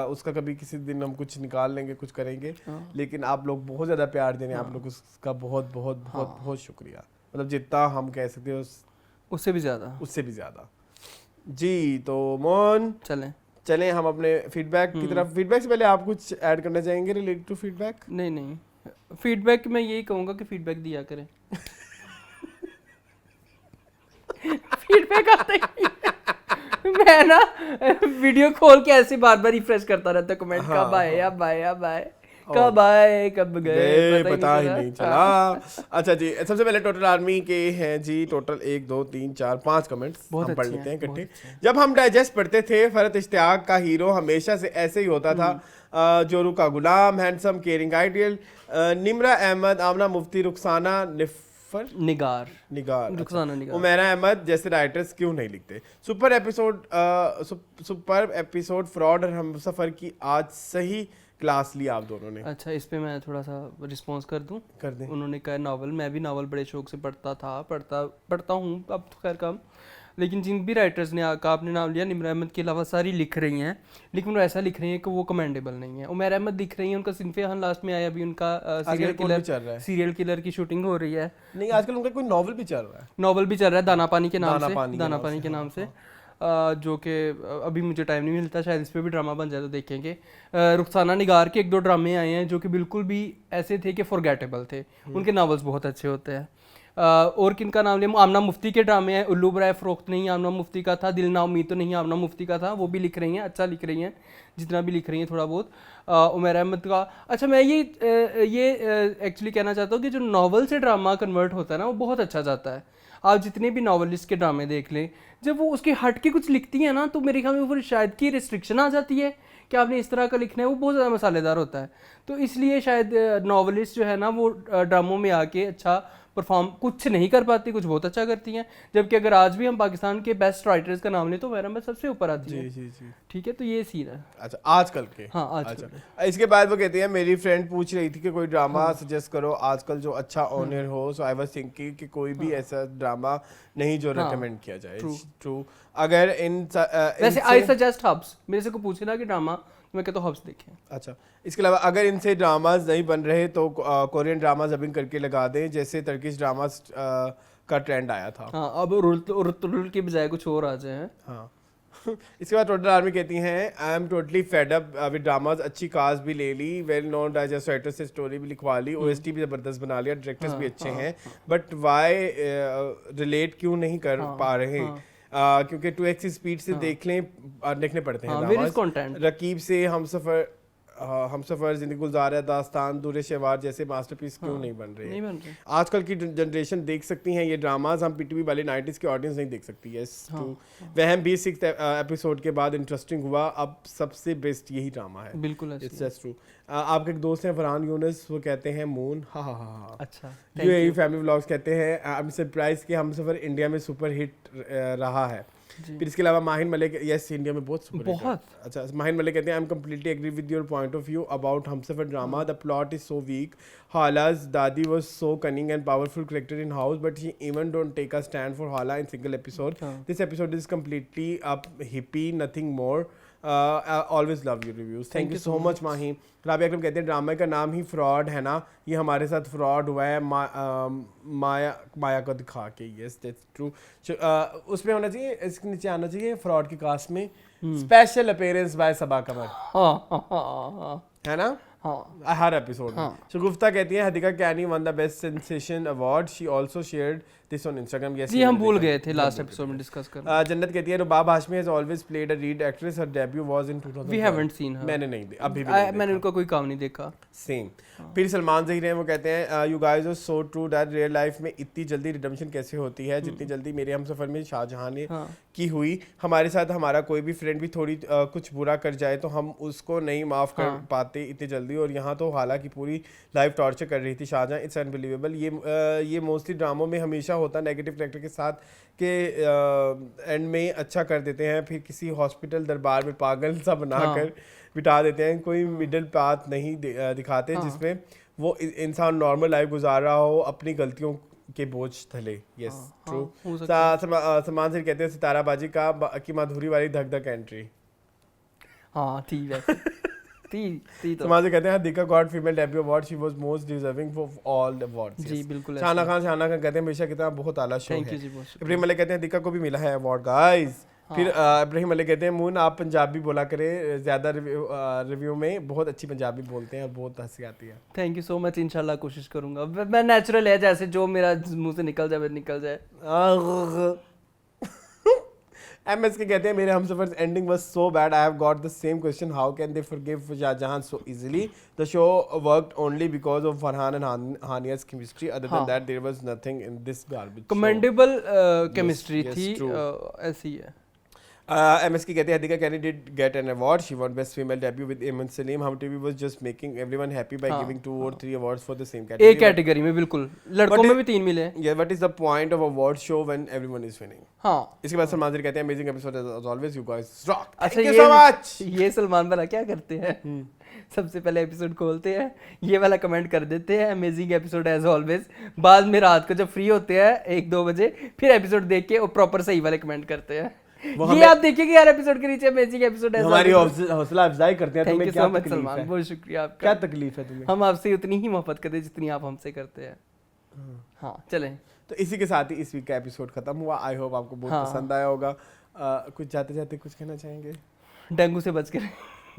उसका कभी किसी दिन हम कुछ निकाल लेंगे, कुछ करेंगे, लेकिन आप लोग बहुत ज्यादा प्यार दे रहे हैं, आप लोग उसका बहुत बहुत बहुत बहुत शुक्रिया। मतलब जितना हम कह सकते हैं उससे भी ज्यादा जी। तो मोहन चलें हम अपने फीडबैक की तरफ। फीडबैक से पहले आप कुछ ऐड करना चाहेंगे रिलेटेड टू फीडबैक? नहीं, फीडबैक मैं यही कहूंगा कि फीडबैक दिया करें। फीडबैक आता ही मैं ना वीडियो खोल के ऐसे बार रिफ्रेश करता रहता कमेंट, कब आए अब आए कब आए कब गए पता ही नहीं चला। अच्छा जी, सबसे पहले टोटल आर्मी के हैं जी, टोटल 1 2 3 4 5 कमेंट्स हम पढ़ लेते हैं इकट्ठे। जब हम डाइजेस्ट पढ़ते थे, फरत इश्तियाक का हीरो हमेशा से ऐसे ही होता था, जोरू का गुलाम, handsome, caring, ideal, Nimra Ahmed, Amna Mufti, Rukhsana Nigar, Umaira Ahmed जैसे राइटर्स क्यों नहीं लिखते? सुपर एपिसोड फ्रॉड और हमसफर की आज सही क्लास ली आप दोनों ने। अच्छा, इस पे मैं थोड़ा सा रिस्पॉन्स कर दें। उन्होंने कहा नावल, मैं भी नावल बड़े शौक से पढ़ता हूँ, अब तो खैर कम, लेकिन जिन भी राइटर्स ने आपने नाम लिया, निमरा अहमद के अलावा सारी लिख रही हैं, लेकिन वो ऐसा लिख रही हैं कि वो कमेंडेबल नहीं है। उमैर अहमद लिख रही हैं, उनका सिनफे हन लास्ट में आया, अभी उनका सीरियल किलर की शूटिंग हो रही है। नहीं, आजकल उनका कोई नॉवल भी चल रहा है, दाना पानी के नाम से, जो कि अभी मुझे टाइम नहीं मिलता, शायद इस पर भी ड्रामा बन जाए तो देखेंगे। रुखसाना निगार के 1-2 ड्रामे आए हैं जो कि बिल्कुल भी ऐसे थे कि फॉरगेटेबल थे, उनके नावल्स बहुत अच्छे होते हैं। और किनका नाम लिया? आमना मुफ्ती के ड्रामे हैं, उल्लू बराए फ़रोख्त नहीं आमना मुफ्ती का था, दिल ना उम्मीद तो नहीं आमना मुफ्ती का था, वो भी लिख रही हैं, अच्छा लिख रही हैं, जितना भी लिख रही हैं थोड़ा बहुत। उमैर अहमद का, अच्छा मैं ये एक्चुअली कहना चाहता हूँ कि जो नावल से ड्रामा कन्वर्ट होता है ना, वो बहुत अच्छा जाता है। आप जितने भी नावलिस्ट के ड्रामे देख लें, जब वो उसके हट के कुछ लिखती हैं ना, तो मेरे ख्याल में वो शायद की रिस्ट्रिक्शन आ जाती है कि आपने इस तरह का लिखना है, वो बहुत ज़्यादा मसालेदार होता है। तो इसलिए शायद नावलिस्ट जो है ना, वो ड्रामों में आके अच्छा परफॉर्म कुछ नहीं कर पाती, कुछ बहुत अच्छा करती हैं। जबकि अगर आज भी हम पाकिस्तान के बेस्ट राइटर्स का नाम लें तो मेरा सबसे ऊपर आती है। जी। ठीक है, तो ये सीन है। अच्छा, आजकल के, हाँ आजकल के। इसके बाद वो कहते हैं, मेरी फ्रेंड पूछ रही थी कि कोई ड्रामा सजेस्ट करो आजकल जो अच्छा ऑनर हो, सो आई वाज थिंकिंग कि कोई भी ऐसा ड्रामा नहीं जो रेकमेंड किया जाए। ट्रू। अगर वैसे आई सजेस्ट हब्स, मेरे से को पूछे ना कि ड्रामा, मैं कहता हूँ हब्स देखें। अच्छा, इसके अलावा अगर इनसे ड्रामाज नहीं बन रहे तो कोरियन ड्रामाज डबिंग करके लगा दें, जैसे टर्किश ड्रामाज का ट्रेंड आया था। हाँ, अब रुल की बजाय कुछ और आ जाए। हाँ। इसके बाद टोटल आर्मी कहती हैं, I am totally fed up with dramas, अच्छी कास्ट भी ले ली, वेल नोन डाइजेस्ट राइटर से स्टोरी भी लिखवा ली, ओएसटी भी जबरदस्त बना लिया, डायरेक्टर्स भी अच्छे हैं, बट वाई रिलेट क्यों नहीं कर पा रहे? क्योंकि 2x स्पीड से देखने पड़ते हैं। रकीब से हमसफर हमसफर, जिंदगी गुलजार, दास्तान, दूर शहवार जैसे मास्टरपीस क्यों नहीं बन रहे? नहीं बन रहे। आजकल की जनरेशन देख सकती हैं ये ड्रामाज, हम पीटीवी वाले 90s के ऑडियंस नहीं देख सकती। Yes true. वहम 20 एपिसोड के बाद इंटरेस्टिंग हुआ, अब सबसे बेस्ट यही ड्रामा है। बिल्कुल इट्स जस्ट ट्रू। आपके एक दोस्त हैं फरहान यूनुस, वो कहते हैं मून हा। अच्छा, ये फैमिली व्लॉग्स कहते हैं आई एम सरप्राइज कि हमसफर इंडिया में सुपर हिट रहा है। फिर इसके अलावा माहिन मलिक, यस इंडिया में बहुत सुपर हिट है। अच्छा, माहिन मलिक कहते हैं I am completely agree with your point of view about Humsafar drama, the plot is so weak, Hala's दादी was so cunning and powerful character in house but she even don't take a stand for Hala in single episode. This episode is completely up hippie, nothing more. Always love your reviews. Thank you so much माही। राबिया अकरम कहते हैं ड्रामे का नाम ही fraud है ना, ये हमारे साथ फ्रॉड हुआ है माया को दिखा के। Yes that's true. उसमें होना चाहिए, इसके नीचे आना चाहिए फ्रॉड की कास्ट में special appearance by Saba Qamar, है ना? हर एपिसोड में। शगुफ्ता कहती है Hadiqa Kiani won the best sensation award, she also shared this on Instagram. Yes जी, हम भूल गए थे लास्ट एपिसोड में डिस्कस करना। जन्नत कहती है Rubab Hashmi has always played a lead actress, her debut was in 2000। We haven't seen her. मैंने नहीं अभी भी नहीं मैंने उनका कोई काम नहीं देखा। सेम। फिर सलमान ज़हीर हैं, वो कहते हैं you guys are so true that real life में इतनी जल्दी रिडेम्पशन कैसे होती है जितनी जल्दी मेरे हमसफर में शाहजहां ने की हुई। हमारे साथ हमारा कोई भी फ्रेंड भी थोड़ी कुछ बुरा कर जाए तो हम उसको नहीं माफ़ कर पाते इतनी जल्दी, और यहाँ तो हाला की पूरी लाइफ टॉर्चर कर रही थी शाहजहां। It's unbelievable. ये मोस्टली ड्रामों में हमेशा होता नेगेटिव कैरेक्टर के साथ के एंड में अच्छा कर देते हैं, फिर किसी हॉस्पिटल दरबार में पागल सा बनाकर बिठा देते हैं। कोई मिडिल पाथ नहीं दिखाते जिसमें वो इंसान नॉर्मल लाइफ गुजार रहा हो अपनी गलतियों के बोझ थले। Yes true. सलमान से कहते हैं सितारा बाजी की माधुरी वाली धक धक एंट्री। हाँ ठीक है। सलमान से कहते हैं दीका got female debut award, she was most deserving for all awards. जी बिल्कुल। शाना खान कहते हैं बेशक कितना बहुत आला शो है। इब्राहिम मलिक कहते हैं दीका को भी मिला है अवार्ड गाइस। फिर इब्राहिम मलिक कहते हैं मून आप पंजाबी बोला करें ज़्यादा, रिव्यू में बहुत अच्छी पंजाबी बोलते हैं और बहुत हंसी आती है। थैंक यू सो मच, इंशाल्लाह कोशिश करूंगा। मैं नेचुरल है, जैसे जो मेरा मुंह से निकल जाए। MS के कहते हैं मेरे Humsafar ending was so bad, I have got the same question, how can they forgive Shahjahan so easily, the show worked only because of Farhan and Hania's chemistry, other than that there was nothing in this garbage. Commendable chemistry थी, ऐसी है। MS की कहते हैं Hadiqa Kiani did get an award, she won best female debut with Iman Saleem, Hum TV was just making everyone happy by giving 2 or 3 awards for the same category. एक category में बिल्कुल, लड़कों में भी 3 मिले। Yeah, what is the point of award show when everyone is winning? हाँ। इसके बाद सलमान कहते हैं amazing episode as always, you guys rock. अच्छा, Thank you so much. ये सलमान भला क्या करते हैं? सबसे पहले एपिसोड खोलते हैं, ये वाला कमेंट कर देते हैं अमेजिंग एपिसोड एज ऑलवेज, बाद में रात को जब फ्री होते हैं 1-2 बजे फिर एपिसोड देख के वो प्रॉपर सही वाले कमेंट करते हैं। ये आप देखिए कि यार एपिसोड के नीचे अमेजिंग एपिसोड एज हमारी हौसला अफजाई करते हैं। तुम्हें क्या तकलीफ सलमान, है? बहुत शुक्रिया आपका। क्या तकलीफ है तुम्हें? हम आपसे उतनी ही मोहब्बत करते हैं जितनी आप हमसे करते हैं। हाँ चलें, तो इसी के साथ ही इस वीक का एपिसोड खत्म हुआ। आई होप आपको बहुत पसंद आया होगा। कुछ जाते जाते कुछ कहना चाहेंगे? डेंगू से बच कर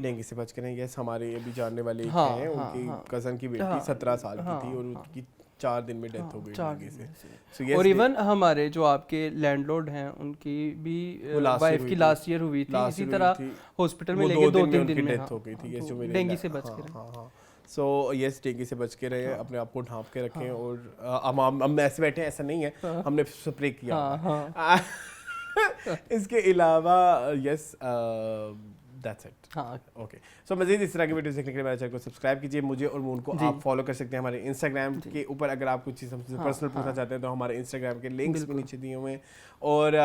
डेंगू से बच कर। यस, हमारे अभी जानने वाले हैं, उनकी कजन की बेटी 17 साल की थी और उनकी 4 दिन में डेथ हो गई डेंगू से। और इवन हमारे जो आपके लैंडलॉर्ड हैं उनकी भी वाइफ की लास्ट ईयर हुई थी इसी तरह हॉस्पिटल में लेके 2-3 दिन में डेथ हो गई थी। यस, जो मेरे डेंगू से बच कर। सो यस, डेंगू से बच के रहे, अपने आप को ढांप के रखें। और हम ऐसे बैठे हैं, ऐसा नहीं है, हमने स्प्रे किया। इसके अलावा यस दैट्स इट। हाँ ओके। सो मज़ीद इस तरह की वीडियोस देखने के लिए मेरे चैनल को सब्सक्राइब कीजिए। मुझे और मून को आप फॉलो कर सकते हैं हमारे इंस्टाग्राम के ऊपर। अगर आप कुछ चीज़ हमसे पर्सनल पूछना चाहते हैं तो हमारे इंस्टाग्राम के लिंक्स भी नीचे दिए हुए हैं। और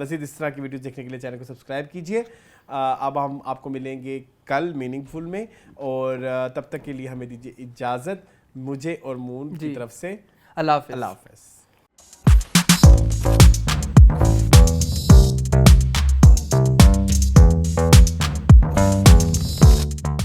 मज़ीद इस तरह की वीडियोस देखने के लिए चैनल को सब्सक्राइब कीजिए। अब हम आपको मिलेंगे कल मीनिंगफुल में, और तब तक के लिए हमें दीजिए इजाज़त, मुझे और मून की तरफ से। अल्लाह हाफ़िज़।